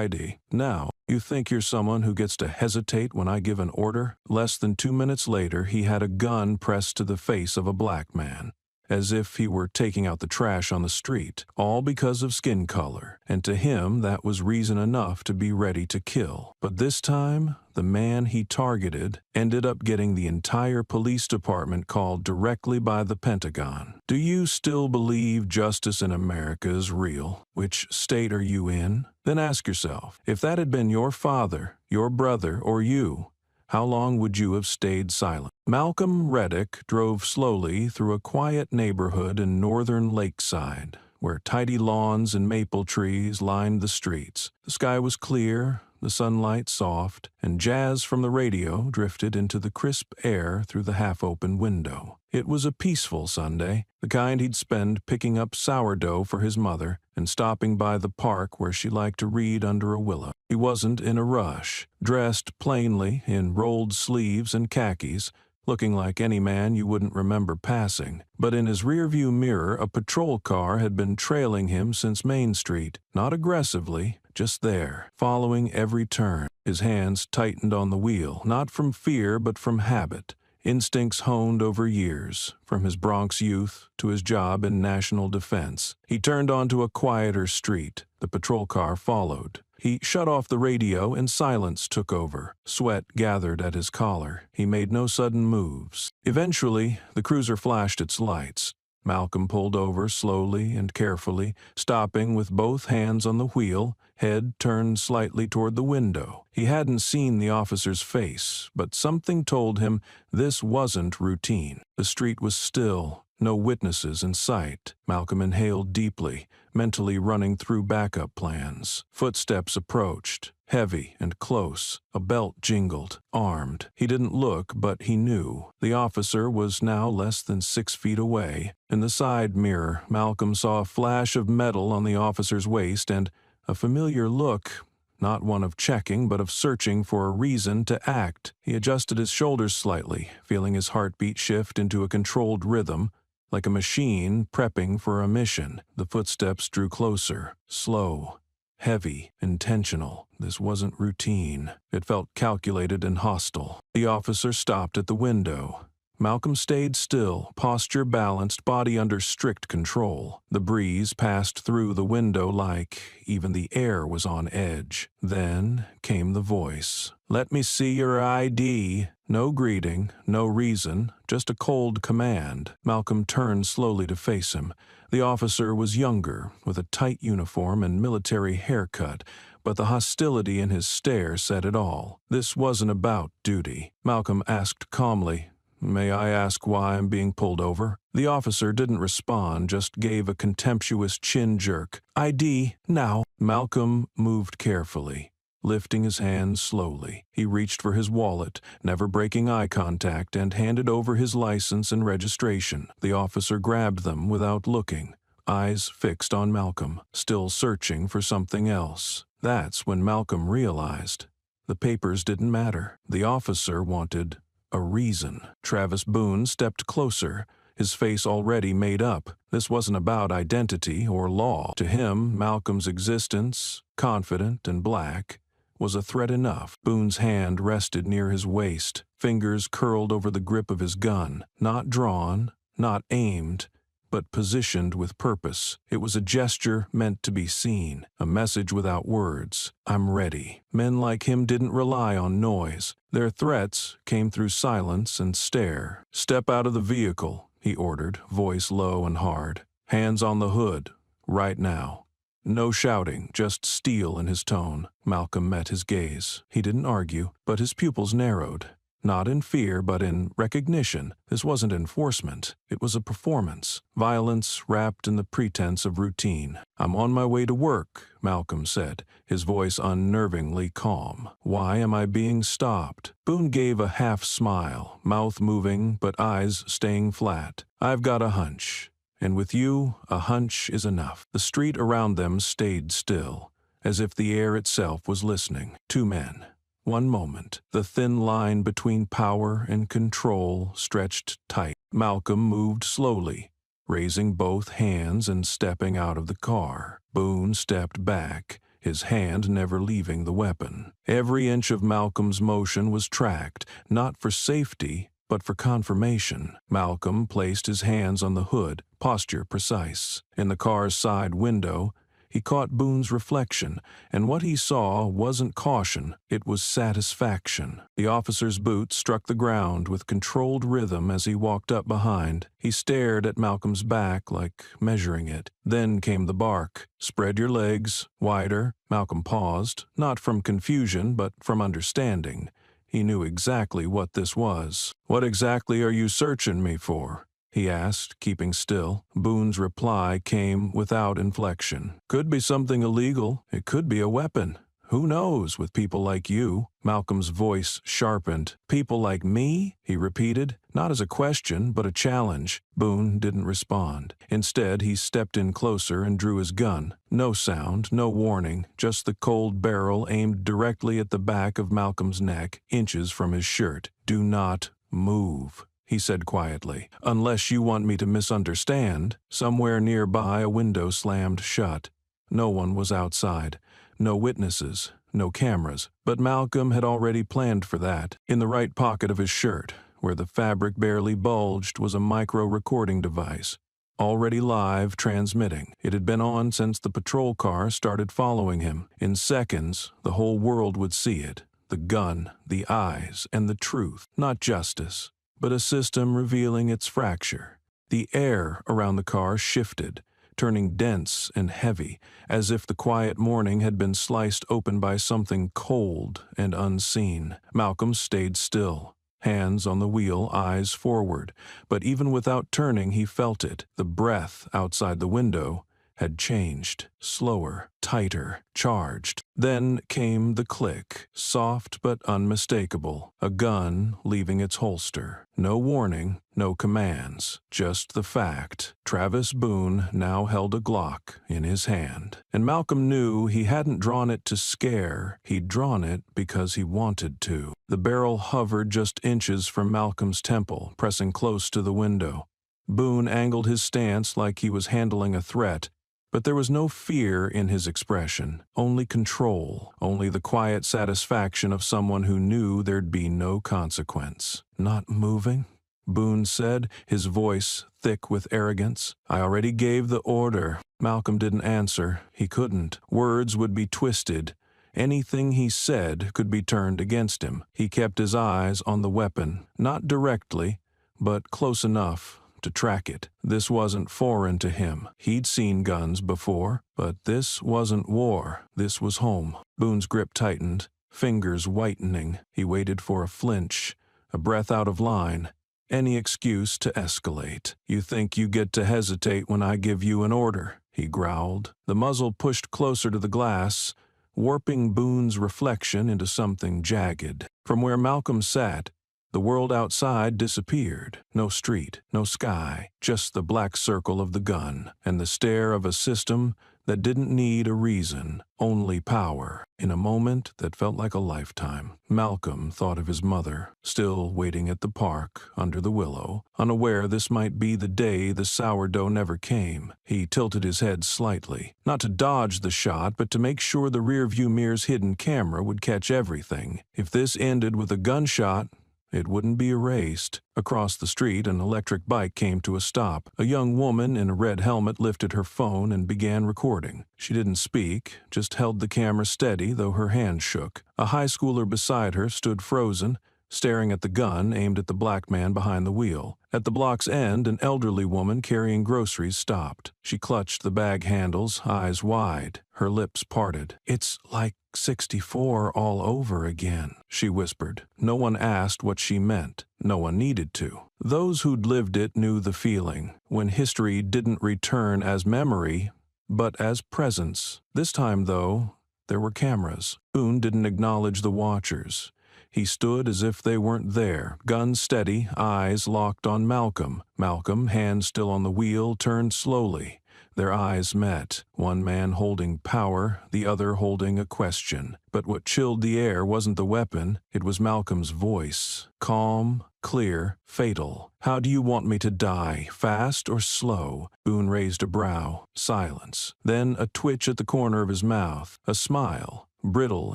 ID. Now, you think you're someone who gets to hesitate when I give an order? Less than 2 minutes later, he had a gun pressed to the face of a black man, as if he were taking out the trash on the street, all because of skin color, and to him that was reason enough to be ready to kill. But this time, the man he targeted ended up getting the entire police department called directly by the Pentagon. Do you still believe justice in America is real? Which state are you in? Then ask yourself, if that had been your father, your brother, or you, how long would you have stayed silent? Malcolm Reddick drove slowly through a quiet neighborhood in northern Lakeside, where tidy lawns and maple trees lined the streets. The sky was clear, the sunlight soft, and jazz from the radio drifted into the crisp air through the half-open window. It was a peaceful Sunday, the kind he'd spend picking up sourdough for his mother and stopping by the park where she liked to read under a willow. He wasn't in a rush, dressed plainly in rolled sleeves and khakis, looking like any man you wouldn't remember passing. But in his rearview mirror, a patrol car had been trailing him since Main Street, not aggressively, just there, following every turn. His hands tightened on the wheel, not from fear but from habit, instincts honed over years, from his Bronx youth to his job in national defense. He turned onto a quieter street. The patrol car followed. He shut off the radio and silence took over. Sweat gathered at his collar. He made no sudden moves. Eventually, the cruiser flashed its lights. Malcolm pulled over slowly and carefully, stopping with both hands on the wheel, head turned slightly toward the window. He hadn't seen the officer's face, but something told him this wasn't routine. The street was still, no witnesses in sight. Malcolm inhaled deeply, mentally running through backup plans. Footsteps approached, heavy and close. A belt jingled, armed. He didn't look, but he knew. The officer was now less than 6 feet away. In the side mirror, Malcolm saw a flash of metal on the officer's waist and a familiar look, not one of checking, but of searching for a reason to act. He adjusted his shoulders slightly, feeling his heartbeat shift into a controlled rhythm, like a machine prepping for a mission. The footsteps drew closer, slow, heavy, intentional. This wasn't routine. It felt calculated and hostile. The officer stopped at the window. Malcolm stayed still, posture balanced, body under strict control. The breeze passed through the window like even the air was on edge. Then came the voice. "Let me see your ID." No greeting, no reason, just a cold command. Malcolm turned slowly to face him. The officer was younger, with a tight uniform and military haircut, but the hostility in his stare said it all. This wasn't about duty. Malcolm asked calmly, "May I ask why I'm being pulled over?" The officer didn't respond, just gave a contemptuous chin jerk. "ID, now." Malcolm moved carefully, lifting his hands slowly. He reached for his wallet, never breaking eye contact, and handed over his license and registration. The officer grabbed them without looking, eyes fixed on Malcolm, still searching for something else. That's when Malcolm realized the papers didn't matter. The officer wanted a reason. Travis Boone stepped closer, his face already made up. This wasn't about identity or law. To him, Malcolm's existence, confident and black, was a threat enough. Boone's hand rested near his waist, fingers curled over the grip of his gun, not drawn, not aimed, but positioned with purpose. It was a gesture meant to be seen, a message without words. "I'm ready." Men like him didn't rely on noise. Their threats came through silence and stare. "Step out of the vehicle," he ordered, voice low and hard. "Hands on the hood, right now." No shouting, just steel in his tone. Malcolm met his gaze. He didn't argue, but his pupils narrowed. Not in fear, but in recognition. This wasn't enforcement. It was a performance. Violence wrapped in the pretense of routine. "I'm on my way to work," Malcolm said, his voice unnervingly calm. "Why am I being stopped?" Boone gave a half smile, mouth moving but eyes staying flat. "I've got a hunch. And with you, a hunch is enough." The street around them stayed still, as if the air itself was listening. Two men. One moment, the thin line between power and control stretched tight. Malcolm moved slowly, raising both hands and stepping out of the car. Boone stepped back, his hand never leaving the weapon. Every inch of Malcolm's motion was tracked, not for safety, but for confirmation. Malcolm placed his hands on the hood, posture precise. In the car's side window, he caught Boone's reflection, and what he saw wasn't caution, it was satisfaction. The officer's boots struck the ground with controlled rhythm as he walked up behind. He stared at Malcolm's back like measuring it. Then came the bark. "Spread your legs, wider." Malcolm paused, not from confusion but from understanding. He knew exactly what this was. "What exactly are you searching me for?" he asked, keeping still. Boone's reply came without inflection. "Could be something illegal. It could be a weapon. Who knows with people like you?" Malcolm's voice sharpened. "People like me?" he repeated, not as a question but a challenge. Boone didn't respond. Instead, he stepped in closer and drew his gun. No sound, no warning, just the cold barrel aimed directly at the back of Malcolm's neck, inches from his shirt. "Do not move," he said quietly, "unless you want me to misunderstand." Somewhere nearby, a window slammed shut. No one was outside. No witnesses, no cameras. But Malcolm had already planned for that. In the right pocket of his shirt, where the fabric barely bulged, was a micro-recording device. Already live, transmitting. It had been on since the patrol car started following him. In seconds, the whole world would see it. The gun, the eyes, and the truth. Not justice, but a system revealing its fracture. The air around the car shifted, turning dense and heavy, as if the quiet morning had been sliced open by something cold and unseen. Malcolm stayed still, hands on the wheel, eyes forward, but even without turning he felt it. The breath outside the window had changed, slower, tighter, charged. Then came the click, soft but unmistakable, a gun leaving its holster. No warning, no commands, just the fact. Travis Boone now held a Glock in his hand. And Malcolm knew he hadn't drawn it to scare, he'd drawn it because he wanted to. The barrel hovered just inches from Malcolm's temple, pressing close to the window. Boone angled his stance like he was handling a threat, but there was no fear in his expression, only control, only the quiet satisfaction of someone who knew there'd be no consequence. "Not moving?" Boone said, his voice thick with arrogance. "I already gave the order." Malcolm didn't answer. He couldn't. Words would be twisted. Anything he said could be turned against him. He kept his eyes on the weapon, not directly, but close enough to track it. This wasn't foreign to him. He'd seen guns before, but this wasn't war. This was home. Boone's grip tightened, fingers whitening. He waited for a flinch, a breath out of line, any excuse to escalate. "You think you get to hesitate when I give you an order," he growled. The muzzle pushed closer to the glass, warping Boone's reflection into something jagged. From where Malcolm sat, the world outside disappeared. No street, no sky, just the black circle of the gun, and the stare of a system that didn't need a reason, only power. In a moment that felt like a lifetime, Malcolm thought of his mother, still waiting at the park, under the willow, unaware this might be the day the sourdough never came. He tilted his head slightly, not to dodge the shot, but to make sure the rearview mirror's hidden camera would catch everything. If this ended with a gunshot, it wouldn't be erased. Across the street, an electric bike came to a stop. A young woman in a red helmet lifted her phone and began recording. She didn't speak, just held the camera steady, though her hand shook. A high schooler beside her stood frozen, staring at the gun aimed at the black man behind the wheel. At the block's end, an elderly woman carrying groceries stopped. She clutched the bag handles, eyes wide, her lips parted. "It's like 64 all over again," she whispered. No one asked what she meant. No one needed to. Those who'd lived it knew the feeling, when history didn't return as memory, but as presence. This time, though, there were cameras. Boone didn't acknowledge the watchers. He stood as if they weren't there, gun steady, eyes locked on Malcolm. Malcolm, hands still on the wheel, turned slowly. Their eyes met, one man holding power, the other holding a question. But what chilled the air wasn't the weapon, it was Malcolm's voice. Calm, clear, fatal. "How do you want me to die, fast or slow?" Boone raised a brow. Silence. Then a twitch at the corner of his mouth. A smile. Brittle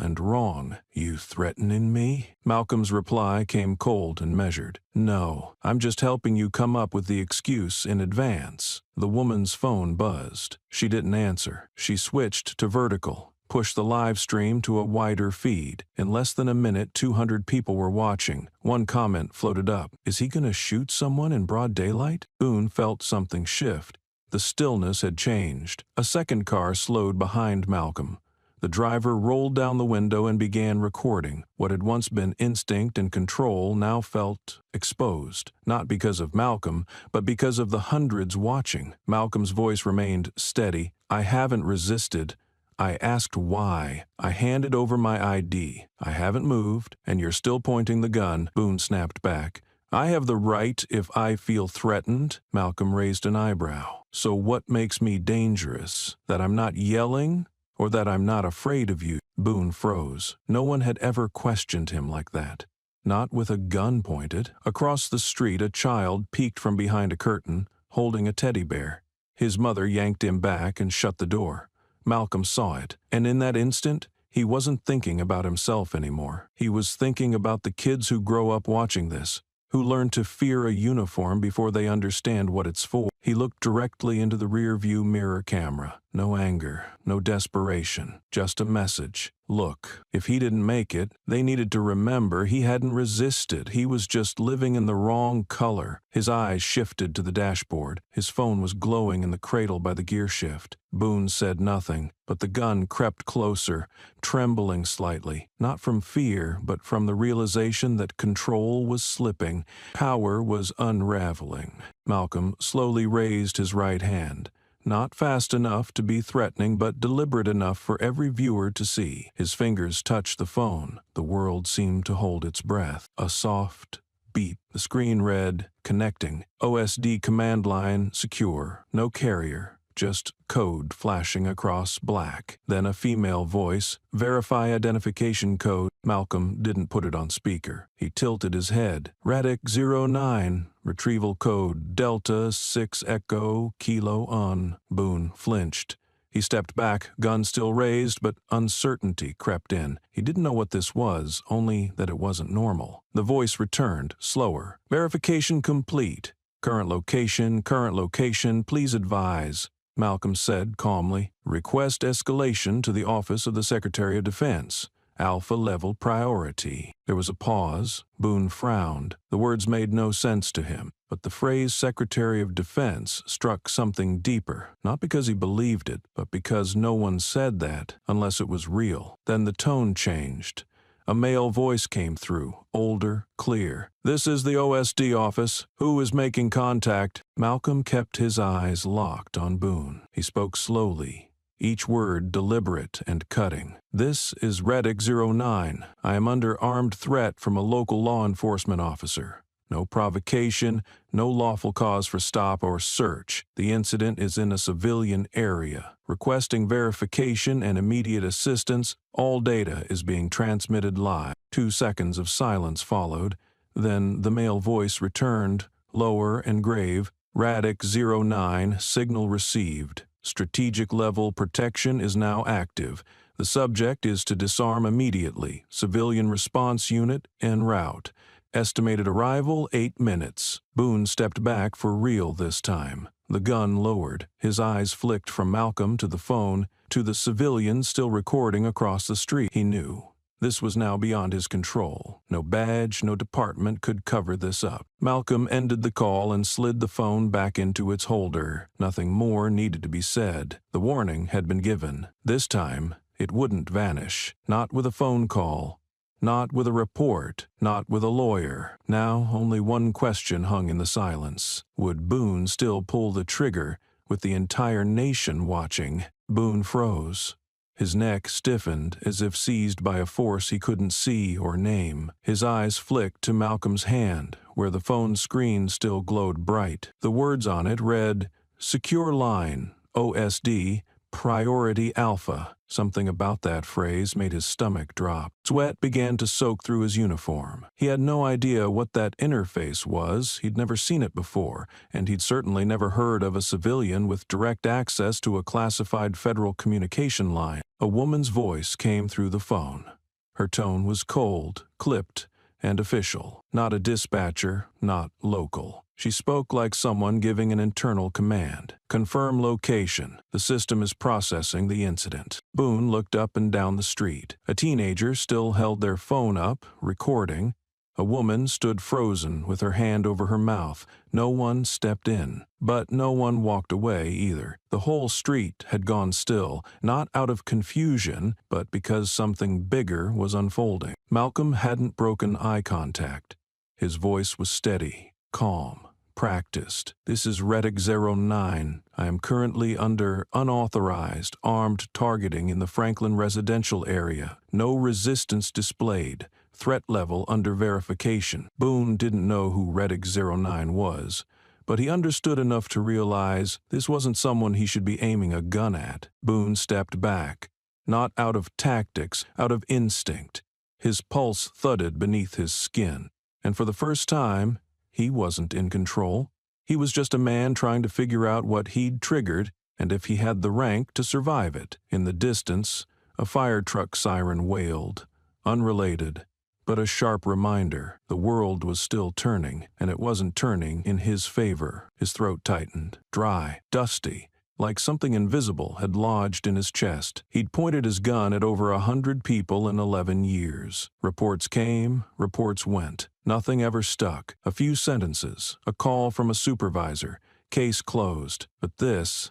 and wrong. "You threatening me?" Malcolm's reply came cold and measured. "No, I'm just helping you come up with the excuse in advance." The woman's phone buzzed. She didn't answer. She switched to vertical, pushed the live stream to a wider feed. In less than a minute, 200 people were watching. One comment floated up. "Is he gonna shoot someone in broad daylight?" Boone felt something shift. The stillness had changed. A second car slowed behind Malcolm. The driver rolled down the window and began recording. What had once been instinct and control now felt exposed, not because of Malcolm, but because of the hundreds watching. Malcolm's voice remained steady. "I haven't resisted. I asked why. I handed over my ID. I haven't moved, and you're still pointing the gun." Boone snapped back. "I have the right if I feel threatened." Malcolm raised an eyebrow. "So what makes me dangerous? That I'm not yelling? Or that I'm not afraid of you?" Boone froze. No one had ever questioned him like that. Not with a gun pointed. Across the street, a child peeked from behind a curtain, holding a teddy bear. His mother yanked him back and shut the door. Malcolm saw it, and in that instant, he wasn't thinking about himself anymore. He was thinking about the kids who grow up watching this, who learn to fear a uniform before they understand what it's for. He looked directly into the rear-view mirror camera. No anger, no desperation, just a message. Look, if he didn't make it, they needed to remember he hadn't resisted. He was just living in the wrong color. His eyes shifted to the dashboard. His phone was glowing in the cradle by the gear shift. Boone said nothing, but the gun crept closer, trembling slightly, not from fear, but from the realization that control was slipping, power was unraveling. Malcolm slowly raised his right hand. Not fast enough to be threatening, but deliberate enough for every viewer to see. His fingers touched the phone. The world seemed to hold its breath. A soft beep. The screen read, "Connecting. OSD command line secure. No carrier. Just code flashing across black." Then a female voice, "Verify identification code." Malcolm didn't put it on speaker. He tilted his head. "Radix 09. Retrieval code Delta 6 Echo Kilo on." Boone flinched. He stepped back, gun still raised, but uncertainty crept in. He didn't know what this was, only that it wasn't normal. The voice returned, slower. "Verification complete. Current location, please advise." Malcolm said calmly, "Request escalation to the Office of the Secretary of Defense. Alpha level priority." There was a pause. Boone frowned. The words made no sense to him, but the phrase Secretary of Defense struck something deeper, not because he believed it, but because no one said that unless it was real. Then the tone changed. A male voice came through, older, clear. "This is the OSD office. Who is making contact?" Malcolm kept his eyes locked on Boone. He spoke slowly, each word deliberate and cutting. "This is Radix 09. I am under armed threat from a local law enforcement officer. No provocation, no lawful cause for stop or search. The incident is in a civilian area. Requesting verification and immediate assistance. All data is being transmitted live." 2 seconds of silence followed. Then the male voice returned, lower and grave. "Radix 09, signal received. Strategic level protection is now active. The subject is to disarm immediately. Civilian response unit en route. Estimated arrival 8 minutes. Boone stepped back for real this time. The gun lowered. His eyes flicked from Malcolm to the phone, to the civilian still recording across the street. He knew. This was now beyond his control. No badge, no department could cover this up. Malcolm ended the call and slid the phone back into its holder. Nothing more needed to be said. The warning had been given. This time, it wouldn't vanish. Not with a phone call. Not with a report, not with a lawyer. Now only one question hung in the silence. Would Boone still pull the trigger with the entire nation watching? Boone froze. His neck stiffened as if seized by a force he couldn't see or name. His eyes flicked to Malcolm's hand, where the phone screen still glowed bright. The words on it read, "Secure line. OSD, Priority Alpha. Something about that phrase made his stomach drop. Sweat began to soak through his uniform. He had no idea what that interface was, he'd never seen it before, and he'd certainly never heard of a civilian with direct access to a classified federal communication line. A woman's voice came through the phone. Her tone was cold, clipped, and official. Not a dispatcher, not local. She spoke like someone giving an internal command. Confirm location. The system is processing the incident. Boone looked up and down the street. A teenager still held their phone up, recording. A woman stood frozen with her hand over her mouth. No one stepped in, but no one walked away either. The whole street had gone still, not out of confusion, but because something bigger was unfolding. Malcolm hadn't broken eye contact. His voice was steady, calm, practiced. This is Reddick 09. I am currently under unauthorized, armed targeting in the Franklin residential area. No resistance displayed. Threat level under verification. Boone didn't know who Reddick 09 was, but he understood enough to realize this wasn't someone he should be aiming a gun at. Boone stepped back, not out of tactics, out of instinct. His pulse thudded beneath his skin, and for the first time, he wasn't in control. He was just a man trying to figure out what he'd triggered and if he had the rank to survive it. In the distance, a fire truck siren wailed, unrelated, but a sharp reminder. The world was still turning, and it wasn't turning in his favor. His throat tightened, dry, dusty, like something invisible had lodged in his chest. He'd pointed his gun at over 100 people in 11 years. Reports came, reports went. Nothing ever stuck. A few sentences, a call from a supervisor, case closed. But this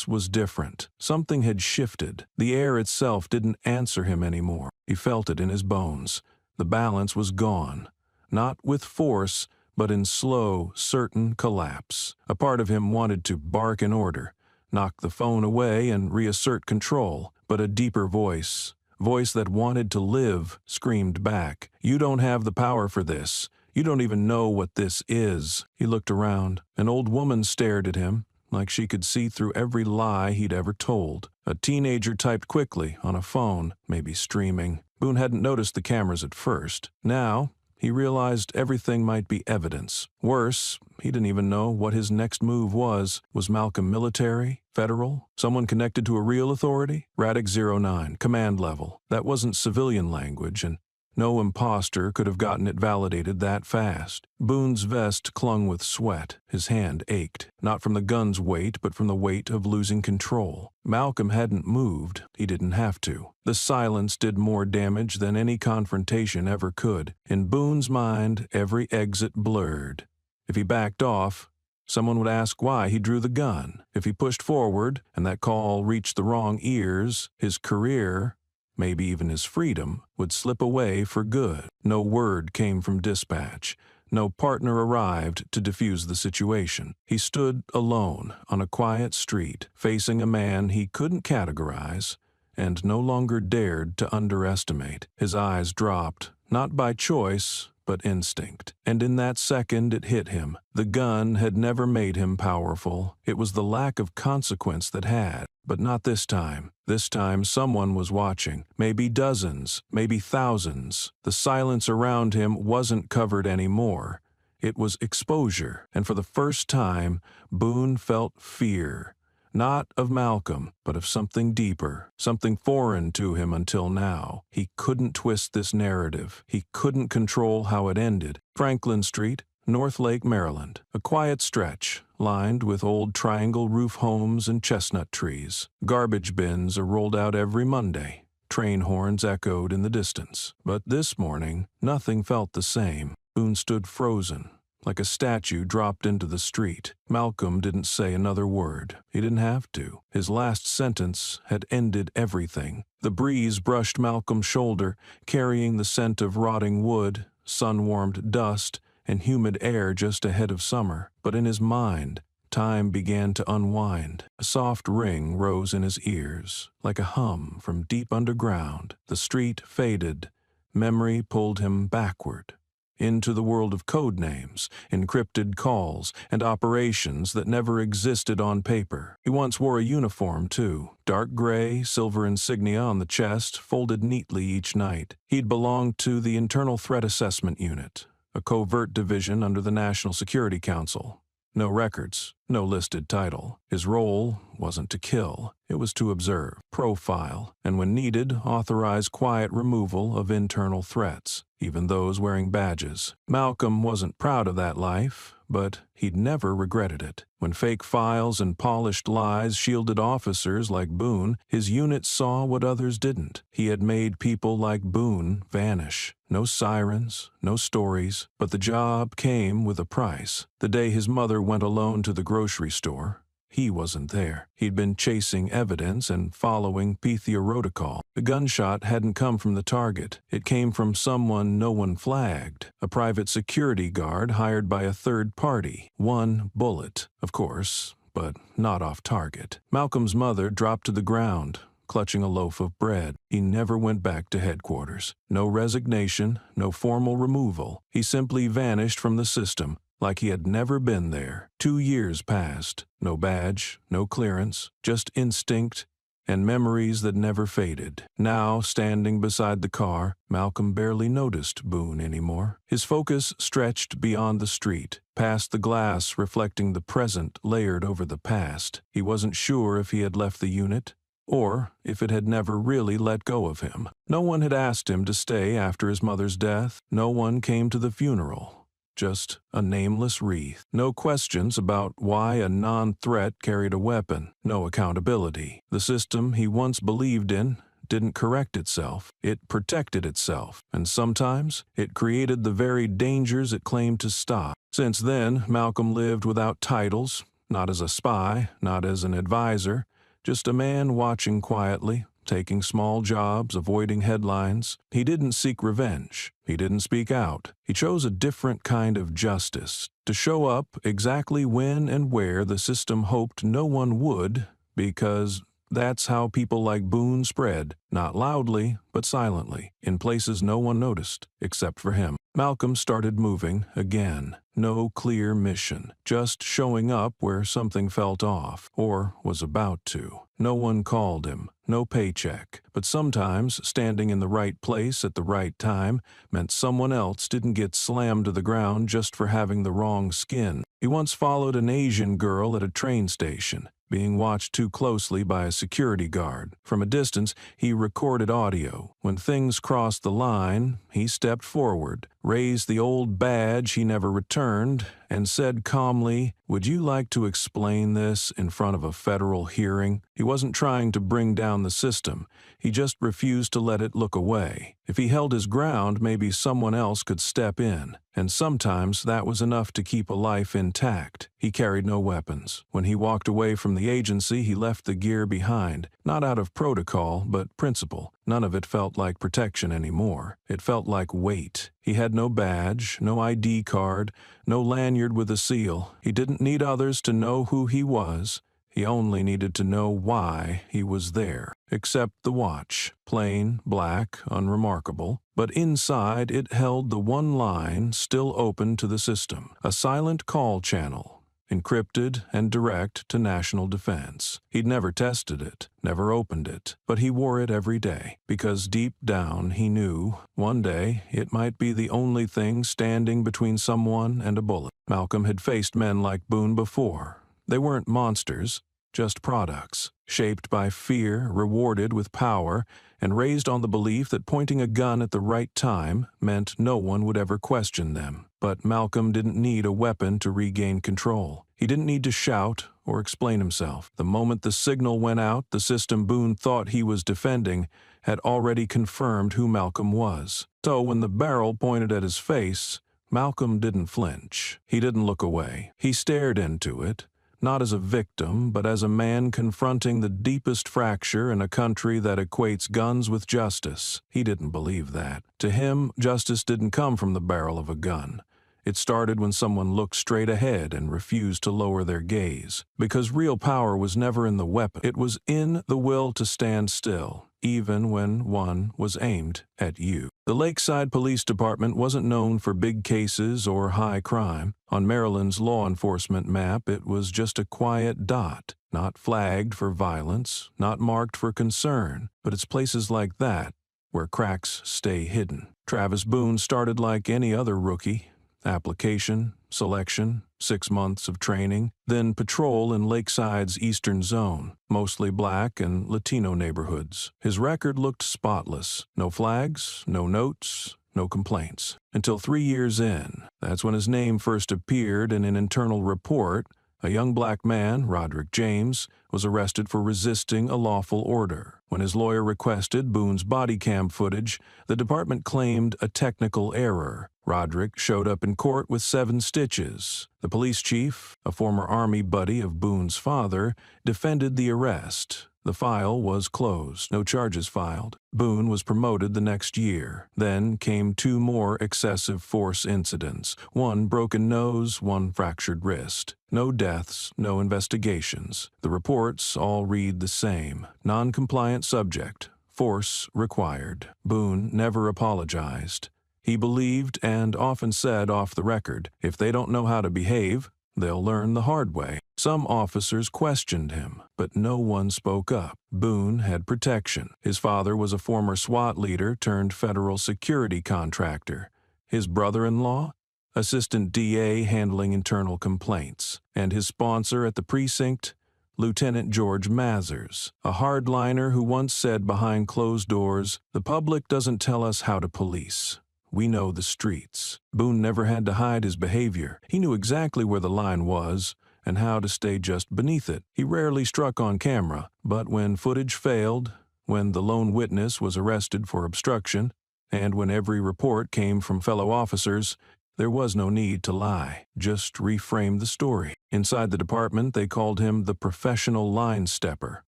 was different. Something had shifted. The air itself didn't answer him anymore. He felt it in his bones. The balance was gone. Not with force, but in slow, certain collapse. A part of him wanted to bark an order, knock the phone away and reassert control, but a deeper voice that wanted to live, screamed back, "You don't have the power for this. You don't even know what this is." He looked around. An old woman stared at him, like she could see through every lie he'd ever told. A teenager typed quickly on a phone, maybe streaming. Boone hadn't noticed the cameras at first. Now, he realized everything might be evidence. Worse, he didn't even know what his next move was. Was Malcolm military? Federal? Someone connected to a real authority? Radix 09, command level. That wasn't civilian language, and no imposter could have gotten it validated that fast. Boone's vest clung with sweat. His hand ached, not from the gun's weight, but from the weight of losing control. Malcolm hadn't moved. He didn't have to. The silence did more damage than any confrontation ever could. In Boone's mind, every exit blurred. If he backed off, someone would ask why he drew the gun. If he pushed forward, and that call reached the wrong ears, his career, maybe even his freedom, would slip away for good. No word came from dispatch. No partner arrived to defuse the situation. He stood alone on a quiet street, facing a man he couldn't categorize and no longer dared to underestimate. His eyes dropped, not by choice, but instinct. And in that second it hit him. The gun had never made him powerful. It was the lack of consequence that had. But not this time. This time someone was watching. Maybe dozens, maybe thousands. The silence around him wasn't covered anymore. It was exposure. And for the first time, Boone felt fear. Not of Malcolm, but of something deeper, something foreign to him until now. He couldn't twist this narrative. He couldn't control how it ended. Franklin Street, North Lake, Maryland. A quiet stretch, lined with old triangle roof homes and chestnut trees. Garbage bins are rolled out every Monday. Train horns echoed in the distance. But this morning, nothing felt the same. Boone stood frozen, like a statue dropped into the street. Malcolm didn't say another word. He didn't have to. His last sentence had ended everything. The breeze brushed Malcolm's shoulder, carrying the scent of rotting wood, sun-warmed dust, and humid air just ahead of summer. But in his mind, time began to unwind. A soft ring rose in his ears, like a hum from deep underground. The street faded. Memory pulled him backward. into the world of code names, encrypted calls, and operations that never existed on paper. He once wore a uniform, too, dark gray, silver insignia on the chest, folded neatly each night. He'd belonged to the Internal Threat Assessment Unit, a covert division under the National Security Council. No records, no listed title. His role wasn't to kill, it was to observe, profile, and when needed, authorize quiet removal of internal threats, even those wearing badges. Malcolm wasn't proud of that life, but he'd never regretted it. When fake files and polished lies shielded officers like Boone, his unit saw what others didn't. He had made people like Boone vanish. No sirens, no stories, but the job came with a price. The day his mother went alone to the grocery store, he wasn't there. He'd been chasing evidence and following protocol. The gunshot hadn't come from the target. It came from someone no one flagged, a private security guard hired by a third party. One bullet, of course, but not off target. Malcolm's mother dropped to the ground, clutching a loaf of bread. He never went back to headquarters. No resignation, no formal removal. He simply vanished from the system, like he had never been there. 2 years passed. No badge, no clearance, just instinct and memories that never faded. Now, standing beside the car, Malcolm barely noticed Boone anymore. His focus stretched beyond the street, past the glass reflecting the present layered over the past. He wasn't sure if he had left the unit, or if it had never really let go of him. No one had asked him to stay after his mother's death. No one came to the funeral. Just a nameless wreath. No questions about why a non-threat carried a weapon. No accountability. The system he once believed in didn't correct itself. It protected itself, and sometimes it created the very dangers it claimed to stop. Since then, Malcolm lived without titles, not as a spy, not as an advisor, just a man watching quietly, taking small jobs, avoiding headlines. He didn't seek revenge. He didn't speak out. He chose a different kind of justice, to show up exactly when and where the system hoped no one would, because that's how people like Boone spread, not loudly, but silently, in places no one noticed, except for him. Malcolm started moving again. No clear mission, just showing up where something felt off, or was about to. No one called him, no paycheck, but sometimes standing in the right place at the right time meant someone else didn't get slammed to the ground just for having the wrong skin. He once followed an Asian girl at a train station, being watched too closely by a security guard. From a distance, he recorded audio. When things crossed the line, he stepped forward, raised the old badge he never returned, and said calmly, "Would you like to explain this in front of a federal hearing?" He wasn't trying to bring down the system. He just refused to let it look away. If he held his ground, maybe someone else could step in. And sometimes that was enough to keep a life intact. He carried no weapons. When he walked away from the agency, he left the gear behind, not out of protocol, but principle. None of it felt like protection anymore. It felt like weight. He had no badge, no ID card, no lanyard with a seal. He didn't need others to know who he was. He only needed to know why he was there. Except the watch, plain, black, unremarkable. But inside it held the one line still open to the system, a silent call channel, encrypted and direct to national defense. He'd never tested it, never opened it, but he wore it every day, because deep down he knew one day it might be the only thing standing between someone and a bullet. Malcolm had faced men like Boone before. They weren't monsters, just products, shaped by fear, rewarded with power, and raised on the belief that pointing a gun at the right time meant no one would ever question them. But Malcolm didn't need a weapon to regain control. He didn't need to shout or explain himself. The moment the signal went out, the system Boone thought he was defending had already confirmed who Malcolm was. So when the barrel pointed at his face, Malcolm didn't flinch. He didn't look away. He stared into it, not as a victim, but as a man confronting the deepest fracture in a country that equates guns with justice. He didn't believe that. To him, justice didn't come from the barrel of a gun. It started when someone looked straight ahead and refused to lower their gaze. Because real power was never in the weapon. It was in the will to stand still, even when one was aimed at you. The Lakeside Police Department wasn't known for big cases or high crime. On Maryland's law enforcement map, it was just a quiet dot, not flagged for violence, not marked for concern, but it's places like that where cracks stay hidden. Travis Boone started like any other rookie. Application, selection, 6 months of training, then patrol in Lakeside's eastern zone, mostly black and Latino neighborhoods. His record looked spotless. No flags, no notes, no complaints. Until 3 years in. That's when his name first appeared in an internal report. A young black man, Roderick James, was arrested for resisting a lawful order. When his lawyer requested Boone's body cam footage, the department claimed a technical error. Roderick showed up in court with 7 stitches. The police chief, a former Army buddy of Boone's father, defended the arrest. The file was closed, no charges filed. Boone was promoted the next year. Then came 2 more excessive force incidents, 1 broken nose, 1 fractured wrist. No deaths, no investigations. The reports all read the same. Non-compliant subject, force required. Boone never apologized. He believed and often said off the record, if they don't know how to behave, they'll learn the hard way. Some officers questioned him, but no one spoke up. Boone had protection. His father was a former SWAT leader turned federal security contractor. His brother-in-law, assistant DA handling internal complaints. And his sponsor at the precinct, Lieutenant George Mazurs, a hardliner who once said behind closed doors, "The public doesn't tell us how to police. We know the streets." Boone never had to hide his behavior. He knew exactly where the line was and how to stay just beneath it. He rarely struck on camera, but when footage failed, when the lone witness was arrested for obstruction, and when every report came from fellow officers, there was no need to lie. Just reframe the story. Inside the department, they called him the professional line stepper,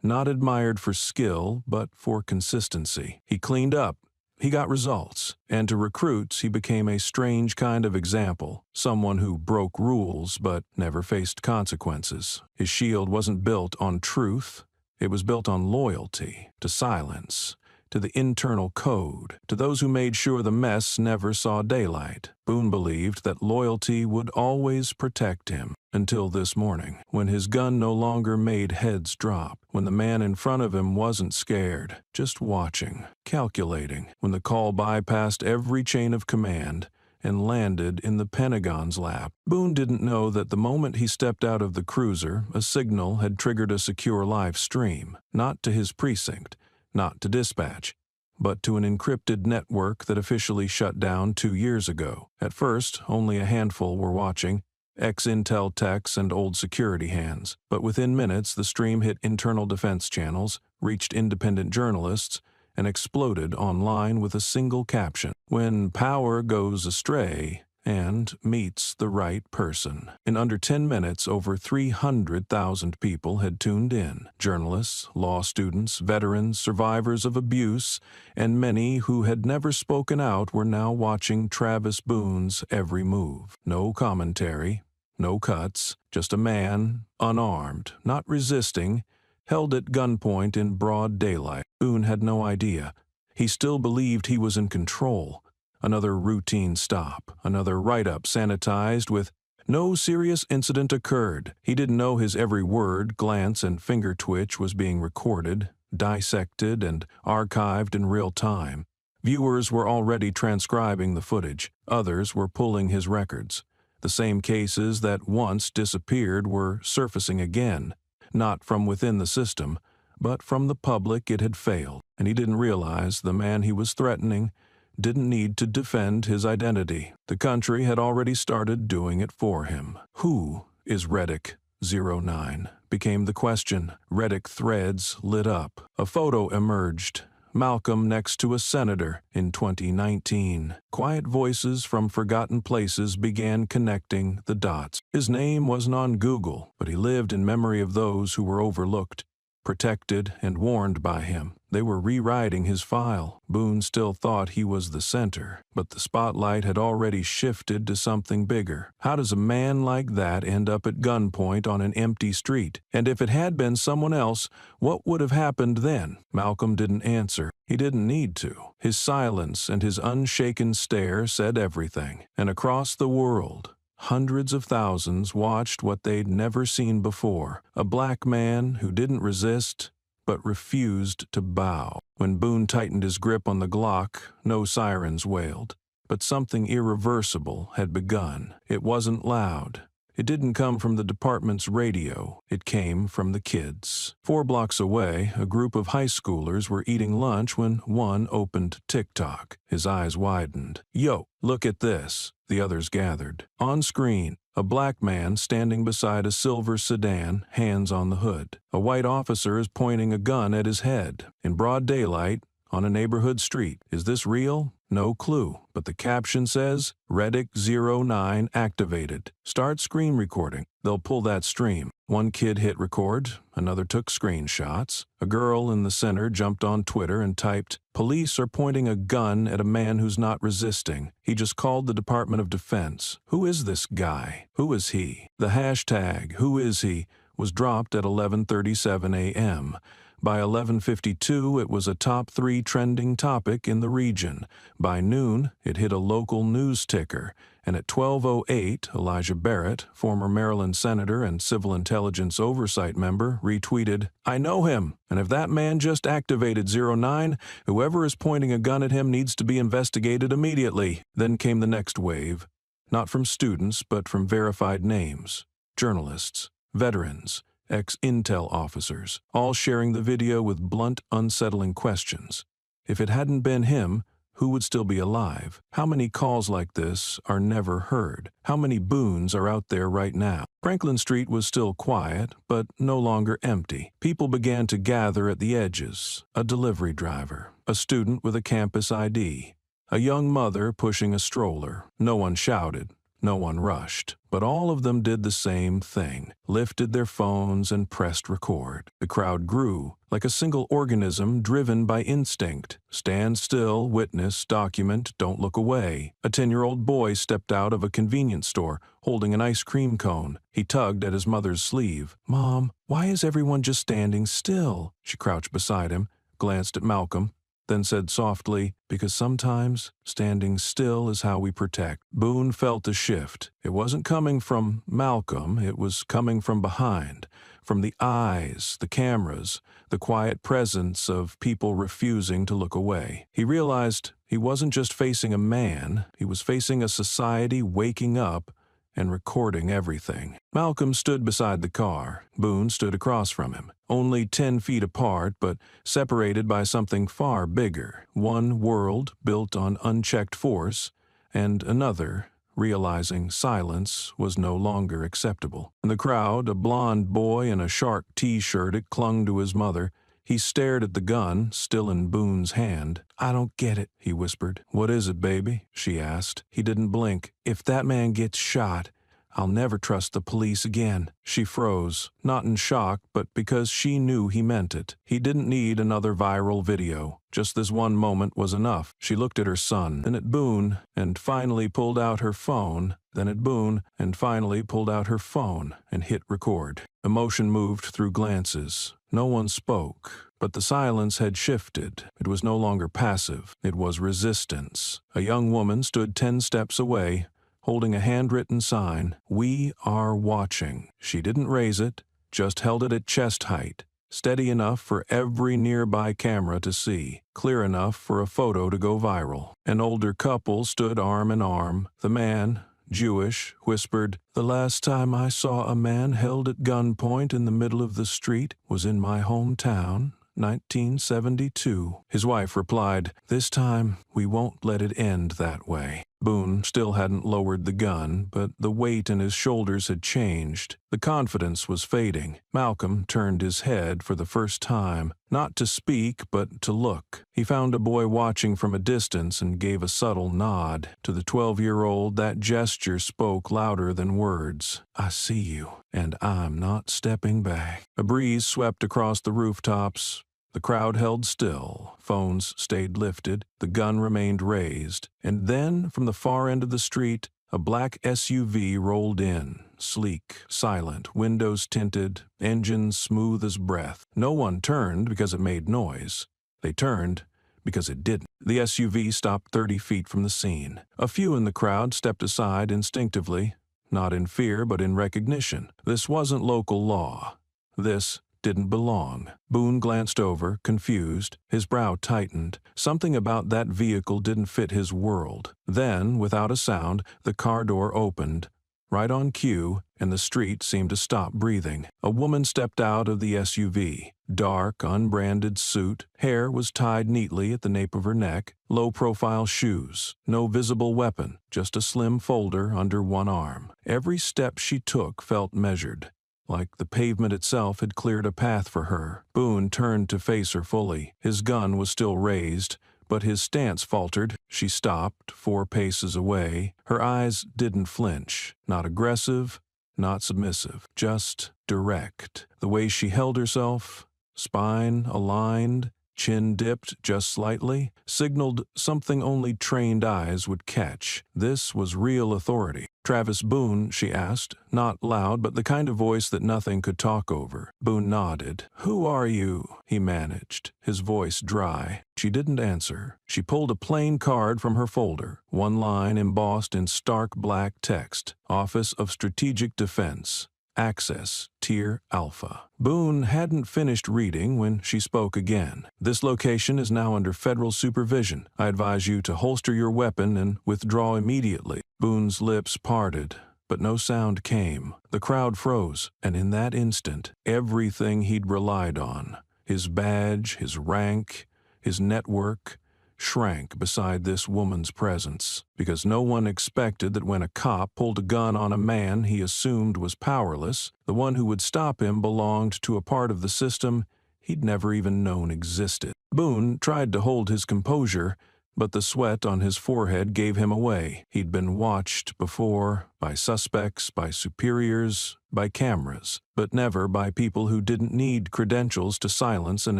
not admired for skill, but for consistency. He cleaned up. He got results, and to recruits he became a strange kind of example, someone who broke rules but never faced consequences. His shield wasn't built on truth, it was built on loyalty, to silence, to the internal code, to those who made sure the mess never saw daylight. Boone believed that loyalty would always protect him, until this morning, when his gun no longer made heads drop, when the man in front of him wasn't scared, just watching, calculating, when the call bypassed every chain of command and landed in the Pentagon's lap. Boone didn't know that the moment he stepped out of the cruiser, a signal had triggered a secure live stream, not to his precinct, not to dispatch, but to an encrypted network that officially shut down 2 years ago. At first, only a handful were watching, ex-Intel techs and old security hands. But within minutes, the stream hit internal defense channels, reached independent journalists, and exploded online with a single caption: "When power goes astray and meets the right person." In under 10 minutes, over 300,000 people had tuned in. Journalists, law students, veterans, survivors of abuse, and many who had never spoken out were now watching Travis Boone's every move. No commentary, no cuts, just a man, unarmed, not resisting, held at gunpoint in broad daylight. Boone had no idea. He still believed he was in control. Another routine stop, another write-up sanitized with "No serious incident occurred." He didn't know his every word, glance, and finger twitch was being recorded, dissected, and archived in real time. Viewers were already transcribing the footage. Others were pulling his records. The same cases that once disappeared were surfacing again, not from within the system, but from the public it had failed, and he didn't realize the man he was threatening didn't need to defend his identity. The country had already started doing it for him. Who is Reddick 09? Became the question. Reddick threads lit up. A photo emerged. Malcolm next to a senator in 2019. Quiet voices from forgotten places began connecting the dots. His name wasn't on Google, but he lived in memory of those who were overlooked. protected and warned by him. They were rewriting his file. Boone still thought he was the center, but the spotlight had already shifted to something bigger. How does a man like that end up at gunpoint on an empty street? And if it had been someone else, what would have happened then? Malcolm didn't answer. He didn't need to. His silence and his unshaken stare said everything. And across the world, hundreds of thousands watched what they'd never seen before. A black man who didn't resist, but refused to bow. When Boone tightened his grip on the Glock, no sirens wailed. But something irreversible had begun. It wasn't loud. It didn't come from the department's radio. It came from the kids. 4 blocks away, a group of high schoolers were eating lunch when one opened TikTok. His eyes widened. "Yo, look at this," the others gathered. On screen, a black man standing beside a silver sedan, hands on the hood. A white officer is pointing a gun at his head. In broad daylight, on a neighborhood street. Is this real? No clue, but the caption says, Reddick 09 activated. Start screen recording. They'll pull that stream. One kid hit record, another took screenshots. A girl in the center jumped on Twitter and typed, "Police are pointing a gun at a man who's not resisting. He just called the Department of Defense. Who is this guy? Who is he?" The hashtag, "Who is he?" was dropped at 11:37 a.m. By 11:52, it was a top 3 trending topic in the region. By noon, it hit a local news ticker. And at 12:08, Elijah Barrett, former Maryland senator and civil intelligence oversight member, retweeted, "I know him, and if that man just activated 09, whoever is pointing a gun at him needs to be investigated immediately." Then came the next wave, not from students, but from verified names, journalists, veterans, ex-intel officers, all sharing the video with blunt, unsettling questions. If it hadn't been him, who would still be alive? How many calls like this are never heard? How many Boones are out there right now? Franklin Street was still quiet, but no longer empty. People began to gather at the edges. A delivery driver, a student with a campus ID, a young mother pushing a stroller. No one shouted. No one rushed, but all of them did the same thing, lifted their phones and pressed record. The crowd grew, like a single organism driven by instinct. Stand still, witness, document, don't look away. A 10-year-old boy stepped out of a convenience store, holding an ice cream cone. He tugged at his mother's sleeve. "Mom, why is everyone just standing still?" She crouched beside him, glanced at Malcolm, then said softly, "Because sometimes standing still is how we protect." Boone felt a shift. It wasn't coming from Malcolm, it was coming from behind, from the eyes, the cameras, the quiet presence of people refusing to look away. He realized he wasn't just facing a man, he was facing a society waking up and recording everything. Malcolm stood beside the car. Boone stood across from him, only 10 feet apart, but separated by something far bigger. One world built on unchecked force, and another realizing silence was no longer acceptable. In the crowd, a blond boy in a shark T-shirt had clung to his mother. He stared at the gun, still in Boone's hand. "I don't get it," he whispered. "What is it, baby?" she asked. He didn't blink. "If that man gets shot, I'll never trust the police again." She froze, not in shock, but because she knew he meant it. He didn't need another viral video. Just this one moment was enough. She looked at her son, then at Boone, and finally pulled out her phone, then at Boone, and finally pulled out her phone and hit record. Emotion moved through glances. No one spoke, but the silence had shifted. It was no longer passive. It was resistance. A young woman stood 10 steps away, holding a handwritten sign, "We are watching." She didn't raise it, just held it at chest height, steady enough for every nearby camera to see, clear enough for a photo to go viral. An older couple stood arm in arm. The man, Jewish, whispered, "The last time I saw a man held at gunpoint in the middle of the street was in my hometown, 1972. His wife replied, "This time we won't let it end that way." Boone still hadn't lowered the gun, but the weight in his shoulders had changed. The confidence was fading. Malcolm turned his head for the first time, not to speak, but to look. He found a boy watching from a distance and gave a subtle nod. To the 12-year-old, that gesture spoke louder than words. "I see you, and I'm not stepping back." A breeze swept across the rooftops. The crowd held still, phones stayed lifted, the gun remained raised, and then, from the far end of the street, a black SUV rolled in, sleek, silent, windows tinted, engine smooth as breath. No one turned because it made noise. They turned because it didn't. The SUV stopped 30 feet from the scene. A few in the crowd stepped aside instinctively, not in fear but in recognition. This wasn't local law. This didn't belong. Boone glanced over, confused. His brow tightened. Something about that vehicle didn't fit his world. Then, without a sound, the car door opened, right on cue, and the street seemed to stop breathing. A woman stepped out of the SUV. Dark, unbranded suit. Hair was tied neatly at the nape of her neck. Low-profile shoes. No visible weapon, just a slim folder under one arm. Every step she took felt measured, like the pavement itself had cleared a path for her. Boone turned to face her fully. His gun was still raised, but his stance faltered. She stopped, 4 paces away. Her eyes didn't flinch. Not aggressive, not submissive, just direct. The way she held herself, spine aligned, chin dipped just slightly, signaled something only trained eyes would catch. This was real authority. "Travis Boone," she asked, not loud, but the kind of voice that nothing could talk over. Boone nodded. "Who are you?" he managed, his voice dry. She didn't answer. She pulled a plain card from her folder, one line embossed in stark black text: Office of Strategic Defense. Access, Tier Alpha. Boone hadn't finished reading when she spoke again. "This location is now under federal supervision. I advise you to holster your weapon and withdraw immediately." Boone's lips parted, but no sound came. The crowd froze, and in that instant, everything he'd relied on, his badge, his rank, his network, shrank beside this woman's presence, because no one expected that when a cop pulled a gun on a man he assumed was powerless, the one who would stop him belonged to a part of the system he'd never even known existed. Boone tried to hold his composure, but the sweat on his forehead gave him away. He'd been watched before, by suspects, by superiors, by cameras, but never by people who didn't need credentials to silence an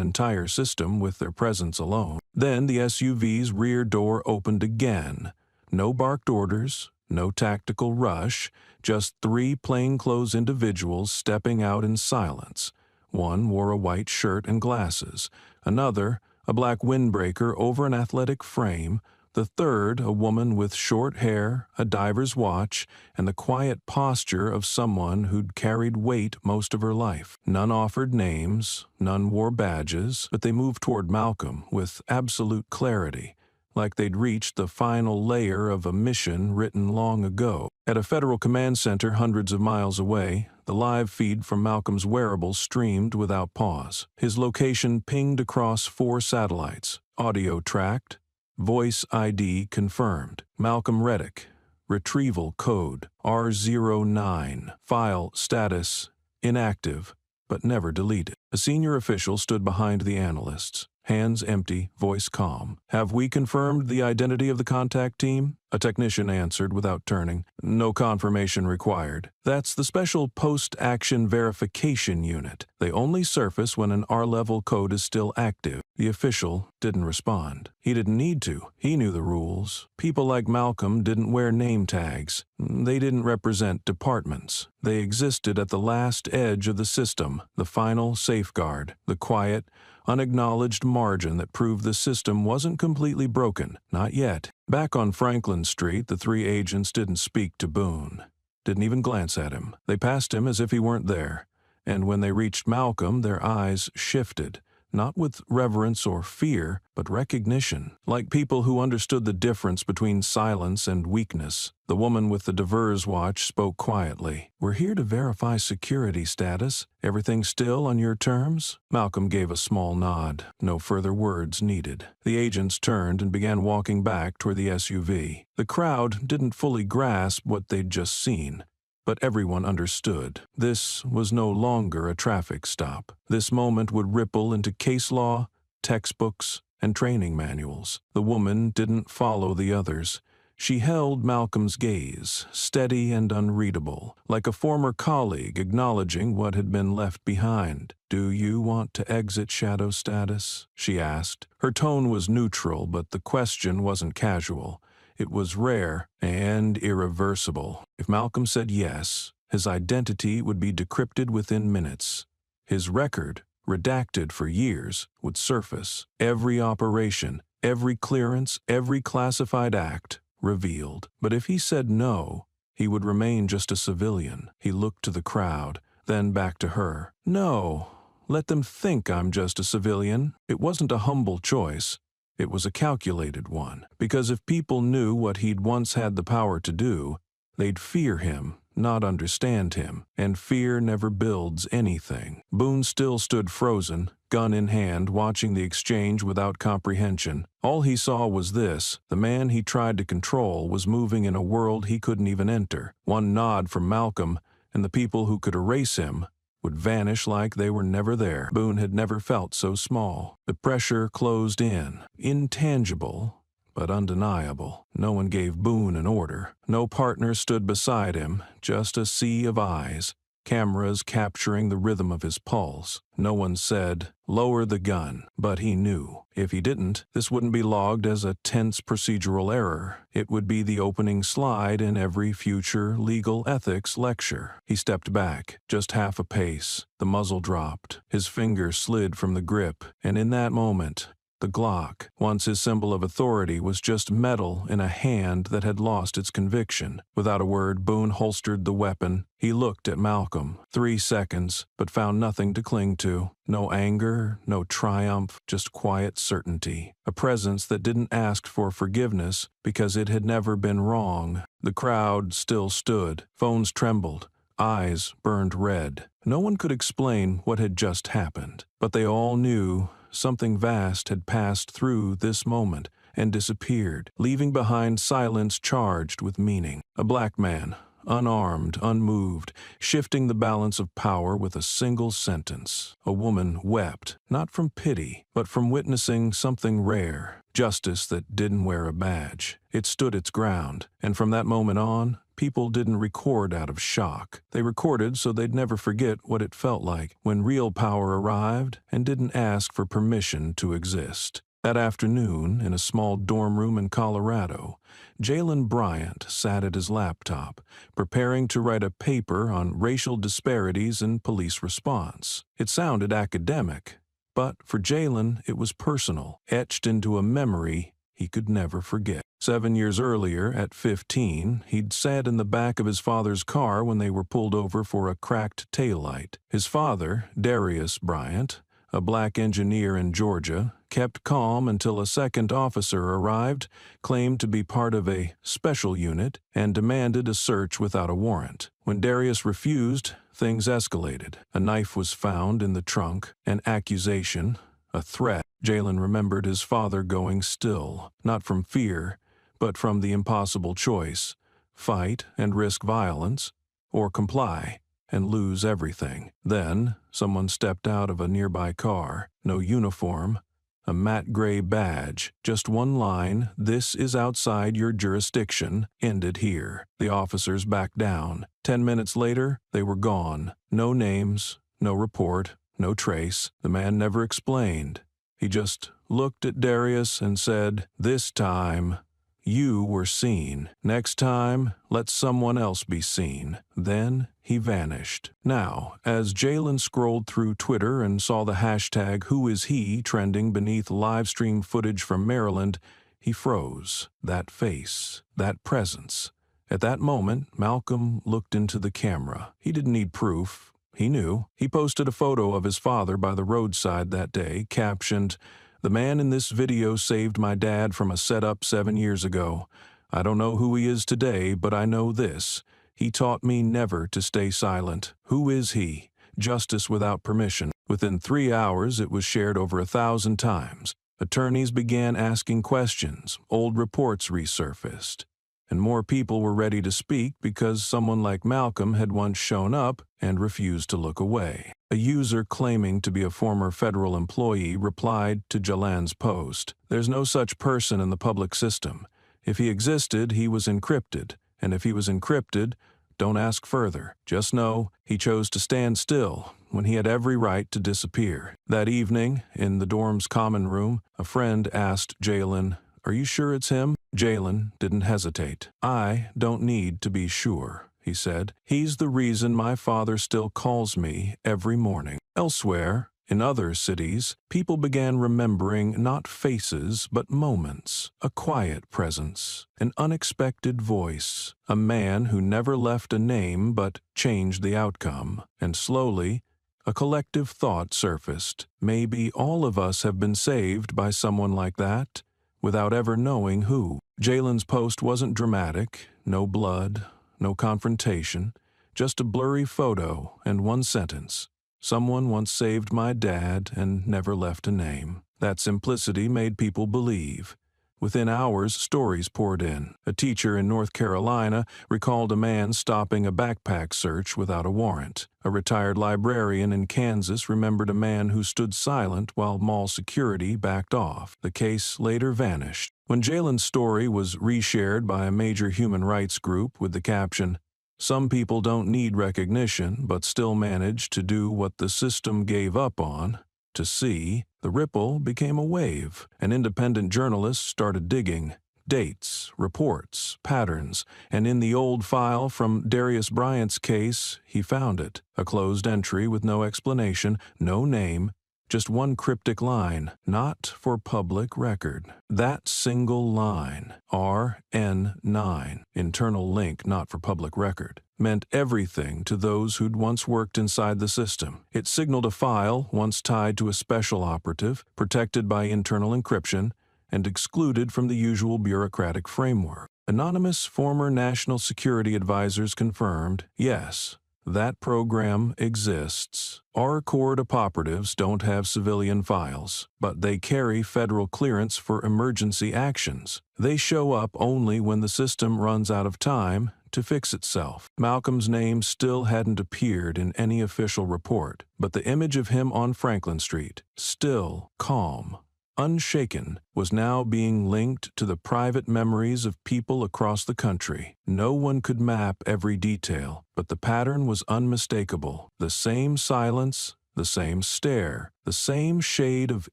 entire system with their presence alone. Then the SUV's rear door opened again. No barked orders, no tactical rush, just 3 plainclothes individuals stepping out in silence. One wore a white shirt and glasses. Another, a black windbreaker over an athletic frame. The third, a woman with short hair, a diver's watch, and the quiet posture of someone who'd carried weight most of her life. None offered names, none wore badges, but they moved toward Malcolm with absolute clarity, like they'd reached the final layer of a mission written long ago. At a federal command center hundreds of miles away, the live feed from Malcolm's wearable streamed without pause. His location pinged across 4 satellites. Audio tracked. Voice ID confirmed. Malcolm Reddick. Retrieval code R09. File status inactive, but never deleted. A senior official stood behind the analysts. Hands empty, voice calm. "Have we confirmed the identity of the contact team?" A technician answered without turning. "No confirmation required. That's the special post-action verification unit. They only surface when an R-level code is still active." The official didn't respond. He didn't need to. He knew the rules. People like Malcolm didn't wear name tags. They didn't represent departments. They existed at the last edge of the system, the final safeguard, the quiet, unacknowledged margin that proved the system wasn't completely broken. Not yet. Back on Franklin Street, the 3 agents didn't speak to Boone. Didn't even glance at him. They passed him as if he weren't there. And when they reached Malcolm, their eyes shifted. not with reverence or fear, but recognition, like people who understood the difference between silence and weakness. The woman with the diver's watch spoke quietly. "We're here to verify security status. Everything still on your terms?" Malcolm gave a small nod. No further words needed. The agents turned and began walking back toward the SUV. The crowd didn't fully grasp what they'd just seen, but everyone understood. This was no longer a traffic stop. This moment would ripple into case law, textbooks, and training manuals. The woman didn't follow the others. She held Malcolm's gaze, steady and unreadable, like a former colleague acknowledging what had been left behind. "Do you want to exit shadow status?" she asked. Her tone was neutral, but the question wasn't casual. It was rare and irreversible. If Malcolm said yes, his identity would be decrypted within minutes. His record, redacted for years, would surface. Every operation, every clearance, every classified act revealed. But if he said no, he would remain just a civilian. He looked to the crowd, then back to her. "No, let them think I'm just a civilian." It wasn't a humble choice. It was a calculated one, because if people knew what he'd once had the power to do, they'd fear him, not understand him, and fear never builds anything. Boone still stood frozen, gun in hand, watching the exchange without comprehension. All he saw was this: the man he tried to control was moving in a world he couldn't even enter. One nod from Malcolm, and the people who could erase him would vanish like they were never there. Boone had never felt so small. The pressure closed in, intangible but undeniable. No one gave Boone an order. No partner stood beside him, just a sea of eyes, cameras capturing the rhythm of his pulse. No one said, "Lower the gun," but he knew. If he didn't, this wouldn't be logged as a tense procedural error. It would be the opening slide in every future legal ethics lecture. He stepped back, just half a pace. The muzzle dropped. His fingers slid from the grip, and in that moment, the Glock, once his symbol of authority, was just metal in a hand that had lost its conviction. Without a word, Boone holstered the weapon. He looked at Malcolm. 3 seconds, but found nothing to cling to. No anger, no triumph, just quiet certainty. A presence that didn't ask for forgiveness because it had never been wrong. The crowd still stood. Phones trembled. Eyes burned red. No one could explain what had just happened, but they all knew something vast had passed through this moment and disappeared, leaving behind silence charged with meaning. A black man, unarmed, unmoved, shifting the balance of power with a single sentence. A woman wept, not from pity, but from witnessing something rare, justice that didn't wear a badge. It stood its ground, and from that moment on, people didn't record out of shock. They recorded so they'd never forget what it felt like when real power arrived and didn't ask for permission to exist. That afternoon, in a small dorm room in Colorado, Jalen Bryant sat at his laptop, preparing to write a paper on racial disparities in police response. It sounded academic, but for Jalen it was personal, etched into a memory he could never forget. 7 years earlier, at 15, he'd sat in the back of his father's car when they were pulled over for a cracked taillight. His father, Darius Bryant, a black engineer in Georgia, kept calm until a second officer arrived, claimed to be part of a special unit, and demanded a search without a warrant. When Darius refused, things escalated. A knife was found in the trunk, an accusation, a threat. Jalen remembered his father going still, not from fear, but from the impossible choice: fight and risk violence, or comply and lose everything. Then, someone stepped out of a nearby car. No uniform, a matte gray badge, just one line: "This is outside your jurisdiction," ended here. The officers backed down. 10 minutes later, they were gone. No names, no report, no trace. The man never explained. He just looked at Darius and said, "This time, you were seen. Next time, let someone else be seen." Then he vanished. Now, as Jalen scrolled through Twitter and saw the hashtag #WhoIsHe trending beneath live stream footage from Maryland, he froze. That face, that presence. At that moment, Malcolm looked into the camera. He didn't need proof. He knew. He posted a photo of his father by the roadside that day, captioned, "The man in this video saved my dad from a setup 7 years ago. I don't know who he is today, but I know this. He taught me never to stay silent. Who is he? Justice without permission." Within 3 hours, it was shared over 1,000 times. Attorneys began asking questions, old reports resurfaced, and more people were ready to speak because someone like Malcolm had once shown up and refused to look away. A user claiming to be a former federal employee replied to Jalan's post, "There's no such person in the public system. If he existed, he was encrypted, and if he was encrypted, don't ask further. Just know he chose to stand still when he had every right to disappear." That evening, in the dorm's common room, a friend asked Jalen, "Are you sure it's him?" Jalen didn't hesitate. "I don't need to be sure," he said. "He's the reason my father still calls me every morning." Elsewhere, in other cities, people began remembering not faces but moments, a quiet presence, an unexpected voice, a man who never left a name but changed the outcome, and slowly, a collective thought surfaced. Maybe all of us have been saved by someone like that, without ever knowing who. Jalen's post wasn't dramatic, no blood, no confrontation, just a blurry photo and one sentence. "Someone once saved my dad and never left a name." That simplicity made people believe. Within hours, stories poured in. A teacher in North Carolina recalled a man stopping a backpack search without a warrant. A retired librarian in Kansas remembered a man who stood silent while mall security backed off. The case later vanished. When Jalen's story was reshared by a major human rights group with the caption, "Some people don't need recognition but still manage to do what the system gave up on to see," the ripple became a wave. An independent journalist started digging. Dates, reports, patterns, and in the old file from Darius Bryant's case, he found it. A closed entry with no explanation, no name, just one cryptic line, "Not for public record." That single line, RN9, internal link not for public record, meant everything to those who'd once worked inside the system. It signaled a file once tied to a special operative, protected by internal encryption, and excluded from the usual bureaucratic framework. Anonymous former national security advisors confirmed, yes, that program exists. Our court operatives don't have civilian files, but they carry federal clearance for emergency actions. They show up only when the system runs out of time to fix itself. Malcolm's name still hadn't appeared in any official report, but the image of him on Franklin Street, still calm, unshaken, was now being linked to the private memories of people across the country. No one could map every detail, but the pattern was unmistakable. The same silence, the same stare, the same shade of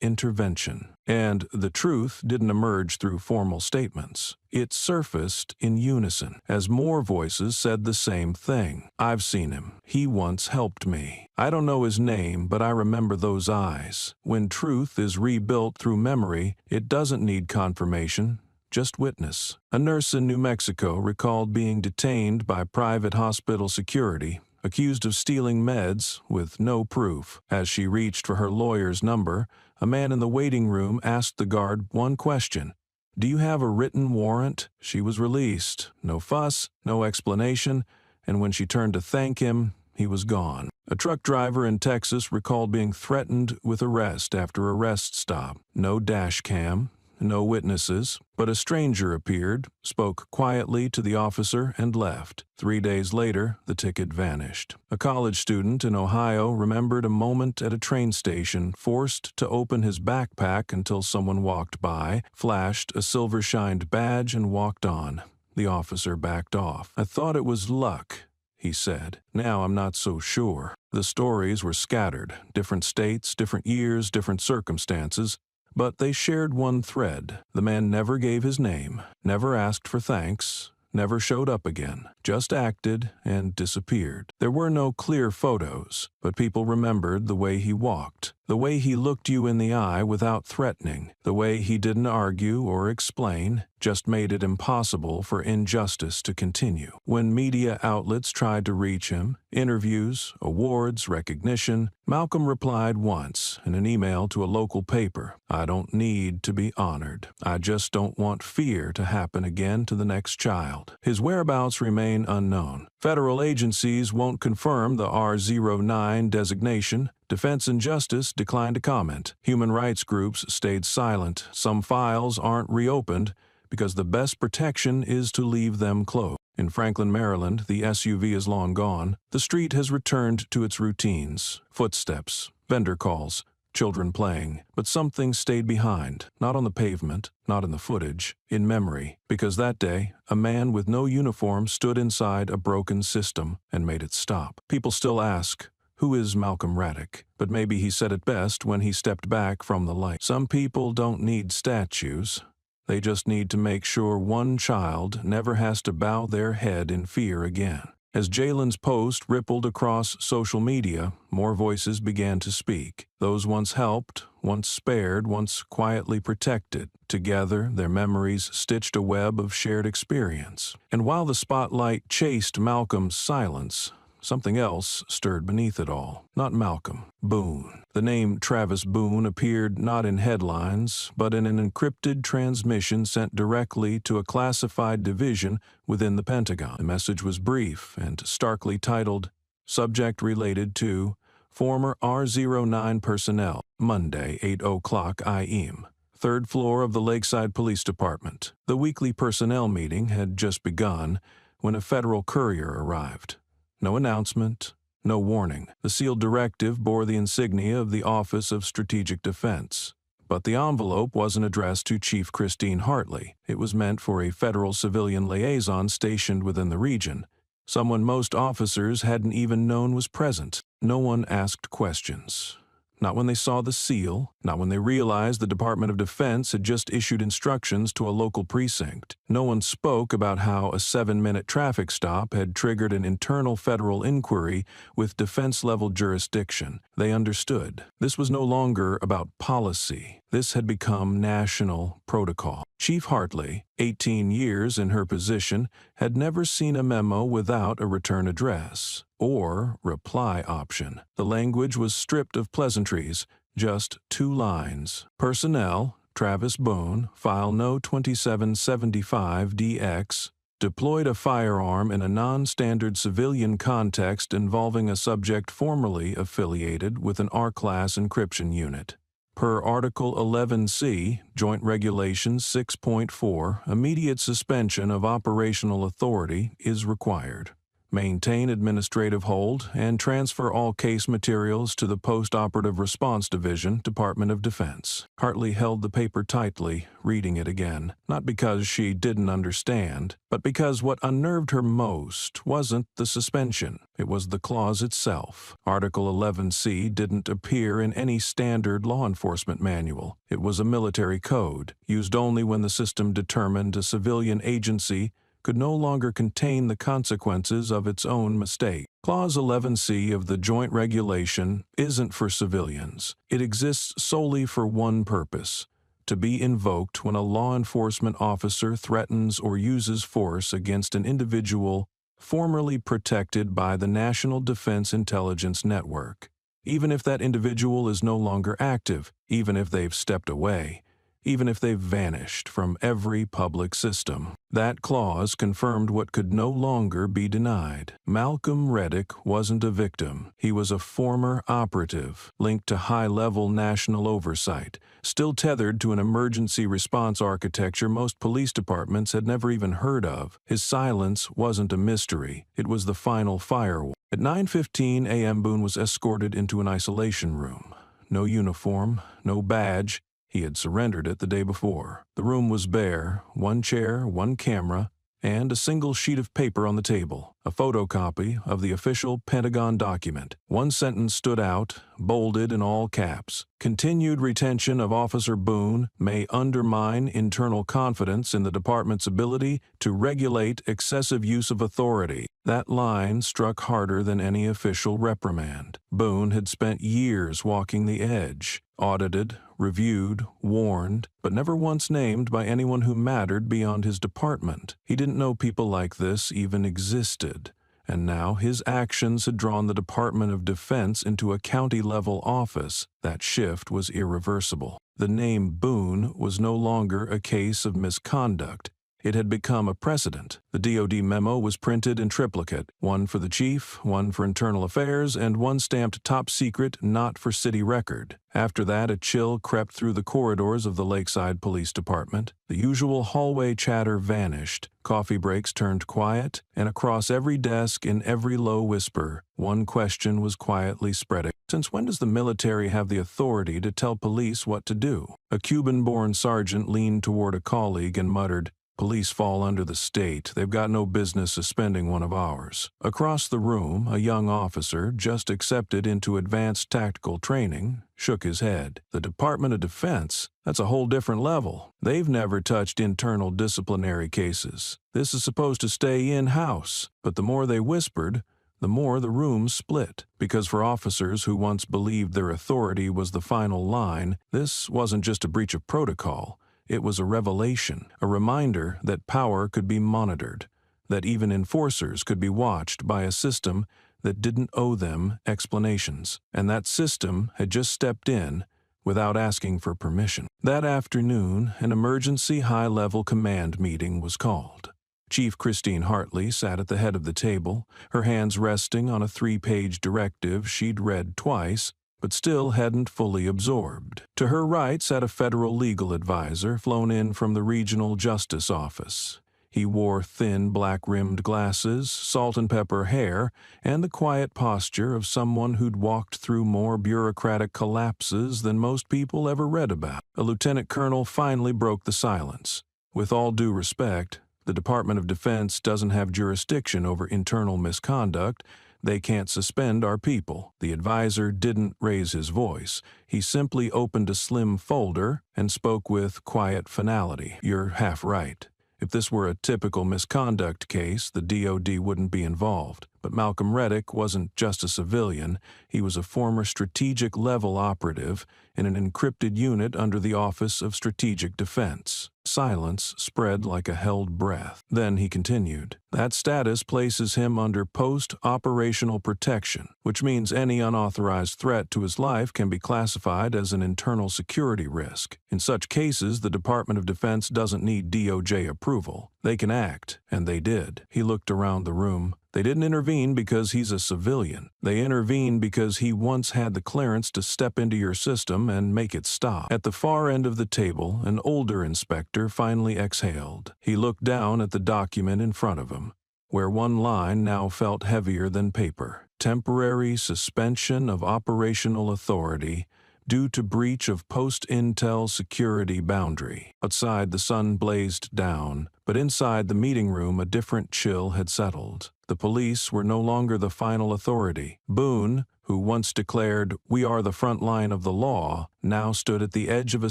intervention. And the truth didn't emerge through formal statements. It surfaced in unison, as more voices said the same thing. "I've seen him. He once helped me. I don't know his name, but I remember those eyes." When truth is rebuilt through memory, it doesn't need confirmation, just witness. A nurse in New Mexico recalled being detained by private hospital security, accused of stealing meds with no proof. As she reached for her lawyer's number, a man in the waiting room asked the guard one question: "Do you have a written warrant?" She was released. No fuss, no explanation, and when she turned to thank him, he was gone. A truck driver in Texas recalled being threatened with arrest after a rest stop. No dash cam, no witnesses, but a stranger appeared, spoke quietly to the officer, and left. 3 days later, the ticket vanished. A college student in Ohio remembered a moment at a train station, forced to open his backpack until someone walked by, flashed a silver-shined badge, and walked on. The officer backed off. "I thought it was luck," he said. "Now I'm not so sure." The stories were scattered, different states, different years, different circumstances, but they shared one thread. The man never gave his name, never asked for thanks, never showed up again, just acted and disappeared. There were no clear photos, but people remembered the way he walked, the way he looked you in the eye without threatening, the way he didn't argue or explain. just made it impossible for injustice to continue. When media outlets tried to reach him, interviews, awards, recognition, Malcolm replied once in an email to a local paper, "I don't need to be honored. I just don't want fear to happen again to the next child." His whereabouts remain unknown. Federal agencies won't confirm the R09 designation. Defense and Justice declined to comment. Human rights groups stayed silent. Some files aren't reopened because the best protection is to leave them closed. In Franklin, Maryland, the SUV is long gone. The street has returned to its routines. Footsteps, vendor calls, children playing. But something stayed behind, not on the pavement, not in the footage, in memory. Because that day, a man with no uniform stood inside a broken system and made it stop. People still ask, who is Malcolm Raddick? But maybe he said it best when he stepped back from the light. Some people don't need statues. They just need to make sure one child never has to bow their head in fear again. As Jalen's post rippled across social media, more voices began to speak. Those once helped, once spared, once quietly protected. Together, their memories stitched a web of shared experience. And while the spotlight chased Malcolm's silence, something else stirred beneath it all. Not Malcolm, Boone. The name Travis Boone appeared not in headlines, but in an encrypted transmission sent directly to a classified division within the Pentagon. The message was brief and starkly titled, "Subject related to former R09 personnel, Monday, 8:00 a.m. Third floor of the Lakeside Police Department." The weekly personnel meeting had just begun when a federal courier arrived. No announcement, no warning. The sealed directive bore the insignia of the Office of Strategic Defense. But the envelope wasn't addressed to Chief Christine Hartley. It was meant for a federal civilian liaison stationed within the region, someone most officers hadn't even known was present. No one asked questions. Not when they saw the seal, not when they realized the Department of Defense had just issued instructions to a local precinct. No one spoke about how a 7-minute traffic stop had triggered an internal federal inquiry with defense-level jurisdiction. They understood. This was no longer about policy. This had become national protocol. Chief Hartley, 18 years in her position, had never seen a memo without a return address or reply option. The language was stripped of pleasantries, just 2 lines. Personnel, Travis Boone, file no 2775-DX, deployed a firearm in a non-standard civilian context involving a subject formerly affiliated with an R-class encryption unit. Per Article 11C, Joint Regulations 6.4, immediate suspension of operational authority is required. Maintain administrative hold and transfer all case materials to the Post-Operative Response Division, Department of Defense. Hartley held the paper tightly, reading it again, not because she didn't understand, but because what unnerved her most wasn't the suspension. It was the clause itself. Article 11C didn't appear in any standard law enforcement manual. It was a military code, used only when the system determined a civilian agency could no longer contain the consequences of its own mistake. Clause 11C of the Joint Regulation isn't for civilians. It exists solely for one purpose: to be invoked when a law enforcement officer threatens or uses force against an individual formerly protected by the National Defense Intelligence Network. Even if that individual is no longer active, even if they've stepped away, even if they've vanished from every public system. That clause confirmed what could no longer be denied. Malcolm Raddick wasn't a victim. He was a former operative, linked to high-level national oversight, still tethered to an emergency response architecture most police departments had never even heard of. His silence wasn't a mystery. It was the final firewall. At 9:15 a.m., Boone was escorted into an isolation room. No uniform, no badge. He had surrendered it the day before. The room was bare, 1 chair, 1 camera, and a single sheet of paper on the table, a photocopy of the official Pentagon document. One sentence stood out, bolded in all caps. "Continued retention of Officer Boone may undermine internal confidence in the department's ability to regulate excessive use of authority." That line struck harder than any official reprimand. Boone had spent years walking the edge, audited, reviewed, warned, but never once named by anyone who mattered beyond his department. He didn't know people like this even existed. And now his actions had drawn the Department of Defense into a county-level office. That shift was irreversible. The name Boone was no longer a case of misconduct. It had become a precedent. The DoD memo was printed in triplicate, one for the chief, one for internal affairs, and one stamped top secret, not for city record. After that, a chill crept through the corridors of the Lakeside Police Department. The usual hallway chatter vanished. Coffee breaks turned quiet, and across every desk, in every low whisper, one question was quietly spreading. Since when does the military have the authority to tell police what to do? A Cuban-born sergeant leaned toward a colleague and muttered, "Police fall under the state. They've got no business suspending one of ours." Across the room, a young officer, just accepted into advanced tactical training, shook his head. The Department of Defense? That's a whole different level. They've never touched internal disciplinary cases. This is supposed to stay in-house. But the more they whispered, the more the room split. Because for officers who once believed their authority was the final line, this wasn't just a breach of protocol. It was a revelation, a reminder that power could be monitored, that even enforcers could be watched by a system that didn't owe them explanations. And that system had just stepped in without asking for permission. That afternoon, an emergency high-level command meeting was called. Chief Christine Hartley sat at the head of the table, her hands resting on a 3-page directive she'd read twice, but still hadn't fully absorbed. To her right sat a federal legal advisor flown in from the Regional Justice Office. He wore thin, black-rimmed glasses, salt and pepper hair, and the quiet posture of someone who'd walked through more bureaucratic collapses than most people ever read about. A lieutenant colonel finally broke the silence. "With all due respect, the Department of Defense doesn't have jurisdiction over internal misconduct. They can't suspend our people." The advisor didn't raise his voice. He simply opened a slim folder and spoke with quiet finality. "You're half right. If this were a typical misconduct case, the DoD wouldn't be involved. But Malcolm Reddick wasn't just a civilian. He was a former strategic-level operative in an encrypted unit under the Office of Strategic Defense. Silence spread like a held breath. Then he continued, "That status places him under post-operational protection, which means any unauthorized threat to his life can be classified as an internal security risk. In such cases, the Department of Defense doesn't need DOJ approval. They can act, and they did." He looked around the room. They didn't intervene because he's a civilian. They intervened because he once had the clearance to step into your system and make it stop. At the far end of the table, an older inspector finally exhaled. He looked down at the document in front of him, where one line now felt heavier than paper. "Temporary suspension of operational authority due to breach of post-intel security boundary." Outside, the sun blazed down, but inside the meeting room a different chill had settled. The police were no longer the final authority. Boone, who once declared, "We are the front line of the law," now stood at the edge of a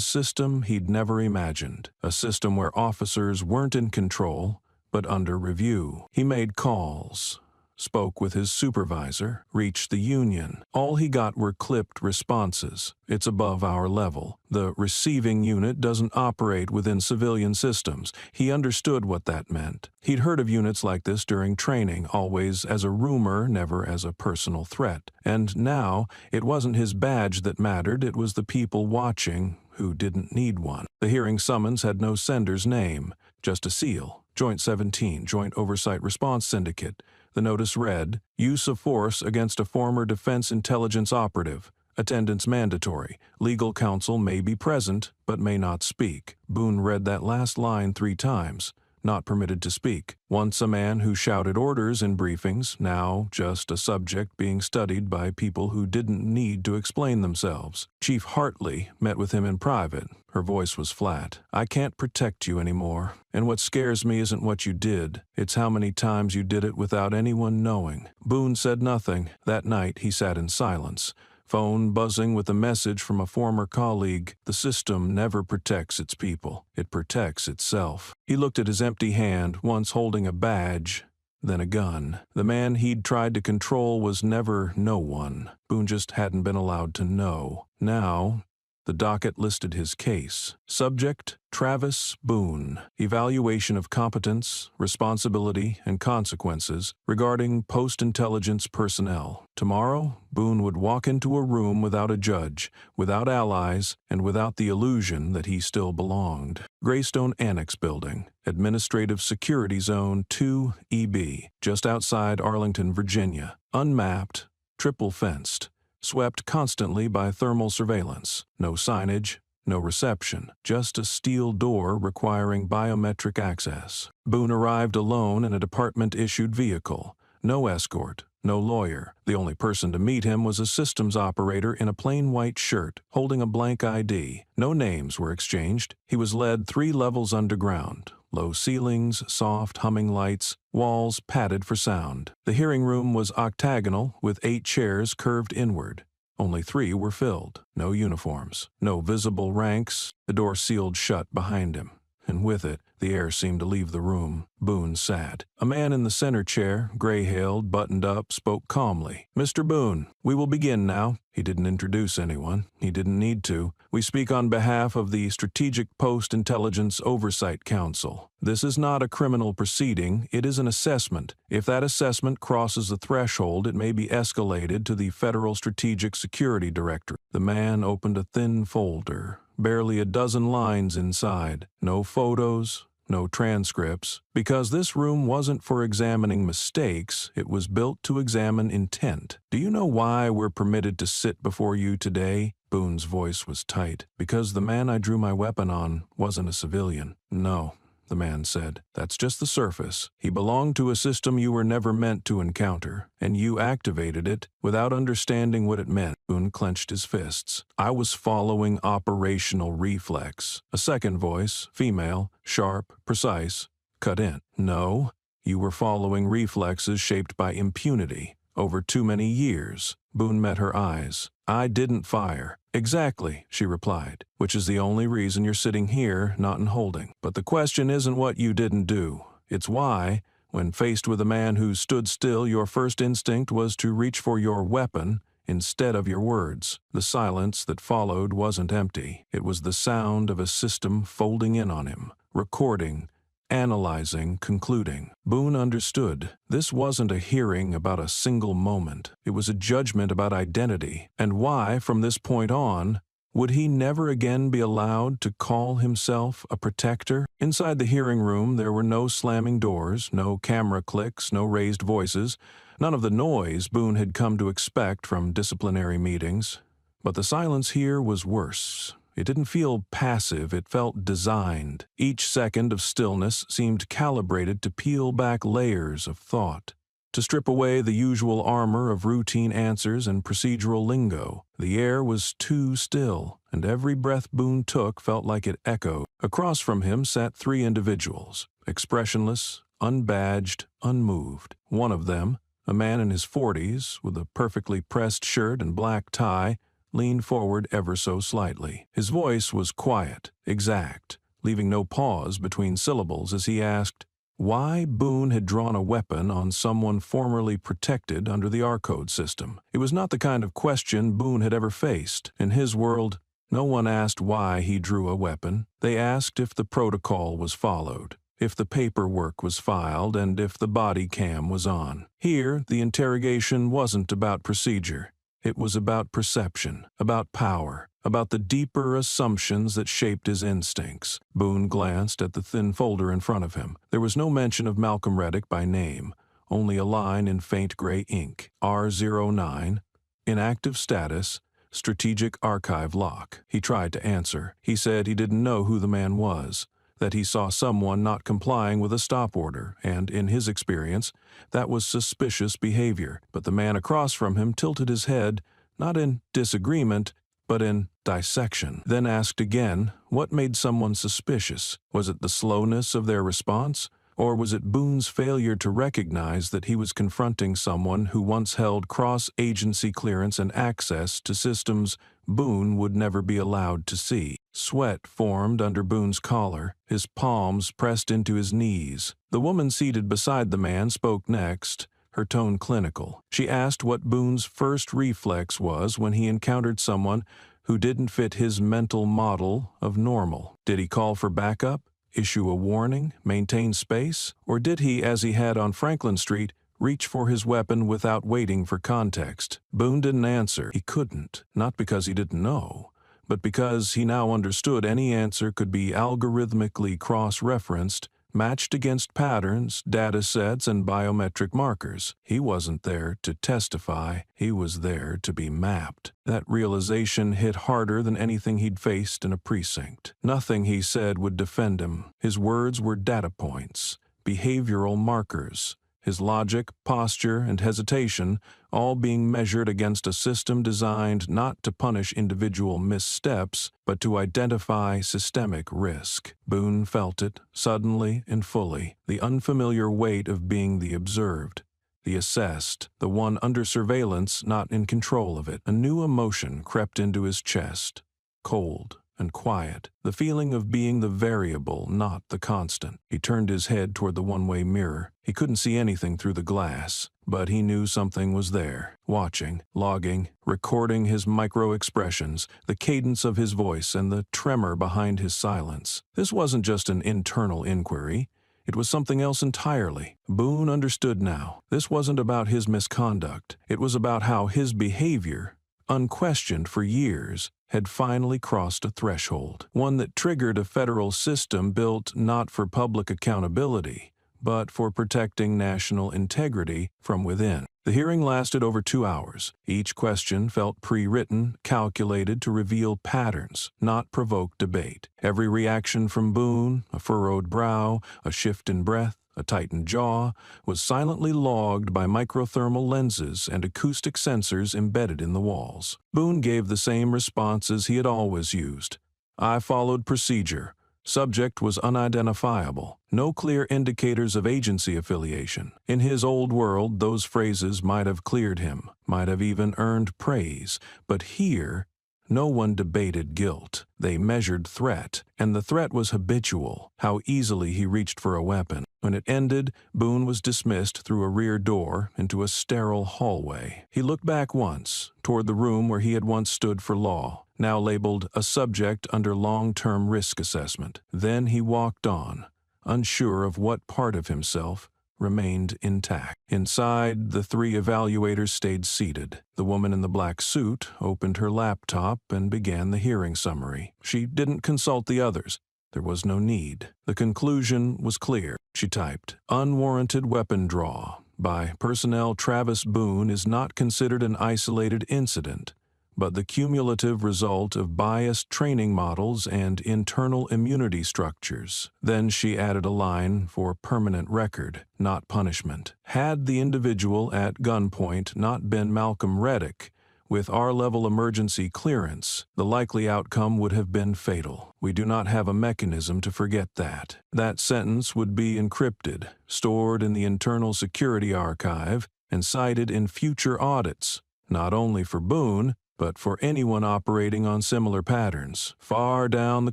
system he'd never imagined. A system where officers weren't in control, but under review. He made calls, spoke with his supervisor, reached the union. All he got were clipped responses. "It's above our level. The receiving unit doesn't operate within civilian systems." He understood what that meant. He'd heard of units like this during training, always as a rumor, never as a personal threat. And now, it wasn't his badge that mattered, it was the people watching who didn't need one. The hearing summons had no sender's name, just a seal. Joint 17, Joint Oversight Response Syndicate. The notice read, "Use of force against a former Defense Intelligence operative. Attendance mandatory. Legal counsel may be present, but may not speak." Boone read that last line 3 times. Not permitted to speak. Once a man who shouted orders in briefings, now just a subject being studied by people who didn't need to explain themselves. Chief Hartley met with him in private. Her voice was flat. "I can't protect you anymore. And what scares me isn't what you did. It's how many times you did it without anyone knowing." Boone said nothing. That night he sat in silence. Phone buzzing with a message from a former colleague. The system never protects its people. It protects itself. He looked at his empty hand, once holding a badge, then a gun. The man he'd tried to control was never no one. Boone just hadn't been allowed to know. Now, The docket listed his case. Subject, Travis Boone. Evaluation of competence, responsibility, and consequences regarding post-intelligence personnel. Tomorrow, Boone would walk into a room without a judge, without allies, and without the illusion that he still belonged. Greystone Annex Building, Administrative Security Zone 2EB, just outside Arlington, Virginia. Unmapped, triple-fenced, swept constantly by thermal surveillance. No signage, no reception, just a steel door requiring biometric access. Boone arrived alone in a department-issued vehicle. No escort, no lawyer. The only person to meet him was a systems operator in a plain white shirt, holding a blank ID. No names were exchanged. He was led 3 levels underground. Low ceilings, soft humming lights, walls padded for sound. The hearing room was octagonal, with 8 chairs curved inward. Only 3 were filled. No uniforms, no visible ranks. The door sealed shut behind him, and with it, the air seemed to leave the room. Boone sat. A man in the center chair, gray-hailed, buttoned up, spoke calmly. "Mr. Boone, we will begin now." He didn't introduce anyone. He didn't need to. "We speak on behalf of the Strategic Post-Intelligence Oversight Council. This is not a criminal proceeding. It is an assessment. If that assessment crosses the threshold, it may be escalated to the Federal Strategic Security Director." The man opened a thin folder, barely a dozen lines inside. No photos, no transcripts. Because this room wasn't for examining mistakes, it was built to examine intent. "Do you know why we're permitted to sit before you today?" Boone's voice was tight. "Because the man I drew my weapon on wasn't a civilian." "No," the man said. "That's just the surface. He belonged to a system you were never meant to encounter, and you activated it without understanding what it meant." Boone clenched his fists. "I was following operational reflex." A second voice, female, sharp, precise, cut in. "No, you were following reflexes shaped by impunity. Over too many years." Boone met her eyes. "I didn't fire." "Exactly," she replied, "which is the only reason you're sitting here, not in holding. But the question isn't what you didn't do. It's why, when faced with a man who stood still, your first instinct was to reach for your weapon instead of your words." The silence that followed wasn't empty. It was the sound of a system folding in on him, recording, analyzing, concluding. Boone understood. This wasn't a hearing about a single moment. It was a judgment about identity, and why, from this point on, would he never again be allowed to call himself a protector? Inside the hearing room, there were no slamming doors, no camera clicks, no raised voices, none of the noise Boone had come to expect from disciplinary meetings. But the silence here was worse. It didn't feel passive, it felt designed. Each second of stillness seemed calibrated to peel back layers of thought, to strip away the usual armor of routine answers and procedural lingo. The air was too still, and every breath Boone took felt like it echoed. Across from him sat 3 individuals, expressionless, unbadged, unmoved. One of them, a man in his 40s, with a perfectly pressed shirt and black tie, leaned forward ever so slightly. His voice was quiet, exact, leaving no pause between syllables as he asked why Boone had drawn a weapon on someone formerly protected under the R-code system. It was not the kind of question Boone had ever faced. In his world, no one asked why he drew a weapon. They asked if the protocol was followed, if the paperwork was filed, and if the body cam was on. Here, the interrogation wasn't about procedure. It was about perception, about power, about the deeper assumptions that shaped his instincts. Boone glanced at the thin folder in front of him. There was no mention of Malcolm Reddick by name, only a line in faint gray ink. R09, inactive status, strategic archive lock. He tried to answer. He said he didn't know who the man was, that he saw someone not complying with a stop order, and, in his experience, that was suspicious behavior. But the man across from him tilted his head, not in disagreement, but in dissection, then asked again, what made someone suspicious? Was it the slowness of their response? Or was it Boone's failure to recognize that he was confronting someone who once held cross-agency clearance and access to systems Boone would never be allowed to see? Sweat formed under Boone's collar, his palms pressed into his knees. The woman seated beside the man spoke next, her tone clinical. She asked what Boone's first reflex was when he encountered someone who didn't fit his mental model of normal. Did he call for backup, issue a warning, maintain space, or did he, as he had on Franklin Street, reach for his weapon without waiting for context? Boone didn't answer. He couldn't, not because he didn't know, but because he now understood any answer could be algorithmically cross-referenced, matched against patterns, data sets, and biometric markers. He wasn't there to testify, he was there to be mapped. That realization hit harder than anything he'd faced in a precinct. Nothing he said would defend him. His words were data points, behavioral markers. His logic, posture, and hesitation all being measured against a system designed not to punish individual missteps, but to identify systemic risk. Boone felt it, suddenly and fully, the unfamiliar weight of being the observed, the assessed, the one under surveillance, not in control of it. A new emotion crept into his chest, cold and quiet, the feeling of being the variable, not the constant. He turned his head toward the one-way mirror. He couldn't see anything through the glass, but he knew something was there, watching, logging, recording his micro-expressions, the cadence of his voice, and the tremor behind his silence. This wasn't just an internal inquiry. It was something else entirely. Boone understood now. This wasn't about his misconduct. It was about how his behavior, unquestioned for years, had finally crossed a threshold, one that triggered a federal system built not for public accountability, but for protecting national integrity from within. The hearing lasted over 2 hours. Each question felt pre-written, calculated to reveal patterns, not provoke debate. Every reaction from Boone, a furrowed brow, a shift in breath, a tightened jaw, was silently logged by microthermal lenses and acoustic sensors embedded in the walls. Boone gave the same responses he had always used. I followed procedure. Subject was unidentifiable. No clear indicators of agency affiliation. In his old world, those phrases might have cleared him, might have even earned praise. But here, no one debated guilt. They measured threat, and the threat was habitual, how easily he reached for a weapon. When it ended, Boone was dismissed through a rear door into a sterile hallway. He looked back once, toward the room where he had once stood for law, now labeled a subject under long-term risk assessment. Then he walked on, unsure of what part of himself remained intact. Inside, the 3 evaluators stayed seated. The woman in the black suit opened her laptop and began the hearing summary. She didn't consult the others. There was no need. The conclusion was clear. She typed, "Unwarranted weapon draw by personnel Travis Boone is not considered an isolated incident, but the cumulative result of biased training models and internal immunity structures." Then she added a line for permanent record, not punishment. Had the individual at gunpoint not been Malcolm Reddick, with R-level emergency clearance, the likely outcome would have been fatal. We do not have a mechanism to forget that. That sentence would be encrypted, stored in the Internal Security Archive, and cited in future audits, not only for Boone, but for anyone operating on similar patterns. Far down the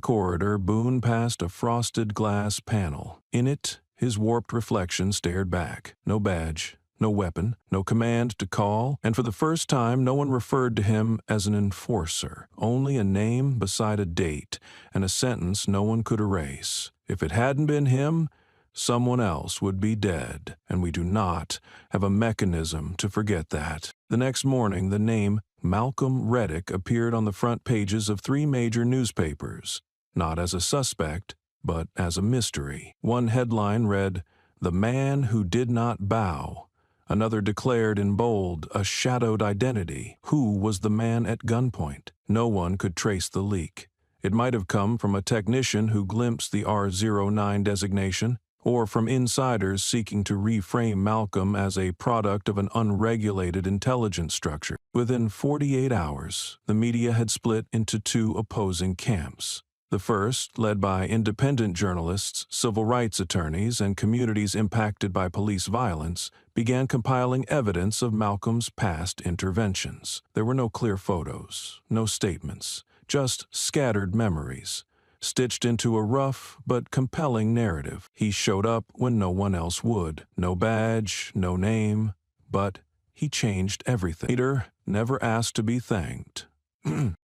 corridor, Boone passed a frosted glass panel. In it, his warped reflection stared back. No badge, no weapon, no command to call, and for the first time no one referred to him as an enforcer. Only a name beside a date, and a sentence no one could erase. If it hadn't been him, someone else would be dead, and we do not have a mechanism to forget that. The next morning, the name Malcolm Reddick appeared on the front pages of 3 major newspapers, not as a suspect, but as a mystery. One headline read, "The Man Who Did Not Bow." Another declared in bold a shadowed identity. Who was the man at gunpoint? No one could trace the leak. It might have come from a technician who glimpsed the R09 designation, or from insiders seeking to reframe Malcolm as a product of an unregulated intelligence structure. Within 48 hours, the media had split into 2 opposing camps. The first, led by independent journalists, civil rights attorneys, and communities impacted by police violence, began compiling evidence of Malcolm's past interventions. There were no clear photos, no statements, just scattered memories, stitched into a rough but compelling narrative. He showed up when no one else would. No badge, no name, but he changed everything. Leader never asked to be thanked,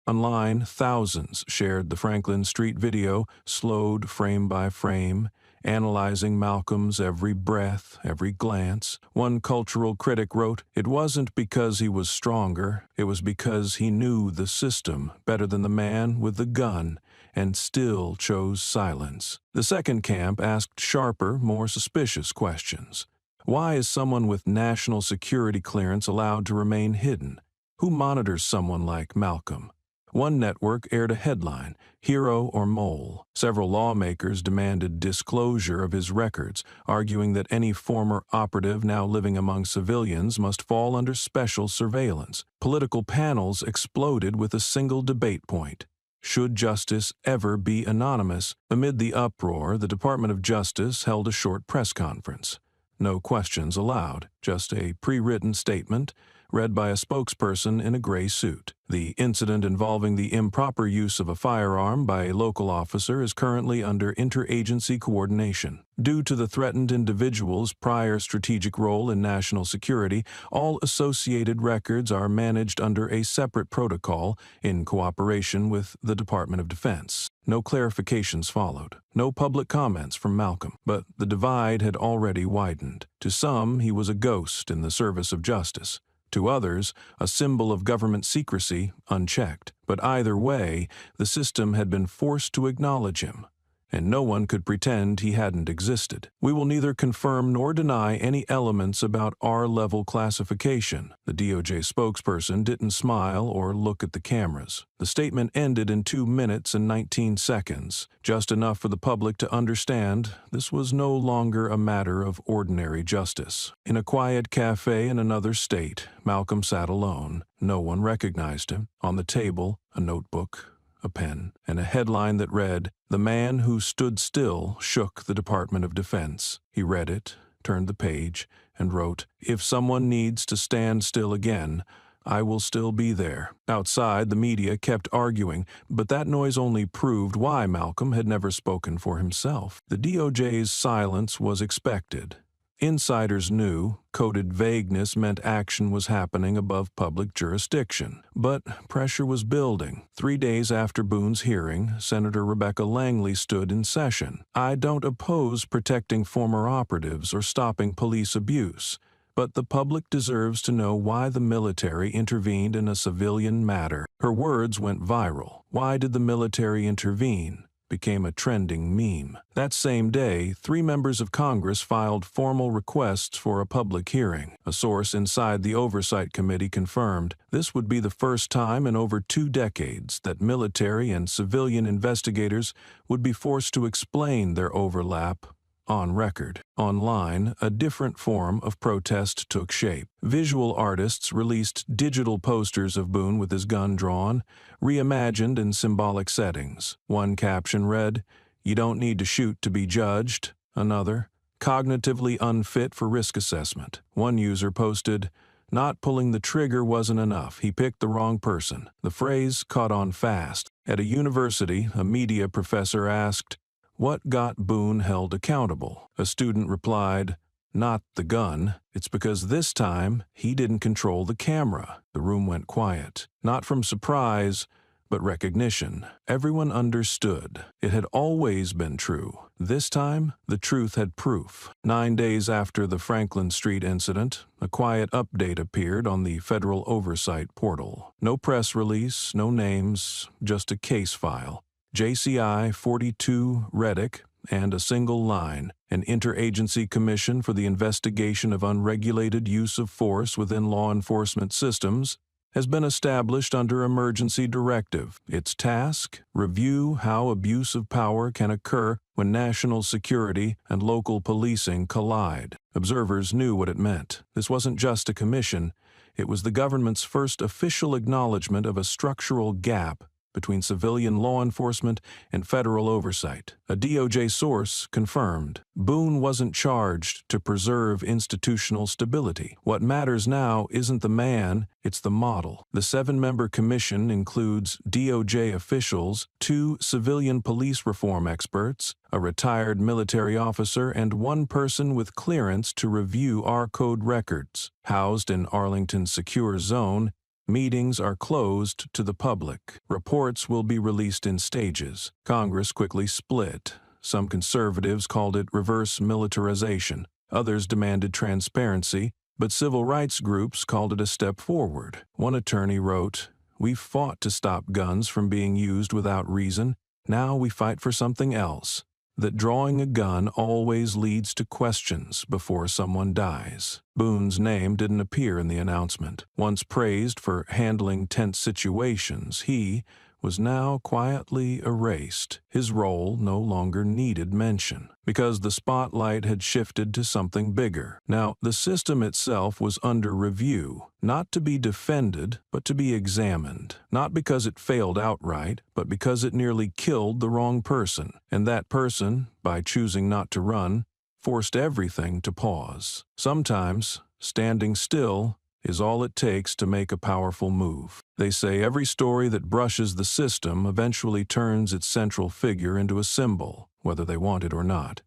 Online, thousands shared the Franklin Street video, slowed frame by frame, analyzing Malcolm's every breath, every glance. One cultural critic wrote, "It wasn't because he was stronger, it was because he knew the system better than the man with the gun, and still chose silence." The second camp asked sharper, more suspicious questions. Why is someone with national security clearance allowed to remain hidden? Who monitors someone like Malcolm? One network aired a headline, "Hero or Mole." Several lawmakers demanded disclosure of his records, arguing that any former operative now living among civilians must fall under special surveillance. Political panels exploded with a single debate point. Should justice ever be anonymous? Amid the uproar, the Department of Justice held a short press conference. No questions allowed, just a pre-written statement read by a spokesperson in a gray suit. The incident involving the improper use of a firearm by a local officer is currently under interagency coordination. Due to the threatened individual's prior strategic role in national security, all associated records are managed under a separate protocol in cooperation with the Department of Defense. No clarifications followed, no public comments from Malcolm, but the divide had already widened. To some, he was a ghost in the service of justice. To others, a symbol of government secrecy, unchecked. But either way, the system had been forced to acknowledge him, and no one could pretend he hadn't existed. We will neither confirm nor deny any elements about R-level classification. The DOJ spokesperson didn't smile or look at the cameras. The statement ended in 2 minutes and 19 seconds, just enough for the public to understand this was no longer a matter of ordinary justice. In a quiet cafe in another state, Malcolm sat alone. No one recognized him. On the table, a notebook, a pen, and a headline that read, "The man who stood still shook the Department of Defense." He read it, turned the page, and wrote, "If someone needs to stand still again, I will still be there." Outside, the media kept arguing, but that noise only proved why Malcolm had never spoken for himself. The DOJ's silence was expected. Insiders knew coded vagueness meant action was happening above public jurisdiction. But pressure was building. 3 days after Boone's hearing, Senator Rebecca Langley stood in session. "I don't oppose protecting former operatives or stopping police abuse, but the public deserves to know why the military intervened in a civilian matter." Her words went viral. "Why did the military intervene?" became a trending meme. That same day, 3 members of Congress filed formal requests for a public hearing. A source inside the Oversight Committee confirmed this would be the first time in over 2 decades that military and civilian investigators would be forced to explain their overlap on record. Online, a different form of protest took shape. Visual artists released digital posters of Boone with his gun drawn, reimagined in symbolic settings. One caption read, "You don't need to shoot to be judged." Another, "Cognitively unfit for risk assessment." One user posted, "Not pulling the trigger wasn't enough. He picked the wrong person." The phrase caught on fast. At a university, a media professor asked, "What got Boone held accountable?" A student replied, "Not the gun. It's because this time he didn't control the camera." The room went quiet, not from surprise, but recognition. Everyone understood. It had always been true. This time, the truth had proof. 9 days after the Franklin Street incident, a quiet update appeared on the Federal Oversight portal. No press release, no names, just a case file. JCI 42 Reddick, and a single line, "An Interagency Commission for the Investigation of Unregulated Use of Force Within Law Enforcement Systems," has been established under emergency directive. Its task? Review how abuse of power can occur when national security and local policing collide. Observers knew what it meant. This wasn't just a commission, it was the government's first official acknowledgement of a structural gap between civilian law enforcement and federal oversight. A DOJ source confirmed Boone wasn't charged to preserve institutional stability. What matters now isn't the man, it's the model. The 7-member commission includes DOJ officials, 2 civilian police reform experts, a retired military officer, and 1 person with clearance to review our code records. Housed in Arlington's secure zone, Meetings are closed to the public. Reports will be released in stages. Congress quickly split. Some conservatives called it reverse militarization. Others demanded transparency, but civil rights groups called it a step forward. One attorney wrote, "We've fought to stop guns from being used without reason. Now we fight for something else. That drawing a gun always leads to questions before someone dies." Boone's name didn't appear in the announcement. Once praised for handling tense situations, he was now quietly erased. His role no longer needed mention, because the spotlight had shifted to something bigger. Now, the system itself was under review, not to be defended, but to be examined. Not because it failed outright, but because it nearly killed the wrong person. And that person, by choosing not to run, forced everything to pause. Sometimes, standing still is all it takes to make a powerful move. They say every story that brushes the system eventually turns its central figure into a symbol, whether they want it or not.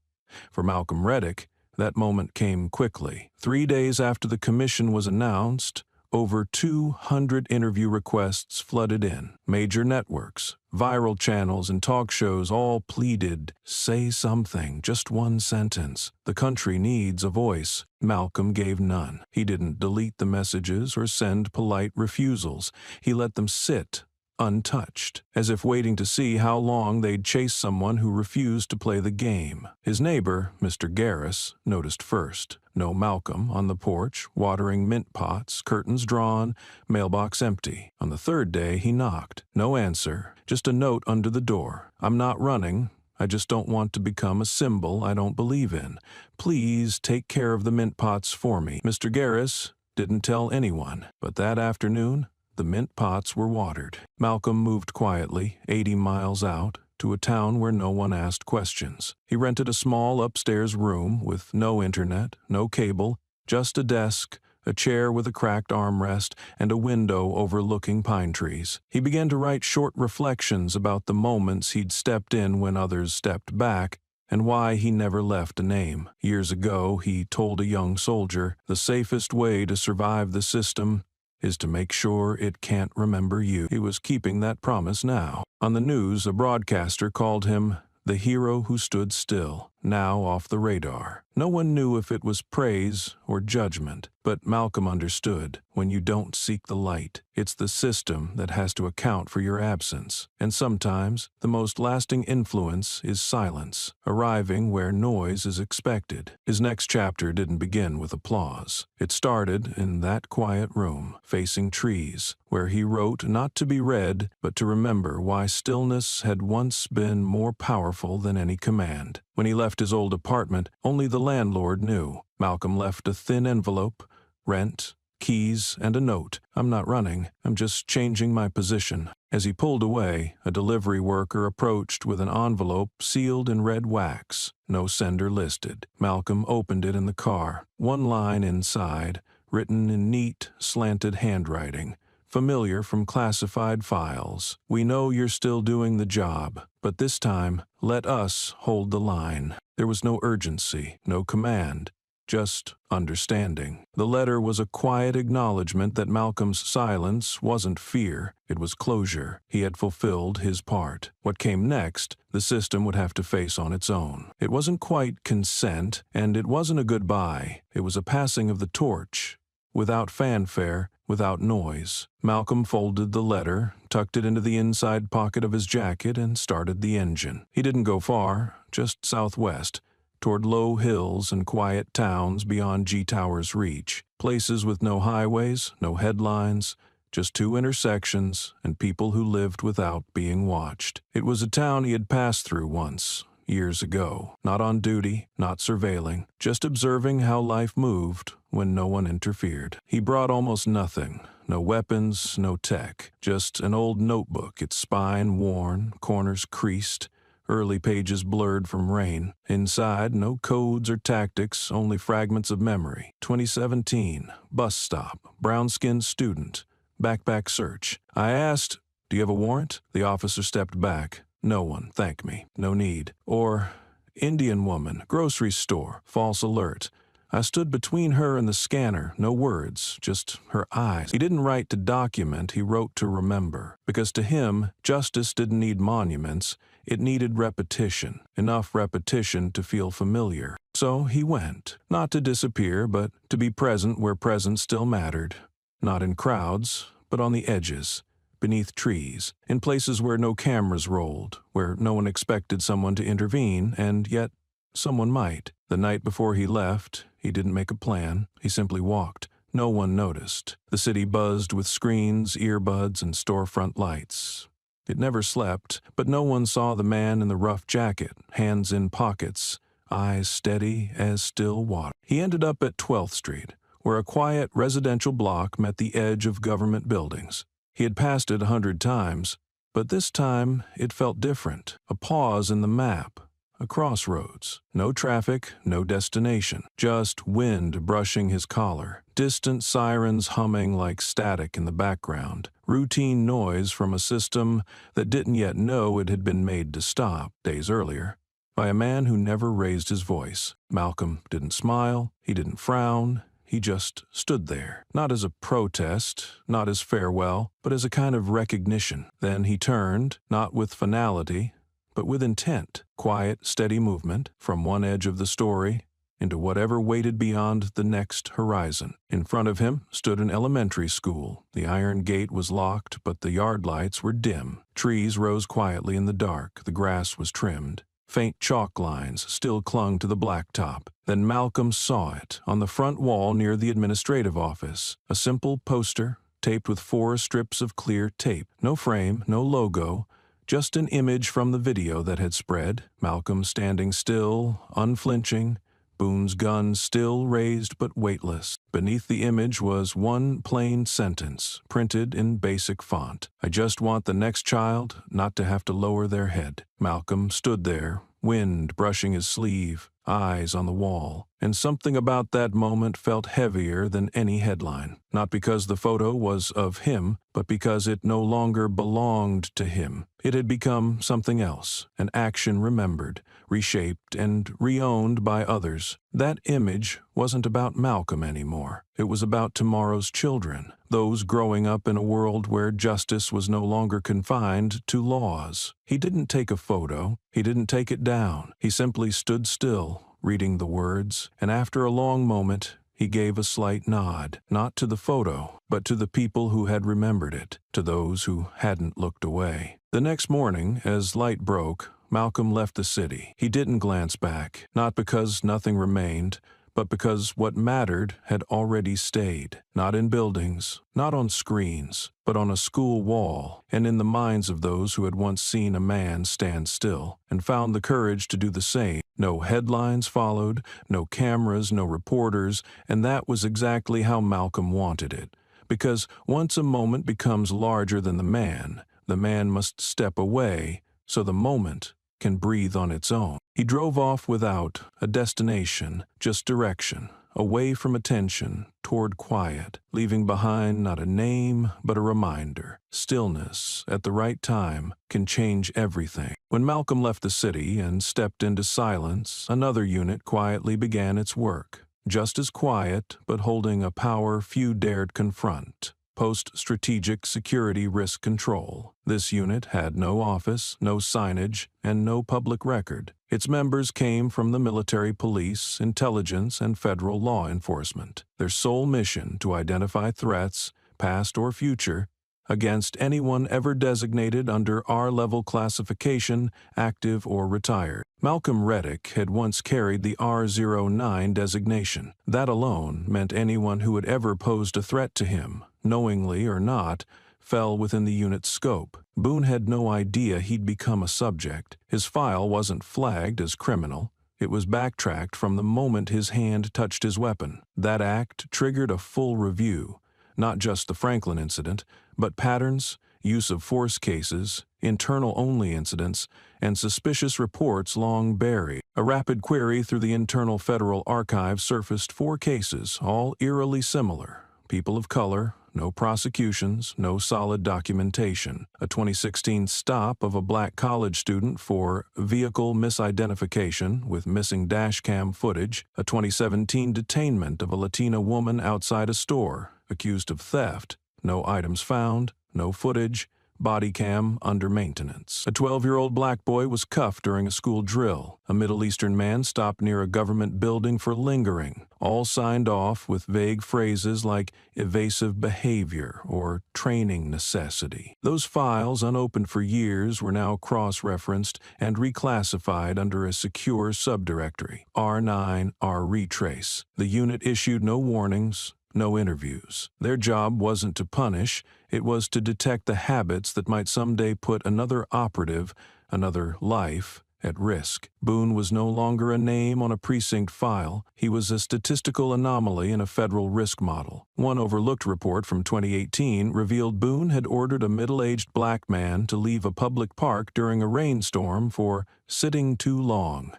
For Malcolm Reddick, that moment came quickly. 3 days after the commission was announced, over 200 interview requests flooded in. Major networks, viral channels, and talk shows all pleaded, "Say something, just one sentence. The country needs a voice." Malcolm gave none. He didn't delete the messages or send polite refusals. He let them sit, untouched, as if waiting to see how long they'd chase someone who refused to play the game. His neighbor, Mr. Garris, noticed first. No Malcolm on the porch, watering mint pots, curtains drawn, mailbox empty. On the third day, he knocked. No answer, just a note under the door. "I'm not running. I just don't want to become a symbol I don't believe in. Please take care of the mint pots for me." Mr. Garris didn't tell anyone, but that afternoon, the mint pots were watered. Malcolm moved quietly, 80 miles out, to a town where no one asked questions. He rented a small upstairs room with no internet, no cable, just a desk, a chair with a cracked armrest, and a window overlooking pine trees. He began to write short reflections about the moments he'd stepped in when others stepped back, and why he never left a name. Years ago, he told a young soldier, "The safest way to survive the system is to make sure it can't remember you." He was keeping that promise now. On the news, a broadcaster called him the hero who stood still, now off the radar. No one knew if it was praise or judgment, but Malcolm understood. When you don't seek the light, it's the system that has to account for your absence. And sometimes, the most lasting influence is silence, arriving where noise is expected. His next chapter didn't begin with applause. It started in that quiet room, facing trees, where he wrote not to be read, but to remember why stillness had once been more powerful than any command. When he left his old apartment, only the landlord knew. Malcolm left a thin envelope, rent, keys, and a note. "I'm not running. I'm just changing my position." As he pulled away, a delivery worker approached with an envelope sealed in red wax, no sender listed. Malcolm opened it in the car. One line inside, written in neat, slanted handwriting, familiar from classified files. "We know you're still doing the job, but this time, let us hold the line." There was no urgency, no command, just understanding. The letter was a quiet acknowledgement that Malcolm's silence wasn't fear, it was closure. He had fulfilled his part. What came next, the system would have to face on its own. It wasn't quite consent, and it wasn't a goodbye. It was a passing of the torch, without fanfare, without noise. Malcolm folded the letter, tucked it into the inside pocket of his jacket, and started the engine. He didn't go far, just southwest, toward low hills and quiet towns beyond G Tower's reach. Places with no highways, no headlines, just 2 intersections and people who lived without being watched. It was a town he had passed through once, years ago, not on duty, not surveilling, just observing how life moved when no one interfered. He brought almost nothing, no weapons, no tech, just an old notebook, its spine worn, corners creased, early pages blurred from rain. Inside, no codes or tactics, only fragments of memory. 2017, bus stop, brown-skinned student, backpack search. I asked, "Do you have a warrant?" The officer stepped back. "No one, thank me, no need." Or, "Indian woman, grocery store, false alert. I stood between her and the scanner, no words, just her eyes. He didn't write to document, he wrote to remember. Because to him, justice didn't need monuments, it needed repetition, enough repetition to feel familiar. So he went, not to disappear, but to be present where presence still mattered. Not in crowds, but on the edges, beneath trees, in places where no cameras rolled, where no one expected someone to intervene, and yet someone might. The night before he left, he didn't make a plan, he simply walked. No one noticed. The city buzzed with screens, earbuds, and storefront lights. It never slept, but no one saw the man in the rough jacket, hands in pockets, eyes steady as still water. He ended up at 12th Street, where a quiet residential block met the edge of government buildings. He had passed it 100 times, but this time it felt different. A pause in the map, a crossroads. No traffic, no destination. Just wind brushing his collar. Distant sirens humming like static in the background. Routine noise from a system that didn't yet know it had been made to stop days earlier by a man who never raised his voice. Malcolm didn't smile, he didn't frown, he just stood there. Not as a protest, not as farewell, but as a kind of recognition. Then he turned, not with finality, but with intent. Quiet, steady movement from one edge of the story into whatever waited beyond the next horizon. In front of him stood an elementary school. The iron gate was locked, but the yard lights were dim. Trees rose quietly in the dark. The grass was trimmed. Faint chalk lines still clung to the blacktop. Then Malcolm saw it on the front wall near the administrative office. A simple poster taped with 4 strips of clear tape. No frame, no logo, just an image from the video that had spread. Malcolm standing still, unflinching, Boone's gun still raised but weightless. Beneath the image was one plain sentence, printed in basic font. I just want the next child not to have to lower their head. Malcolm stood there, wind brushing his sleeve, eyes on the wall, and something about that moment felt heavier than any headline. Not because the photo was of him, but because it no longer belonged to him. It had become something else, an action remembered, reshaped, and re-owned by others. That image wasn't about Malcolm anymore. It was about tomorrow's children, those growing up in a world where justice was no longer confined to laws. He didn't take a photo. He didn't take it down. He simply stood still, reading the words, and after a long moment, he gave a slight nod, not to the photo, but to the people who had remembered it, to those who hadn't looked away. The next morning, as light broke, Malcolm left the city. He didn't glance back, not because nothing remained, but because what mattered had already stayed. Not in buildings, not on screens, but on a school wall, and in the minds of those who had once seen a man stand still, and found the courage to do the same. No headlines followed, no cameras, no reporters, and that was exactly how Malcolm wanted it. Because once a moment becomes larger than the man must step away so the moment can breathe on its own. He drove off without a destination, just direction, away from attention, toward quiet, leaving behind not a name, but a reminder. Stillness, at the right time, can change everything. When Malcolm left the city and stepped into silence, another unit quietly began its work. Just as quiet, but holding a power few dared confront. Post-strategic security risk control. This unit had no office, no signage, and no public record. Its members came from the military police, intelligence, and federal law enforcement. Their sole mission to identify threats, past or future, against anyone ever designated under R-level classification, active or retired. Malcolm Reddick had once carried the R09 designation. That alone meant anyone who had ever posed a threat to him, knowingly or not, fell within the unit's scope. Boone had no idea he'd become a subject. His file wasn't flagged as criminal. It was backtracked from the moment his hand touched his weapon. That act triggered a full review. Not just the Franklin incident, but patterns, use of force cases, internal-only incidents, and suspicious reports long buried. A rapid query through the internal federal archive surfaced 4 cases, all eerily similar. People of color, no prosecutions, no solid documentation. A 2016 stop of a black college student for vehicle misidentification with missing dashcam footage. A 2017 detainment of a Latina woman outside a store, accused of theft. No items found, no footage. Body cam under maintenance. A 12-year-old black boy was cuffed during a school drill. A Middle Eastern man stopped near a government building for lingering, all signed off with vague phrases like evasive behavior or training necessity. Those files, unopened for years, were now cross-referenced and reclassified under a secure subdirectory, R9 R Retrace. The unit issued no warnings, no interviews. Their job wasn't to punish, it was to detect the habits that might someday put another operative, another life, at risk. Boone was no longer a name on a precinct file. He was a statistical anomaly in a federal risk model. One overlooked report from 2018 revealed Boone had ordered a middle-aged black man to leave a public park during a rainstorm for sitting too long.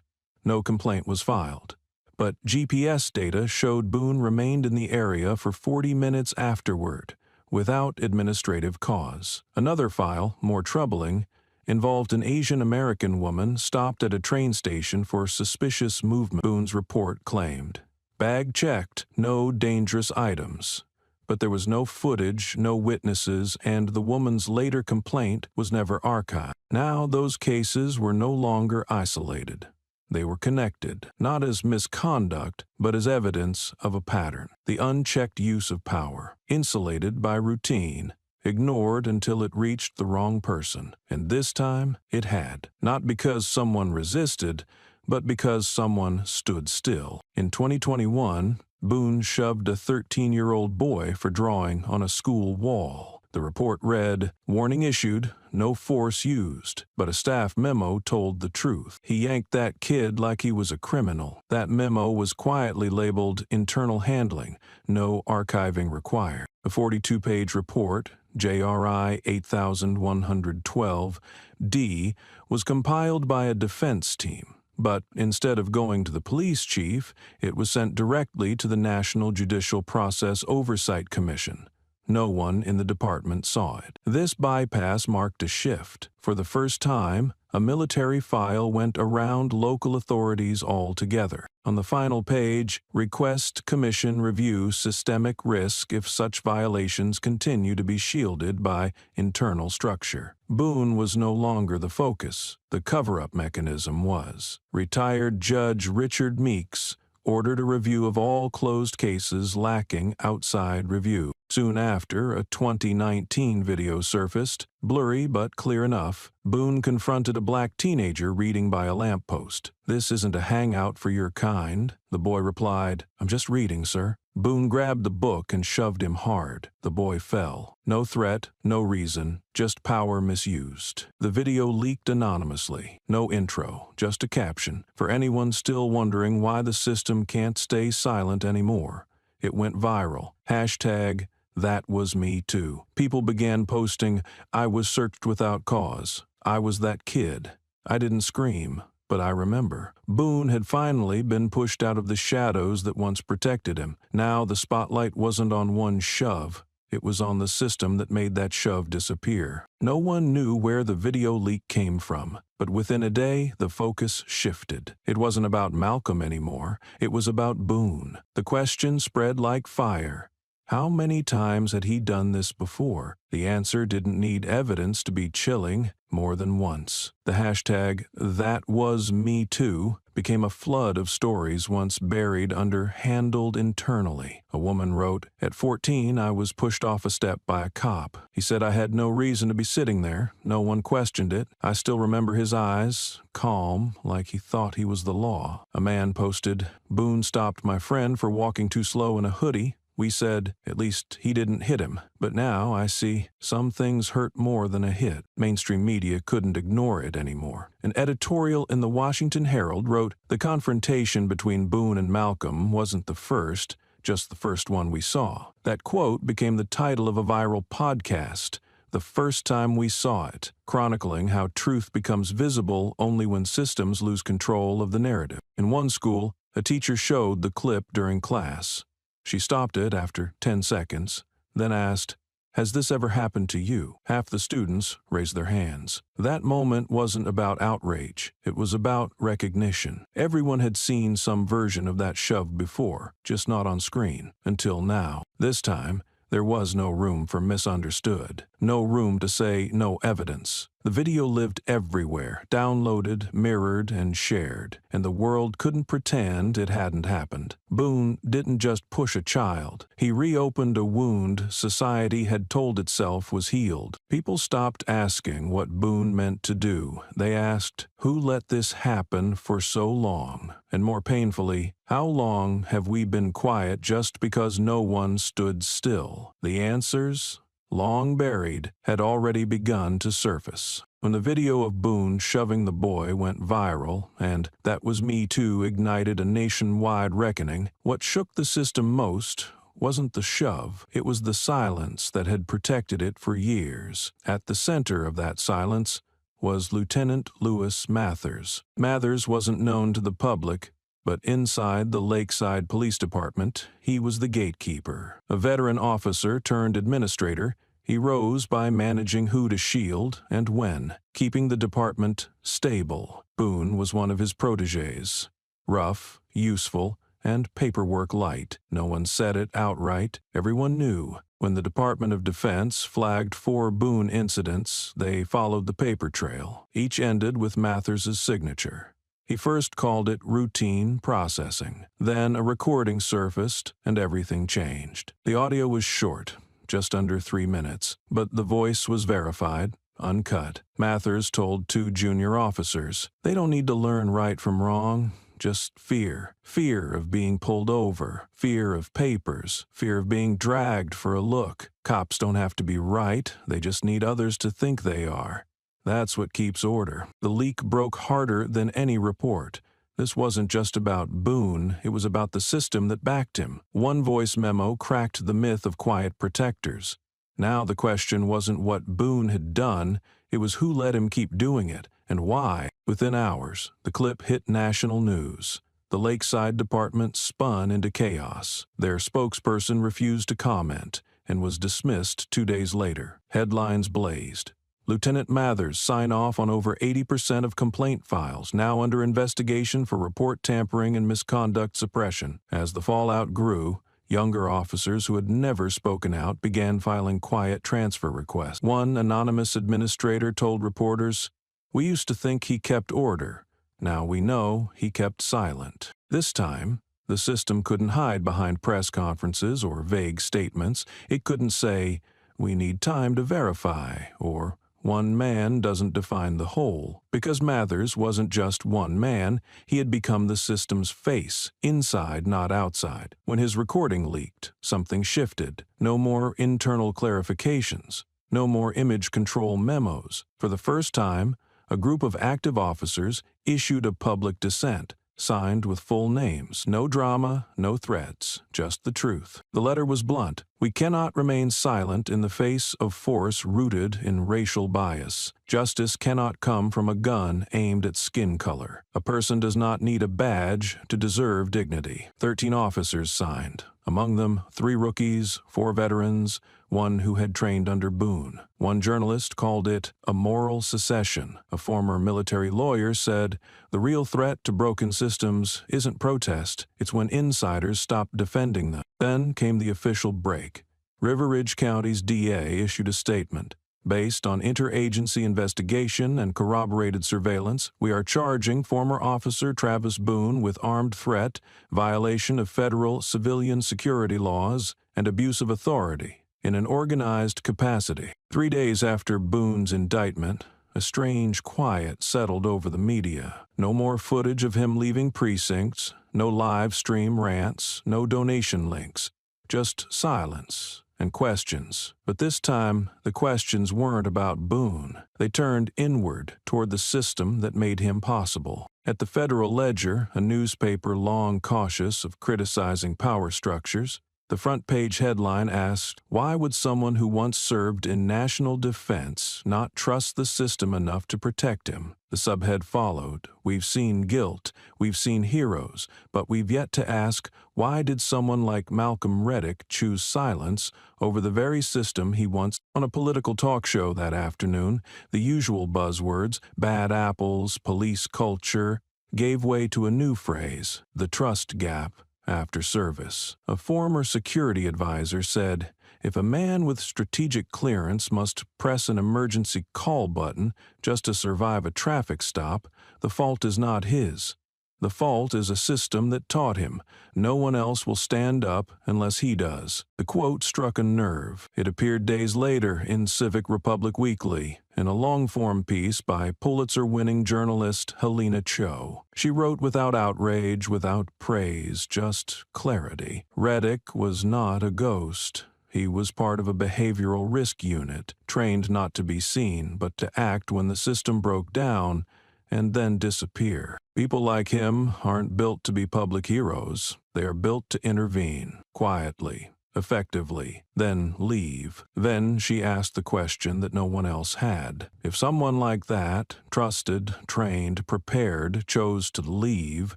No complaint was filed. But GPS data showed Boone remained in the area for 40 minutes afterward, without administrative cause. Another file, more troubling, involved an Asian American woman stopped at a train station for suspicious movement. Boone's report claimed, "Bag checked, no dangerous items." But there was no footage, no witnesses, and the woman's later complaint was never archived. Now those cases were no longer isolated. They were connected, not as misconduct, but as evidence of a pattern. The unchecked use of power, insulated by routine, ignored until it reached the wrong person. And this time, it had. Not because someone resisted, but because someone stood still. In 2021, Boone shoved a 13-year-old boy for drawing on a school wall. The report read, "Warning issued, no force used," but a staff memo told the truth. He yanked that kid like he was a criminal. That memo was quietly labeled internal handling, no archiving required. A 42-page report, JRI 8112-D, was compiled by a defense team. But instead of going to the police chief, it was sent directly to the National Judicial Process Oversight Commission. No one in the department saw it. This bypass marked a shift. For the first time, a military file went around local authorities altogether. On the final page, request commission review systemic risk if such violations continue to be shielded by internal structure. Boone was no longer the focus. The cover-up mechanism was. Retired Judge Richard Meeks ordered a review of all closed cases lacking outside review. Soon after, a 2019 video surfaced, blurry but clear enough. Boone confronted a black teenager reading by a lamppost. "This isn't a hangout for your kind," the boy replied. "I'm just reading, sir." Boone grabbed the book and shoved him hard. The boy fell. No threat, no reason, just power misused. The video leaked anonymously. No intro, just a caption. For anyone still wondering why the system can't stay silent anymore. It went viral. Hashtag, "That was me too." People began posting, "I was searched without cause. I was that kid. I didn't scream, but I remember." Boone had finally been pushed out of the shadows that once protected him. Now the spotlight wasn't on one shove. It was on the system that made that shove disappear. No one knew where the video leak came from, but within a day, the focus shifted. It wasn't about Malcolm anymore. It was about Boone. The question spread like fire. How many times had he done this before? The answer didn't need evidence to be chilling. More than once. The hashtag, "That was me too," became a flood of stories once buried under "handled internally." A woman wrote, "At 14, I was pushed off a step by a cop. He said I had no reason to be sitting there. No one questioned it. I still remember his eyes, calm, like he thought he was the law." A man posted, "Boone stopped my friend for walking too slow in a hoodie. We said, at least he didn't hit him. But now I see some things hurt more than a hit." Mainstream media couldn't ignore it anymore. An editorial in the Washington Herald wrote, "The confrontation between Boone and Malcolm wasn't the first, just the first one we saw." That quote became the title of a viral podcast, "The First Time We Saw It," chronicling how truth becomes visible only when systems lose control of the narrative. In one school, a teacher showed the clip during class. She stopped it after 10 seconds, then asked, "Has this ever happened to you?" Half the students raised their hands. That moment wasn't about outrage. It was about recognition. Everyone had seen some version of that shove before, just not on screen, until now. This time, there was no room for misunderstood, no room to say no evidence. The video lived everywhere, downloaded, mirrored, and shared, and the world couldn't pretend it hadn't happened. Boone didn't just push a child. He reopened a wound society had told itself was healed. People stopped asking what Boone meant to do. They asked, who let this happen for so long? And more painfully, how long have we been quiet just because no one stood still? The answers, long buried, had already begun to surface. When the video of Boone shoving the boy went viral, and "That Was Me Too" ignited a nationwide reckoning, what shook the system most wasn't the shove, it was the silence that had protected it for years. At the center of that silence was Lieutenant Lewis Mathers. Mathers wasn't known to the public, but inside the Lakeside Police Department, he was the gatekeeper. A veteran officer turned administrator, he rose by managing who to shield and when, keeping the department stable. Boone was one of his protégés. Rough, useful, and paperwork light. No one said it outright. Everyone knew. When the Department of Defense flagged 4 Boone incidents, they followed the paper trail. Each ended with Mathers' signature. He first called it routine processing. Then a recording surfaced, and everything changed. The audio was short, just under 3 minutes, but the voice was verified, uncut. Mathers told 2 junior officers, "They don't need to learn right from wrong. Just fear. Fear of being pulled over. Fear of papers. Fear of being dragged for a look. Cops don't have to be right. They just need others to think they are. That's what keeps order." The leak broke harder than any report. This wasn't just about Boone, it was about the system that backed him. One voice memo cracked the myth of quiet protectors. Now the question wasn't what Boone had done, it was who let him keep doing it, and why. Within hours, the clip hit national news. The Lakeside Department spun into chaos. Their spokesperson refused to comment and was dismissed 2 days later. Headlines blazed. Lieutenant Mathers sign off on over 80% of complaint files, now under investigation for report tampering and misconduct suppression. As the fallout grew, younger officers who had never spoken out began filing quiet transfer requests. One anonymous administrator told reporters, "We used to think he kept order. Now we know he kept silent." This time, the system couldn't hide behind press conferences or vague statements. It couldn't say, "We need time to verify," or "One man doesn't define the whole." Because Mathers wasn't just one man, he had become the system's face, inside not outside. When his recording leaked, something shifted. No more internal clarifications. No more image control memos. For the first time, a group of active officers issued a public dissent, signed with full names. No drama, no threats, just the truth. The letter was blunt. "We cannot remain silent in the face of force rooted in racial bias. Justice cannot come from a gun aimed at skin color. A person does not need a badge to deserve dignity." 13 officers signed. Among them, 3 rookies, 4 veterans, 1 who had trained under Boone. One journalist called it a moral secession. A former military lawyer said, "The real threat to broken systems isn't protest, it's when insiders stop defending them." Then came the official break. River Ridge County's DA issued a statement. "Based on interagency investigation and corroborated surveillance, we are charging former officer Travis Boone with armed threat, violation of federal civilian security laws, and abuse of authority in an organized capacity." 3 days after Boone's indictment, a strange quiet settled over the media. No more footage of him leaving precincts, no live stream rants, no donation links, just silence and questions. But this time, the questions weren't about Boone. They turned inward toward the system that made him possible. At the Federal Ledger, a newspaper long cautious of criticizing power structures, The front page headline asked, "Why would someone who once served in national defense not trust the system enough to protect him?" The subhead followed, "We've seen guilt, we've seen heroes, but we've yet to ask, why did someone like Malcolm Reddick choose silence over the very system he once..." On a political talk show that afternoon, the usual buzzwords, bad apples, police culture, gave way to a new phrase, the trust gap after service. A former security advisor said, "If a man with strategic clearance must press an emergency call button just to survive a traffic stop, the fault is not his. The fault is a system that taught him. No one else will stand up unless he does." The quote struck a nerve. It appeared days later in Civic Republic Weekly, in a long-form piece by Pulitzer-winning journalist Helena Cho. She wrote without outrage, without praise, just clarity. Reddick was not a ghost. He was part of a behavioral risk unit, trained not to be seen, but to act when the system broke down and then disappear. People like him aren't built to be public heroes. They are built to intervene, quietly, effectively, then leave. Then she asked the question that no one else had. If someone like that, trusted, trained, prepared, chose to leave,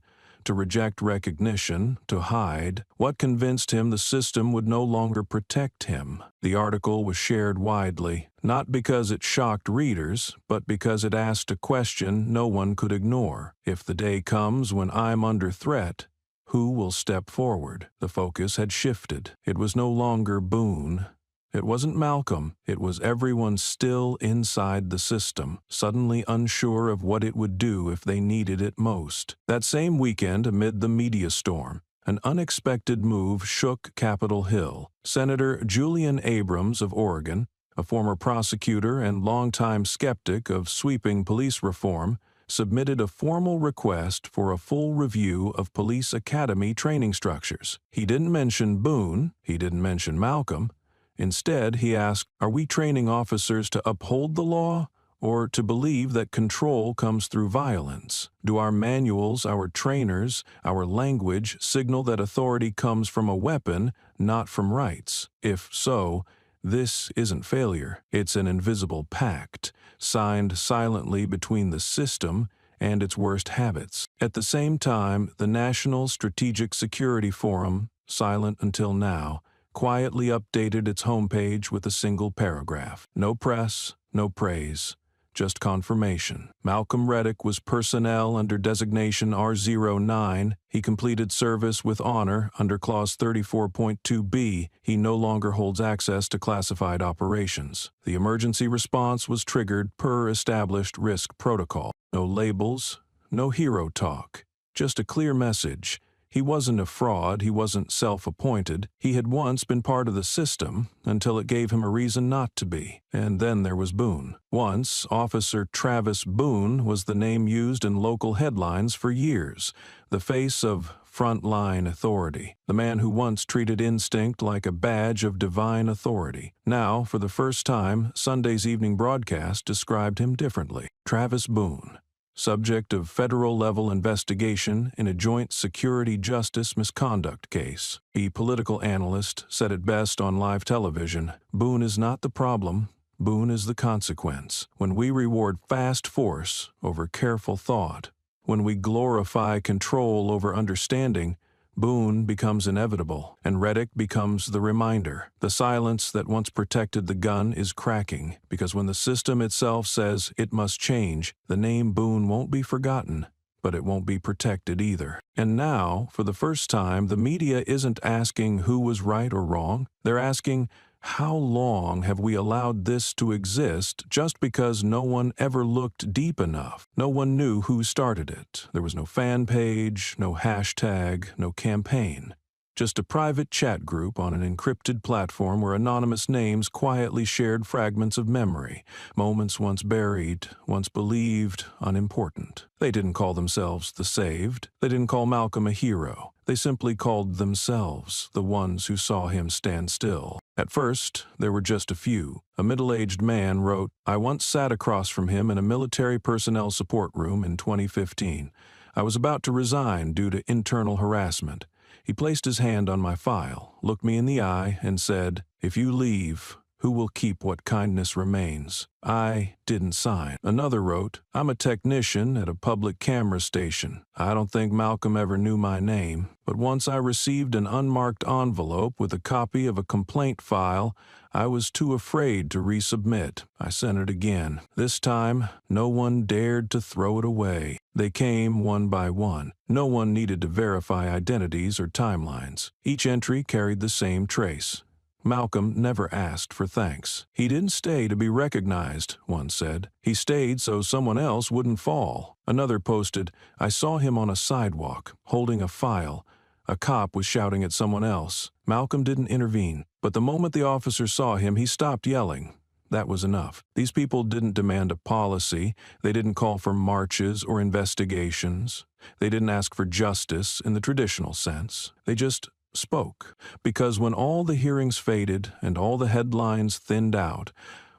to reject recognition, to hide, what convinced him the system would no longer protect him? The article was shared widely, not because it shocked readers, but because it asked a question no one could ignore. If the day comes when I'm under threat, who will step forward? The focus had shifted. It was no longer Boone. It wasn't Malcolm. It was everyone still inside the system, suddenly unsure of what it would do if they needed it most. That same weekend, amid the media storm, an unexpected move shook Capitol Hill. Senator Julian Abrams of Oregon, a former prosecutor and longtime skeptic of sweeping police reform, submitted a formal request for a full review of police academy training structures. He didn't mention Boone. He didn't mention Malcolm. Instead, he asked, "Are we training officers to uphold the law or to believe that control comes through violence? Do our manuals, our trainers, our language signal that authority comes from a weapon, not from rights? If so, this isn't failure. It's an invisible pact, signed silently between the system and its worst habits." At the same time, the National Strategic Security Forum, silent until now, quietly updated its homepage with a single paragraph. No press, no praise, just confirmation. Malcolm Reddick was personnel under designation R09. He completed service with honor under Clause 34.2b. He no longer holds access to classified operations. The emergency response was triggered per established risk protocol. No labels, no hero talk, just a clear message. He wasn't a fraud, he wasn't self-appointed. He had once been part of the system until it gave him a reason not to be. And then there was Boone. Once, Officer Travis Boone was the name used in local headlines for years, the face of frontline authority, the man who once treated instinct like a badge of divine authority. Now, for the first time, Sunday's evening broadcast described him differently. Travis Boone, subject of federal-level investigation in a joint security justice misconduct case. The political analyst said it best on live television, "Boone is not the problem, Boone is the consequence. When we reward fast force over careful thought, when we glorify control over understanding, Boone becomes inevitable, and Reddick becomes the reminder. The silence that once protected the gun is cracking, because when the system itself says it must change, the name Boone won't be forgotten, but it won't be protected either." And now, for the first time, the media isn't asking who was right or wrong. They're asking, how long have we allowed this to exist just because no one ever looked deep enough? No one knew who started it. There was no fan page, no hashtag, no campaign. Just a private chat group on an encrypted platform where anonymous names quietly shared fragments of memory, moments once buried, once believed unimportant. They didn't call themselves the saved. They didn't call Malcolm a hero. They simply called themselves the ones who saw him stand still. At first, there were just a few. A middle-aged man wrote, "I once sat across from him in a military personnel support room in 2015. I was about to resign due to internal harassment. He placed his hand on my file, looked me in the eye, and said, "If you leave, who will keep what kindness remains?" I didn't sign. Another wrote, "I'm a technician at a public camera station. I don't think Malcolm ever knew my name, but once I received an unmarked envelope with a copy of a complaint file, I was too afraid to resubmit. I sent it again. This time, no one dared to throw it away. They came one by one. No one needed to verify identities or timelines. Each entry carried the same trace. Malcolm never asked for thanks. He didn't stay to be recognized," one said. "He stayed so someone else wouldn't fall." Another posted, "I saw him on a sidewalk, holding a file. A cop was shouting at someone else. Malcolm didn't intervene, but the moment the officer saw him, he stopped yelling. That was enough. These people didn't demand a policy. They didn't call for marches or investigations. They didn't ask for justice in the traditional sense. They just spoke. Because when all the hearings faded and all the headlines thinned out,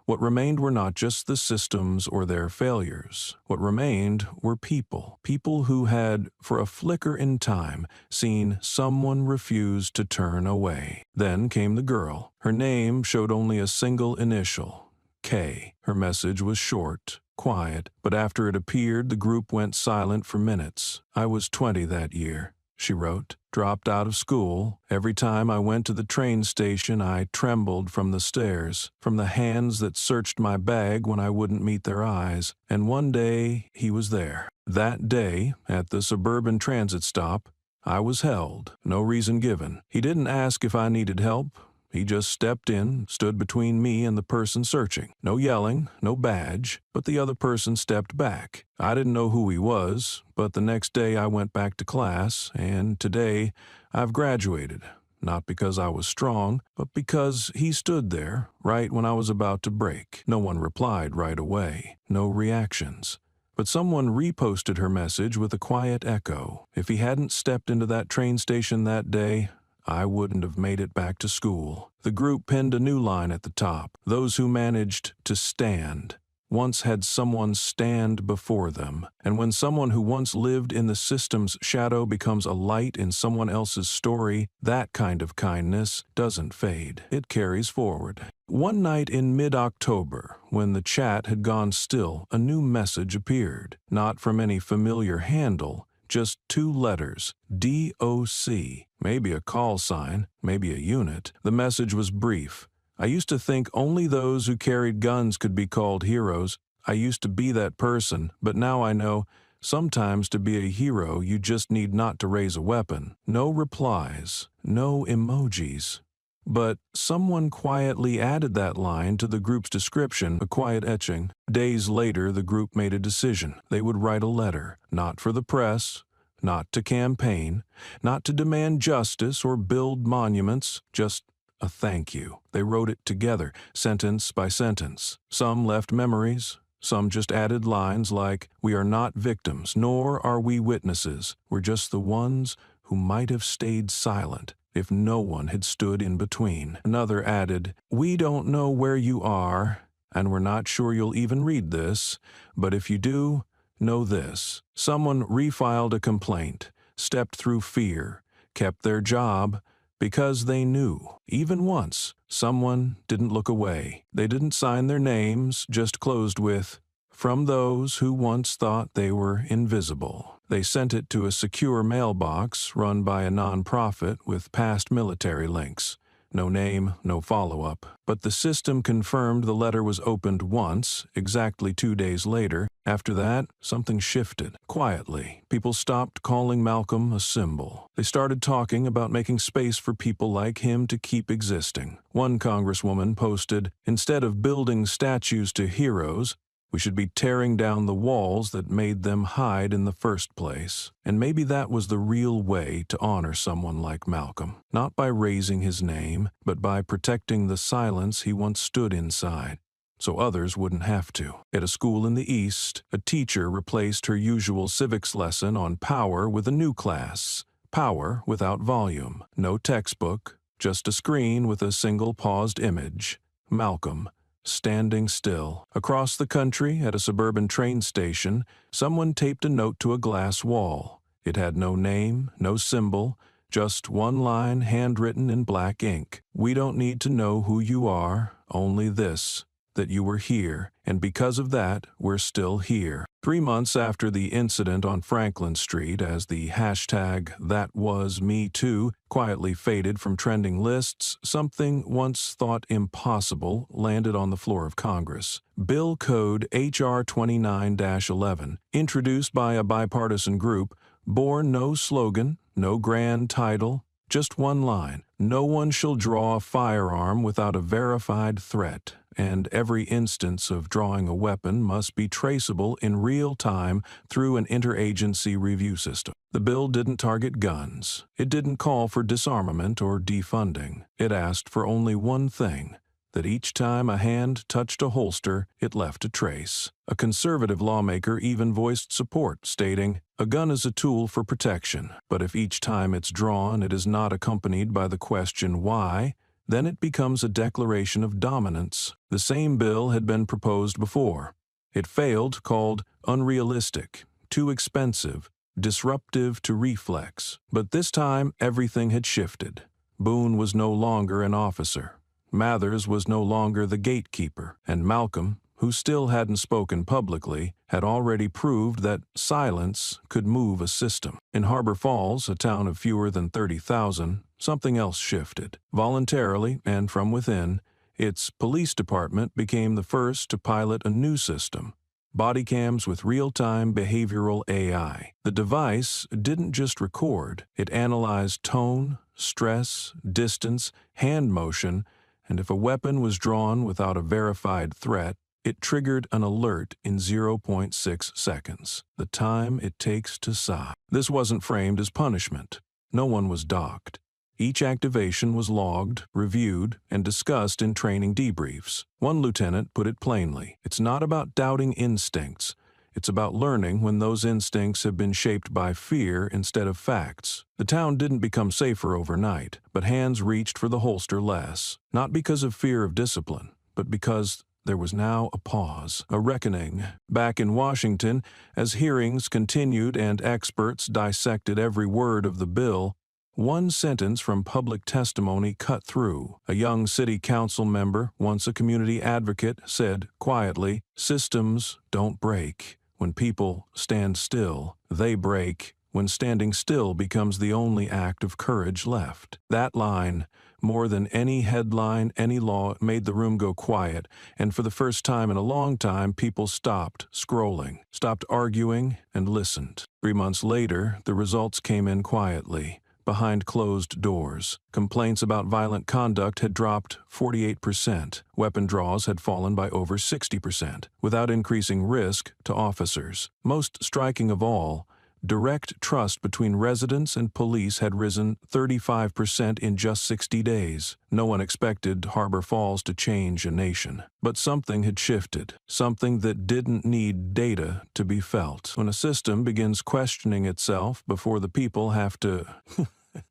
what remained were not just the systems or their failures. What remained were people. People who had, for a flicker in time, seen someone refuse to turn away. Then came the girl. Her name showed only a single initial, K. Her message was short, quiet, but after it appeared, the group went silent for minutes. "I was 20 that year," she wrote. "Dropped out of school. Every time I went to the train station, I trembled from the stares, from the hands that searched my bag when I wouldn't meet their eyes. And one day, he was there. That day, at the suburban transit stop, I was held. No reason given. He didn't ask if I needed help. He just stepped in, stood between me and the person searching. No yelling, no badge, but the other person stepped back. I didn't know who he was, but the next day I went back to class, and today I've graduated. Not because I was strong, but because he stood there, right when I was about to break. No one replied right away. No reactions. But someone reposted her message with a quiet echo. If he hadn't stepped into that train station that day, I wouldn't have made it back to school." The group pinned a new line at the top. Those who managed to stand once had someone stand before them. And when someone who once lived in the system's shadow becomes a light in someone else's story, that kind of kindness doesn't fade. It carries forward. One night in mid-October, when the chat had gone still, a new message appeared. Not from any familiar handle, just 2 letters, DOC, maybe a call sign, maybe a unit. The message was brief. "I used to think only those who carried guns could be called heroes. I used to be that person, but now I know sometimes to be a hero you just need not to raise a weapon." No replies, no emojis. But someone quietly added that line to the group's description, a quiet etching. Days later, the group made a decision. They would write a letter, not for the press, not to campaign, not to demand justice or build monuments, just a thank you. They wrote it together, sentence by sentence. Some left memories, some just added lines like, "We are not victims, nor are we witnesses. We're just the ones who might have stayed silent if no one had stood in between." Another added, "We don't know where you are, and we're not sure you'll even read this, but if you do, know this." Someone refiled a complaint, stepped through fear, kept their job, because they knew. Even once, someone didn't look away. They didn't sign their names, just closed with, "From those who once thought they were invisible." They sent it to a secure mailbox run by a nonprofit with past military links. No name, no follow-up. But the system confirmed the letter was opened once, exactly 2 days later. After that, something shifted. Quietly, people stopped calling Malcolm a symbol. They started talking about making space for people like him to keep existing. One congresswoman posted, "Instead of building statues to heroes, we should be tearing down the walls that made them hide in the first place." And maybe that was the real way to honor someone like Malcolm. Not by raising his name, but by protecting the silence he once stood inside, so others wouldn't have to. At a school in the East, a teacher replaced her usual civics lesson on power with a new class, Power Without Volume. No textbook, just a screen with a single paused image. Malcolm, standing still. Across the country, at a suburban train station, someone taped a note to a glass wall. It had no name, no symbol, Just one line handwritten in black ink. "We don't need to know who you are, only this, that you were here, and because of that, we're still here." 3 months after the incident on Franklin Street, as the hashtag #ThatWasMeToo quietly faded from trending lists, something once thought impossible landed on the floor of Congress. Bill Code H.R. 29-11, introduced by a bipartisan group, bore no slogan, no grand title, just one line: "No one shall draw a firearm without a verified threat, and every instance of drawing a weapon must be traceable in real time through an interagency review system." The bill didn't target guns. It didn't call for disarmament or defunding. It asked for only one thing: that each time a hand touched a holster, it left a trace. A conservative lawmaker even voiced support, stating, "A gun is a tool for protection, but if each time it's drawn it is not accompanied by the question why, then it becomes a declaration of dominance." The same bill had been proposed before. It failed, called unrealistic, too expensive, disruptive to reflex. But this time everything had shifted. Boone was no longer an officer. Mathers was no longer the gatekeeper, and Malcolm, who still hadn't spoken publicly, had already proved that silence could move a system. In Harbor Falls, a town of fewer than 30,000, something else shifted. Voluntarily and from within, its police department became the first to pilot a new system: body cams with real-time behavioral AI. The device didn't just record, it analyzed tone, stress, distance, hand motion, and if a weapon was drawn without a verified threat, it triggered an alert in 0.6 seconds, the time it takes to sigh. This wasn't framed as punishment. No one was docked. Each activation was logged, reviewed, and discussed in training debriefs. One lieutenant put it plainly: "It's not about doubting instincts. It's about learning when those instincts have been shaped by fear instead of facts." The town didn't become safer overnight, but hands reached for the holster less, not because of fear of discipline, but because there was now a pause, a reckoning. Back in Washington, as hearings continued and experts dissected every word of the bill, one sentence from public testimony cut through. A young city council member, once a community advocate, said quietly, "Systems don't break when people stand still. They break when standing still becomes the only act of courage left." That line, more than any headline, any law, made the room go quiet, and for the first time in a long time, people stopped scrolling, stopped arguing, and listened. 3 months later, the results came in quietly, behind closed doors. Complaints about violent conduct had dropped 48%. Weapon draws had fallen by over 60%, without increasing risk to officers. Most striking of all, direct trust between residents and police had risen 35% in just 60 days. No one expected Harbor Falls to change a nation. But something had shifted, something that didn't need data to be felt. When a system begins questioning itself before the people have to...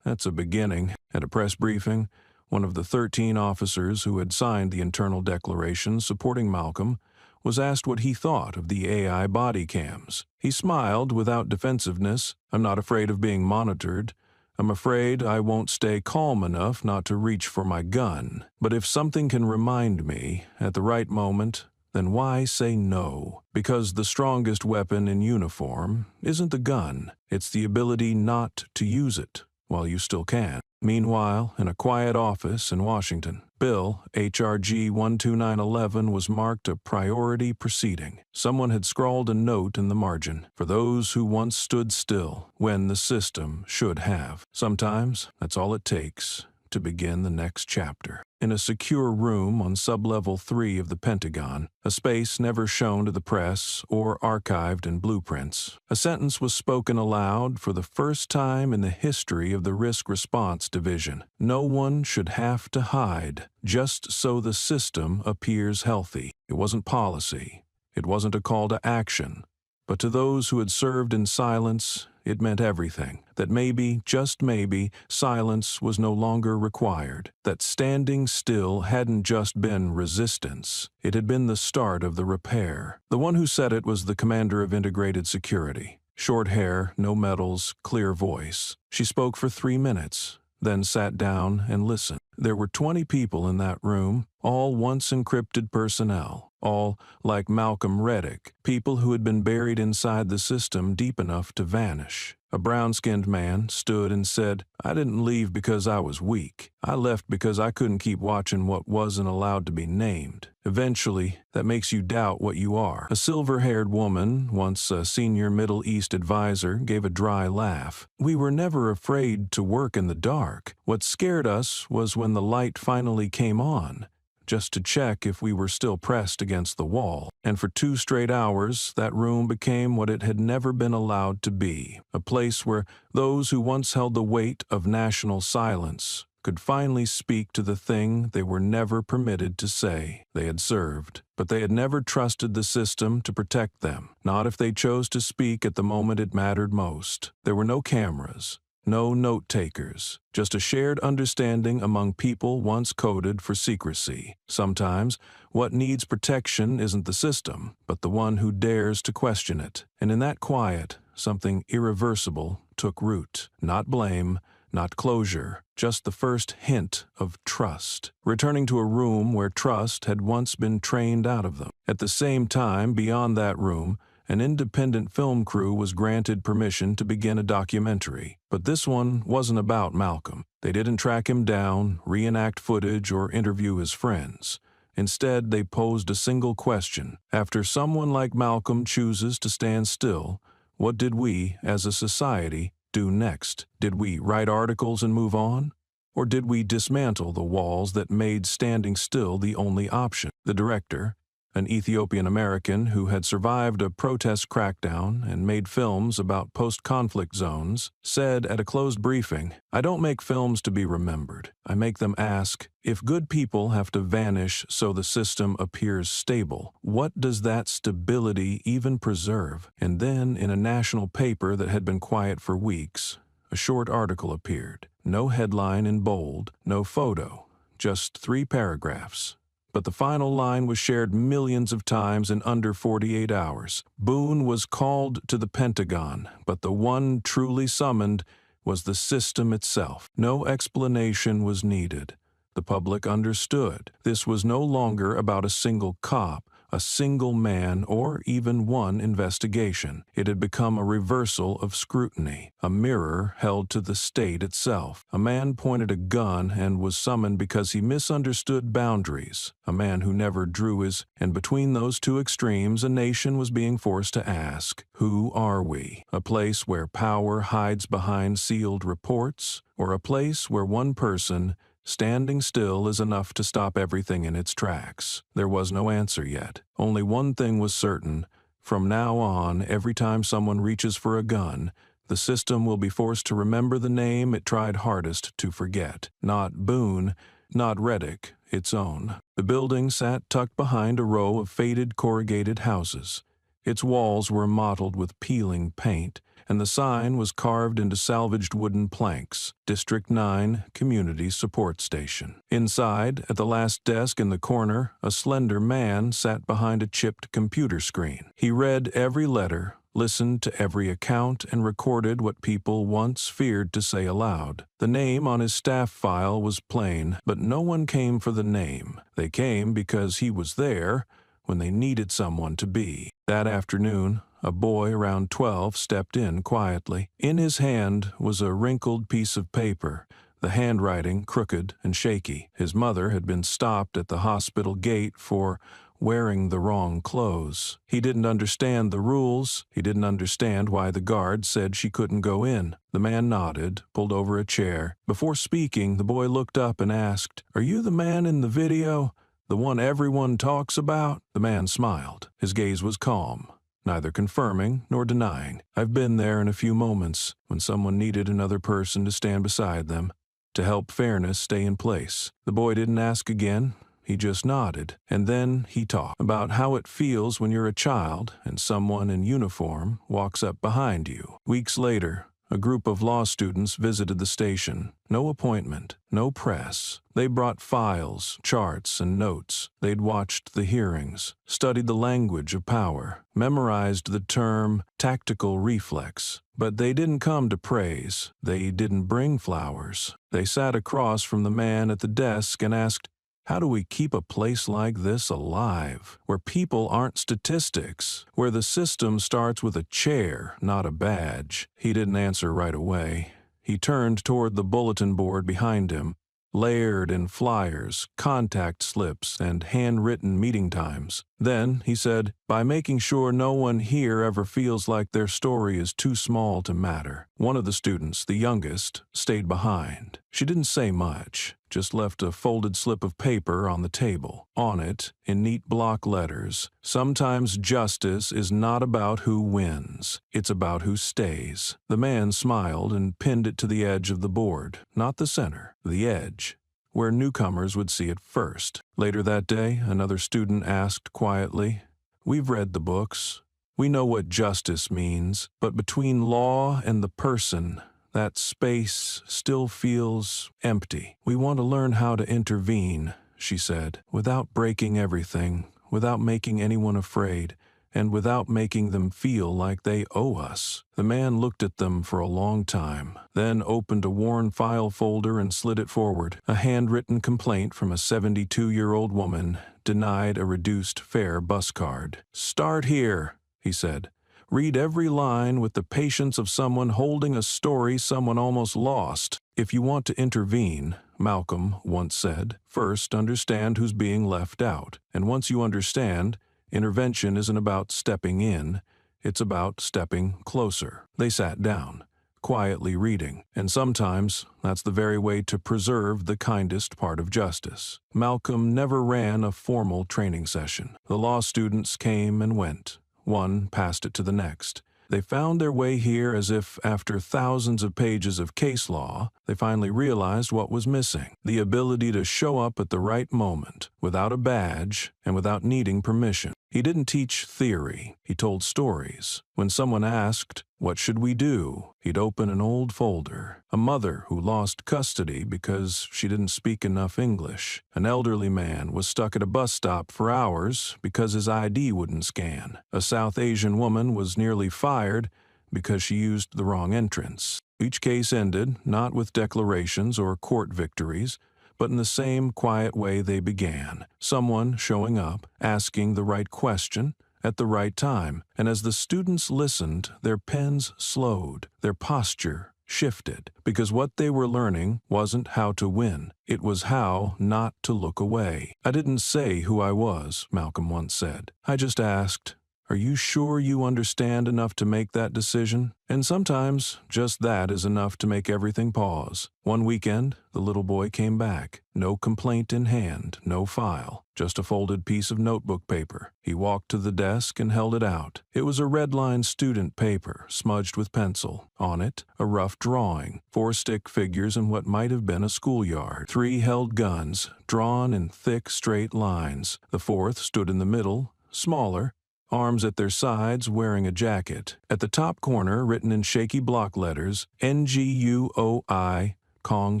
That's a beginning. At a press briefing, one of the 13 officers who had signed the internal declaration supporting Malcolm was asked what he thought of the AI body cams. He smiled without defensiveness. "I'm not afraid of being monitored. I'm afraid I won't stay calm enough not to reach for my gun. But if something can remind me at the right moment, then why say no? Because the strongest weapon in uniform isn't the gun. It's the ability not to use it while you still can." Meanwhile, in a quiet office in Washington, Bill HRG 12911 was marked a priority proceeding. Someone had scrawled a note in the margin: "For those who once stood still when the system should have." Sometimes that's all it takes to begin the next chapter. In a secure room on Sublevel 3 of the Pentagon, a space never shown to the press or archived in blueprints, a sentence was spoken aloud for the first time in the history of the Risk Response Division. "No one should have to hide just so the system appears healthy." It wasn't policy. It wasn't a call to action. But to those who had served in silence, it meant everything. That maybe, just maybe, silence was no longer required. That standing still hadn't just been resistance. It had been the start of the repair. The one who said it was the commander of integrated security. Short hair, no medals, clear voice. She spoke for 3 minutes, then sat down and listened. There were 20 people in that room, all once encrypted personnel, all, like Malcolm Reddick, people who had been buried inside the system deep enough to vanish. A brown-skinned man stood and said, "I didn't leave because I was weak. I left because I couldn't keep watching what wasn't allowed to be named. Eventually, that makes you doubt what you are." A silver-haired woman, once a senior Middle East advisor, gave a dry laugh. "We were never afraid to work in the dark. What scared us was when the light finally came on, just to check if we were still pressed against the wall." And for 2 straight hours, that room became what it had never been allowed to be, a place where those who once held the weight of national silence could finally speak to the thing they were never permitted to say. They had served, but they had never trusted the system to protect them, not if they chose to speak at the moment it mattered most. There were no cameras, no note-takers, just a shared understanding among people once coded for secrecy. Sometimes, what needs protection isn't the system, but the one who dares to question it. And in that quiet, something irreversible took root. Not blame, not closure, just the first hint of trust, returning to a room where trust had once been trained out of them. At the same time, beyond that room, an independent film crew was granted permission to begin a documentary. But this one wasn't about Malcolm. They didn't track him down, reenact footage, or interview his friends. Instead, they posed a single question. After someone like Malcolm chooses to stand still, what did we, as a society, do next? Did we write articles and move on? Or did we dismantle the walls that made standing still the only option? The director, an Ethiopian-American who had survived a protest crackdown and made films about post-conflict zones, said at a closed briefing, "I don't make films to be remembered. I make them ask, if good people have to vanish so the system appears stable, what does that stability even preserve?" And then, in a national paper that had been quiet for weeks, a short article appeared. No headline in bold, no photo, just 3 paragraphs. But the final line was shared millions of times in under 48 hours. Boone was called to the Pentagon, but the one truly summoned was the system itself. No explanation was needed. The public understood. This was no longer about a single cop, a single man, or even one investigation. It had become a reversal of scrutiny, a mirror held to the state itself. A man pointed a gun and was summoned because he misunderstood boundaries, a man who never drew his, and between those 2 extremes a nation was being forced to ask, who are we? A place where power hides behind sealed reports, or a place where one person standing still is enough to stop everything in its tracks? There was no answer yet. Only one thing was certain. From now on, every time someone reaches for a gun, the system will be forced to remember the name it tried hardest to forget. Not Boone, not Reddick, its own. The building sat tucked behind a row of faded corrugated houses. Its walls were mottled with peeling paint, and the sign was carved into salvaged wooden planks, District 9 Community Support Station. Inside, at the last desk in the corner, a slender man sat behind a chipped computer screen. He read every letter, listened to every account, and recorded what people once feared to say aloud. The name on his staff file was plain, but no one came for the name. They came because he was there when they needed someone to be. That afternoon, a boy around 12 stepped in quietly. In his hand was a wrinkled piece of paper, the handwriting crooked and shaky. His mother had been stopped at the hospital gate for wearing the wrong clothes. He didn't understand the rules. He didn't understand why the guard said she couldn't go in. The man nodded, pulled over a chair. Before speaking, the boy looked up and asked, "Are you the man in the video? The one everyone talks about?" The man smiled. His gaze was calm, neither confirming nor denying. "I've been there in a few moments when someone needed another person to stand beside them, to help fairness stay in place." The boy didn't ask again. He just nodded, and then he talked about how it feels when you're a child and someone in uniform walks up behind you. Weeks later, A group of law students visited the station. No appointment, no press. They brought files, charts, and notes. They'd watched the hearings, studied the language of power, memorized the term tactical reflex. But they didn't come to praise. They didn't bring flowers. They sat across from the man at the desk and asked, "How do we keep a place like this alive, where people aren't statistics, where the system starts with a chair, not a badge?" He didn't answer right away. He turned toward the bulletin board behind him, layered in flyers, contact slips, and handwritten meeting times. Then he said, "By making sure no one here ever feels like their story is too small to matter." One of the students, the youngest, stayed behind. She didn't say much, just left a folded slip of paper on the table. On it, in neat block letters, "Sometimes justice is not about who wins, it's about who stays." The man smiled and pinned it to the edge of the board, not the center, the edge, where newcomers would see it first. Later that day, another student asked quietly, "We've read the books. We know what justice means, but between law and the person, that space still feels empty. We want to learn how to intervene," she said, "without breaking everything, without making anyone afraid, and without making them feel like they owe us." The man looked at them for a long time, then opened a worn file folder and slid it forward. A handwritten complaint from a 72-year-old woman denied a reduced fare bus card. "Start here," he said. "Read every line with the patience of someone holding a story someone almost lost. If you want to intervene," Malcolm once said, "first understand who's being left out. And once you understand, intervention isn't about stepping in, it's about stepping closer." They sat down, quietly reading, and sometimes that's the very way to preserve the kindest part of justice. Malcolm never ran a formal training session. The law students came and went. One passed it to the next. They found their way here as if, after thousands of pages of case law, they finally realized what was missing: the ability to show up at the right moment, without a badge and without needing permission. He didn't teach theory, he told stories. When someone asked, "What should we do?" he'd open an old folder. A mother who lost custody because she didn't speak enough English. An elderly man was stuck at a bus stop for hours because his ID wouldn't scan. A South Asian woman was nearly fired because she used the wrong entrance. Each case ended not with declarations or court victories, but in the same quiet way they began. Someone showing up, asking the right question, at the right time, and as the students listened, their pens slowed, their posture shifted, because what they were learning wasn't how to win, it was how not to look away. "I didn't say who I was," Malcolm once said. "I just asked, are you sure you understand enough to make that decision?" And sometimes just that is enough to make everything pause. One weekend, the little boy came back. No complaint in hand, no file, just a folded piece of notebook paper. He walked to the desk and held it out. It was a red-lined student paper, smudged with pencil. On it, a rough drawing, 4 stick figures in what might have been a schoolyard. 3 held guns, drawn in thick, straight lines. The 4th stood in the middle, smaller, arms at their sides, wearing a jacket. At the top corner, written in shaky block letters, "NGUOI, Kong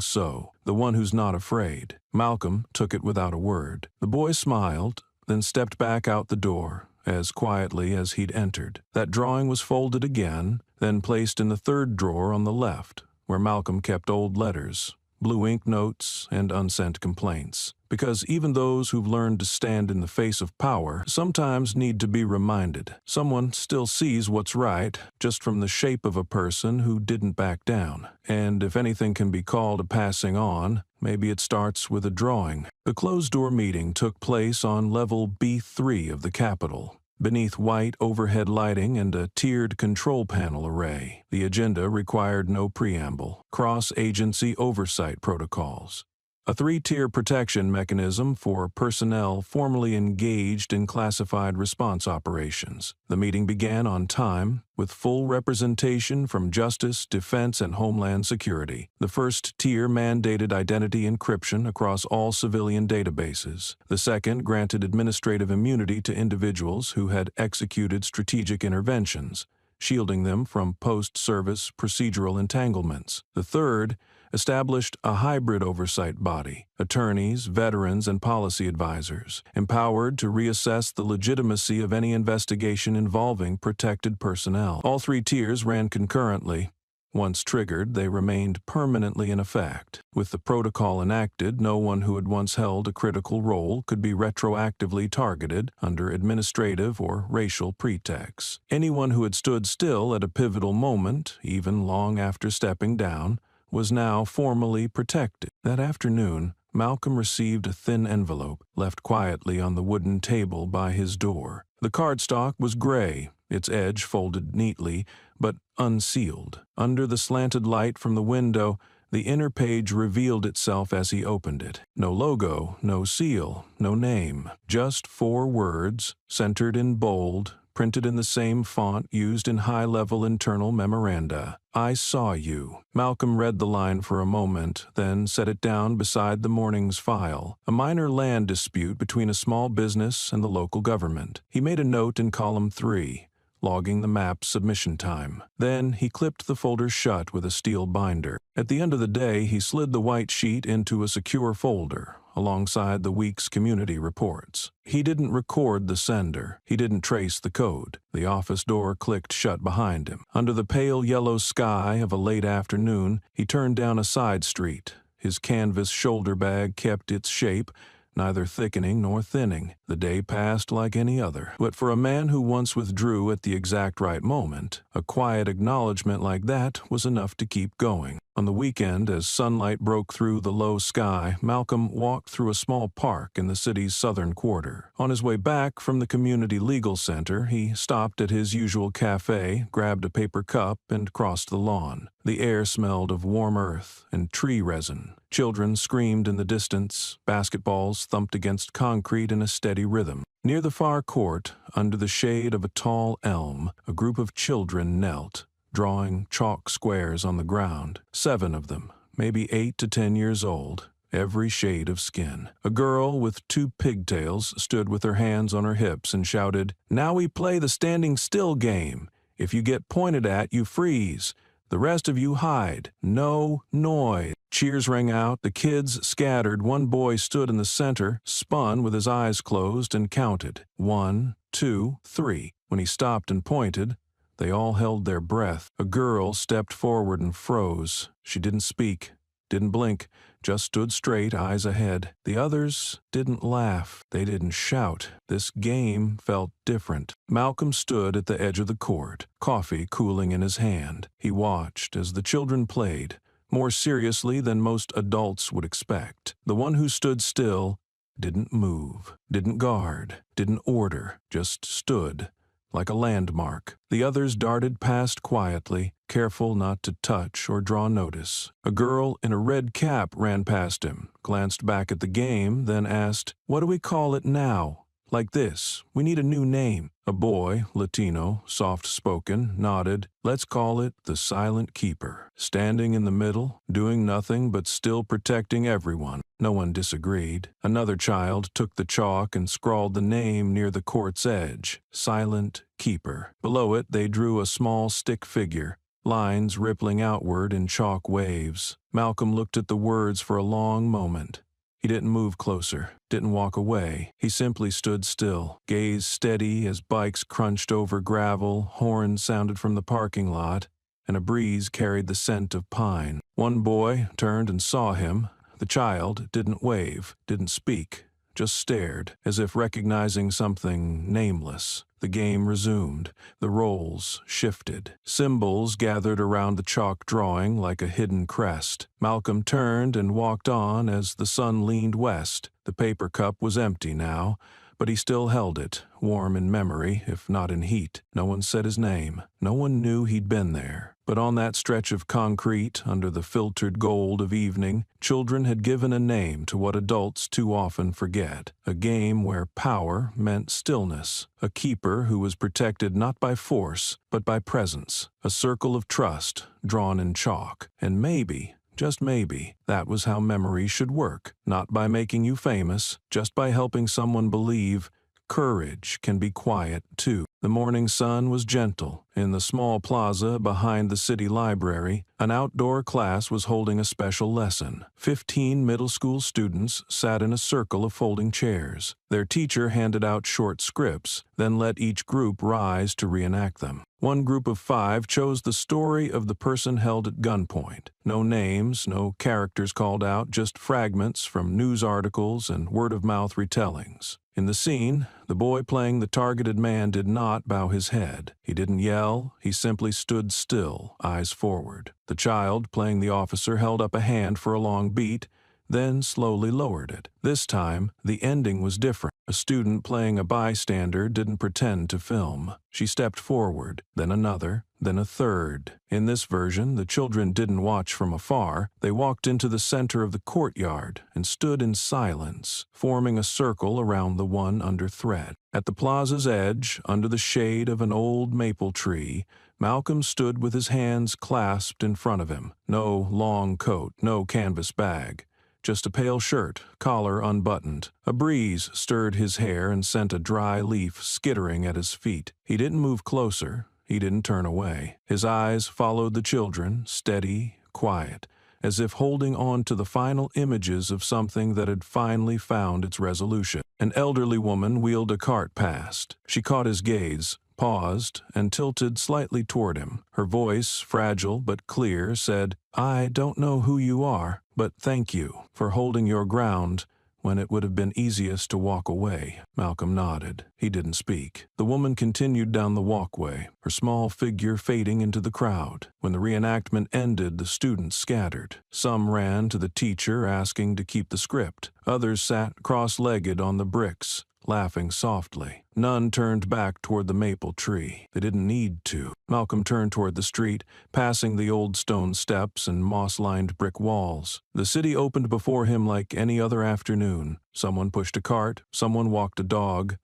So, the one who's not afraid." Malcolm took it without a word. The boy smiled, then stepped back out the door, as quietly as he'd entered. That drawing was folded again, then placed in the 3rd drawer on the left, where Malcolm kept old letters, blue ink notes, and unsent complaints. Because even those who've learned to stand in the face of power sometimes need to be reminded. Someone still sees what's right, just from the shape of a person who didn't back down. And if anything can be called a passing on, maybe it starts with a drawing. The closed-door meeting took place on level B3 of the Capitol, beneath white overhead lighting and a tiered control panel array. The agenda required no preamble. Cross-agency oversight protocols. A 3-tier protection mechanism for personnel formerly engaged in classified response operations. The meeting began on time, with full representation from Justice, Defense, and Homeland Security. The 1st tier mandated identity encryption across all civilian databases. The 2nd granted administrative immunity to individuals who had executed strategic interventions. shielding them from post-service procedural entanglements. The third established a hybrid oversight body, attorneys, veterans, and policy advisors, empowered to reassess the legitimacy of any investigation involving protected personnel. All three tiers ran concurrently. Once triggered, they remained permanently in effect. With the protocol enacted, no one who had once held a critical role could be retroactively targeted under administrative or racial pretexts. Anyone who had stood still at a pivotal moment, even long after stepping down, was now formally protected. That afternoon, Malcolm received a thin envelope left quietly on the wooden table by his door. The cardstock was gray, its edge folded neatly, but unsealed. Under the slanted light from the window, the inner page revealed itself as he opened it. No logo, no seal, no name. Just 4 words, centered in bold, printed in the same font used in high-level internal memoranda. "I saw you." Malcolm read the line for a moment, then set it down beside the morning's file. A minor land dispute between a small business and the local government. He made a note in column 3, logging the map's submission time. Then he clipped the folder shut with a steel binder. At the end of the day, he slid the white sheet into a secure folder, alongside the week's community reports. He didn't record the sender. He didn't trace the code. The office door clicked shut behind him. Under the pale yellow sky of a late afternoon, he turned down a side street. His canvas shoulder bag kept its shape, neither thickening nor thinning. The day passed like any other. But for a man who once withdrew at the exact right moment, a quiet acknowledgement like that was enough to keep going. On the weekend, as sunlight broke through the low sky, Malcolm walked through a small park in the city's southern quarter. On his way back from the community legal center, he stopped at his usual cafe, grabbed a paper cup, and crossed the lawn. The air smelled of warm earth and tree resin. Children screamed in the distance. Basketballs thumped against concrete in a steady rhythm. Near the far court, under the shade of a tall elm, a group of children knelt, drawing chalk squares on the ground. 7 of them, maybe 8 to 10 years old, every shade of skin. A girl with 2 pigtails stood with her hands on her hips and shouted, "Now we play the standing still game. If you get pointed at, you freeze. The rest of you hide. No noise." Cheers rang out. The kids scattered. One boy stood in the center, spun with his eyes closed, and counted. 1, 2, 3. When he stopped and pointed, they all held their breath. A girl stepped forward and froze. She didn't speak, didn't blink, just stood straight, eyes ahead. The others didn't laugh. They didn't shout. This game felt different. Malcolm stood at the edge of the court, coffee cooling in his hand. He watched as the children played, more seriously than most adults would expect. The one who stood still didn't move, didn't guard, didn't order, just stood, like a landmark. The others darted past quietly, careful not to touch or draw notice. A girl in a red cap ran past him, glanced back at the game, then asked, "What do we call it now? Like this, we need a new name." A boy, Latino, soft-spoken, nodded. "Let's call it the Silent Keeper." Standing in the middle, doing nothing but still protecting everyone. No one disagreed. Another child took the chalk and scrawled the name near the court's edge. Silent Keeper. Below it, they drew a small stick figure, lines rippling outward in chalk waves. Malcolm looked at the words for a long moment. He didn't move closer, didn't walk away. He simply stood still, gaze steady as bikes crunched over gravel, horns sounded from the parking lot, and a breeze carried the scent of pine. One boy turned and saw him. The child didn't wave, didn't speak, just stared, as if recognizing something nameless. The game resumed. The roles shifted. Symbols gathered around the chalk drawing like a hidden crest. Malcolm turned and walked on as the sun leaned west. The paper cup was empty now, but he still held it, warm in memory, if not in heat. No one said his name. No one knew he'd been there. But on that stretch of concrete, under the filtered gold of evening, children had given a name to what adults too often forget. A game where power meant stillness. A keeper who was protected not by force, but by presence. A circle of trust, drawn in chalk. And maybe, just maybe, that was how memory should work. Not by making you famous, just by helping someone believe Courage can be quiet, too. The morning sun was gentle. In the small plaza behind the city library, an outdoor class was holding a special lesson. 15 middle school students sat in a circle of folding chairs. Their teacher handed out short scripts, then let each group rise to reenact them. One group of 5 chose the story of the person held at gunpoint. No names, no characters called out, just fragments from news articles and word-of-mouth retellings. In the scene, the boy playing the targeted man did not bow his head. He didn't yell, he simply stood still, eyes forward. The child playing the officer held up a hand for a long beat, then slowly lowered it. This time, the ending was different. A student playing a bystander didn't pretend to film. She stepped forward, then another, then a third. In this version, the children didn't watch from afar. They walked into the center of the courtyard and stood in silence, forming a circle around the one under threat. At the plaza's edge, under the shade of an old maple tree, Malcolm stood with his hands clasped in front of him. No long coat, no canvas bag. Just a pale shirt, collar unbuttoned. A breeze stirred his hair and sent a dry leaf skittering at his feet. He didn't move closer. He didn't turn away. His eyes followed the children, steady, quiet, as if holding on to the final images of something that had finally found its resolution. An elderly woman wheeled a cart past. She caught his gaze, paused, and tilted slightly toward him. Her voice, fragile but clear, said, "I don't know who you are, but thank you for holding your ground when it would have been easiest to walk away." Malcolm nodded. He didn't speak. The woman continued down the walkway, her small figure fading into the crowd. When the reenactment ended, the students scattered. Some ran to the teacher asking to keep the script. Others sat cross-legged on the bricks, laughing softly. None turned back toward the maple tree. They didn't need to. Malcolm turned toward the street, passing the old stone steps and moss-lined brick walls. The city opened before him like any other afternoon. Someone pushed a cart, someone walked a dog.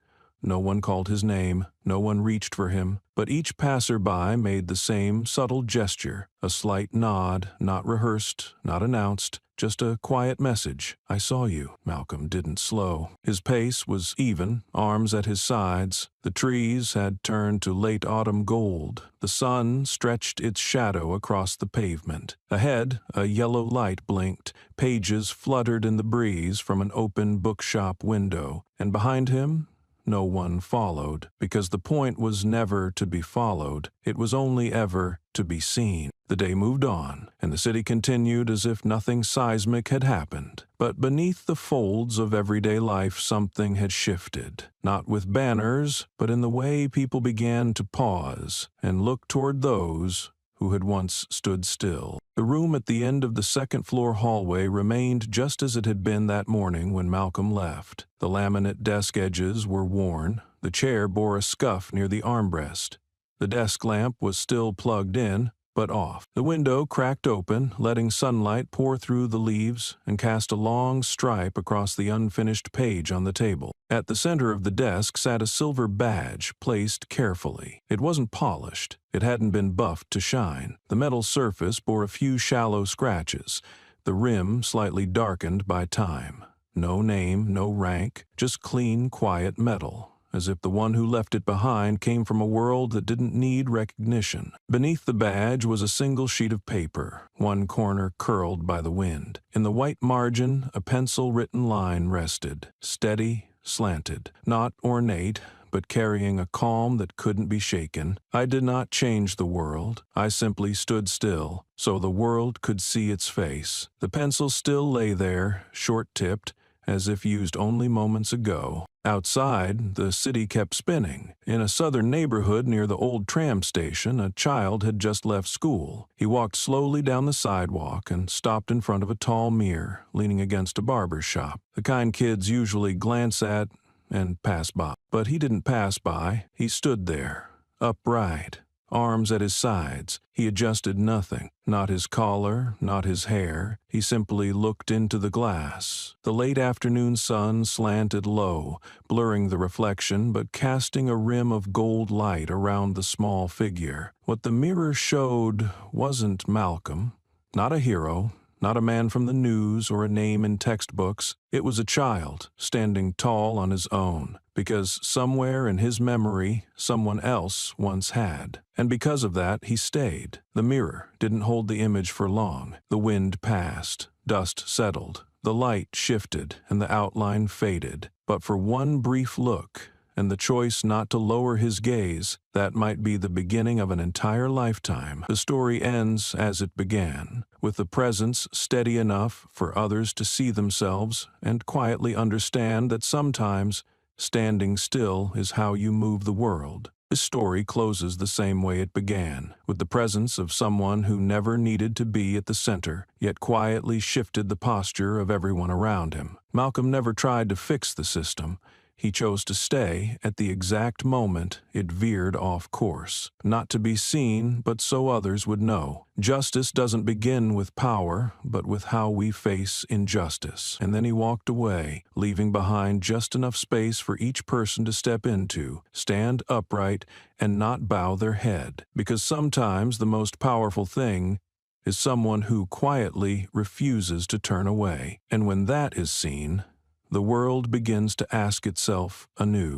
No one called his name, no one reached for him, but each passerby made the same subtle gesture, a slight nod, not rehearsed, not announced, just a quiet message. "I saw you." Malcolm didn't slow. His pace was even, arms at his sides. The trees had turned to late autumn gold. The sun stretched its shadow across the pavement. Ahead, a yellow light blinked. Pages fluttered in the breeze from an open bookshop window. And behind him, no one followed, because the point was never to be followed. It was only ever to be seen. The day moved on, and the city continued as if nothing seismic had happened. But beneath the folds of everyday life, something had shifted. Not with banners, but in the way people began to pause and look toward those who had once stood still. The room at the end of the second-floor hallway remained just as it had been that morning when Malcolm left. The laminate desk edges were worn. The chair bore a scuff near the armrest. The desk lamp was still plugged in, but off. The window cracked open, letting sunlight pour through the leaves and cast a long stripe across the unfinished page on the table. At the center of the desk sat a silver badge, placed carefully. It wasn't polished. It hadn't been buffed to shine. The metal surface bore a few shallow scratches, the rim slightly darkened by time. No name, no rank, just clean, quiet metal, as if the one who left it behind came from a world that didn't need recognition. Beneath the badge was a single sheet of paper, one corner curled by the wind. In the white margin, a pencil-written line rested, steady, slanted, not ornate, but carrying a calm that couldn't be shaken. "I did not change the world. I simply stood still, so the world could see its face." The pencil still lay there, short-tipped, as if used only moments ago. Outside, the city kept spinning. In a southern neighborhood near the old tram station, a child had just left school. He walked slowly down the sidewalk and stopped in front of a tall mirror, leaning against a barber's shop. The kind kids usually glance at and pass by. But he didn't pass by. He stood there, upright, arms at his sides. He adjusted nothing, not his collar, not his hair. He simply looked into the glass. The late afternoon sun slanted low, blurring the reflection but casting a rim of gold light around the small figure. What the mirror showed wasn't Malcolm, not a hero, not a man from the news or a name in textbooks. It was a child, standing tall on his own, because somewhere in his memory, someone else once had. And because of that, he stayed. The mirror didn't hold the image for long. The wind passed, dust settled, the light shifted, and the outline faded. But for one brief look, and the choice not to lower his gaze, that might be the beginning of an entire lifetime. The story ends as it began, with the presence steady enough for others to see themselves and quietly understand that sometimes standing still is how you move the world. This story closes the same way it began, with the presence of someone who never needed to be at the center, yet quietly shifted the posture of everyone around him. Malcolm never tried to fix the system. He chose to stay at the exact moment it veered off course. Not to be seen, but so others would know. Justice doesn't begin with power, but with how we face injustice. And then he walked away, leaving behind just enough space for each person to step into, stand upright, and not bow their head. Because sometimes the most powerful thing is someone who quietly refuses to turn away. And when that is seen, the world begins to ask itself anew.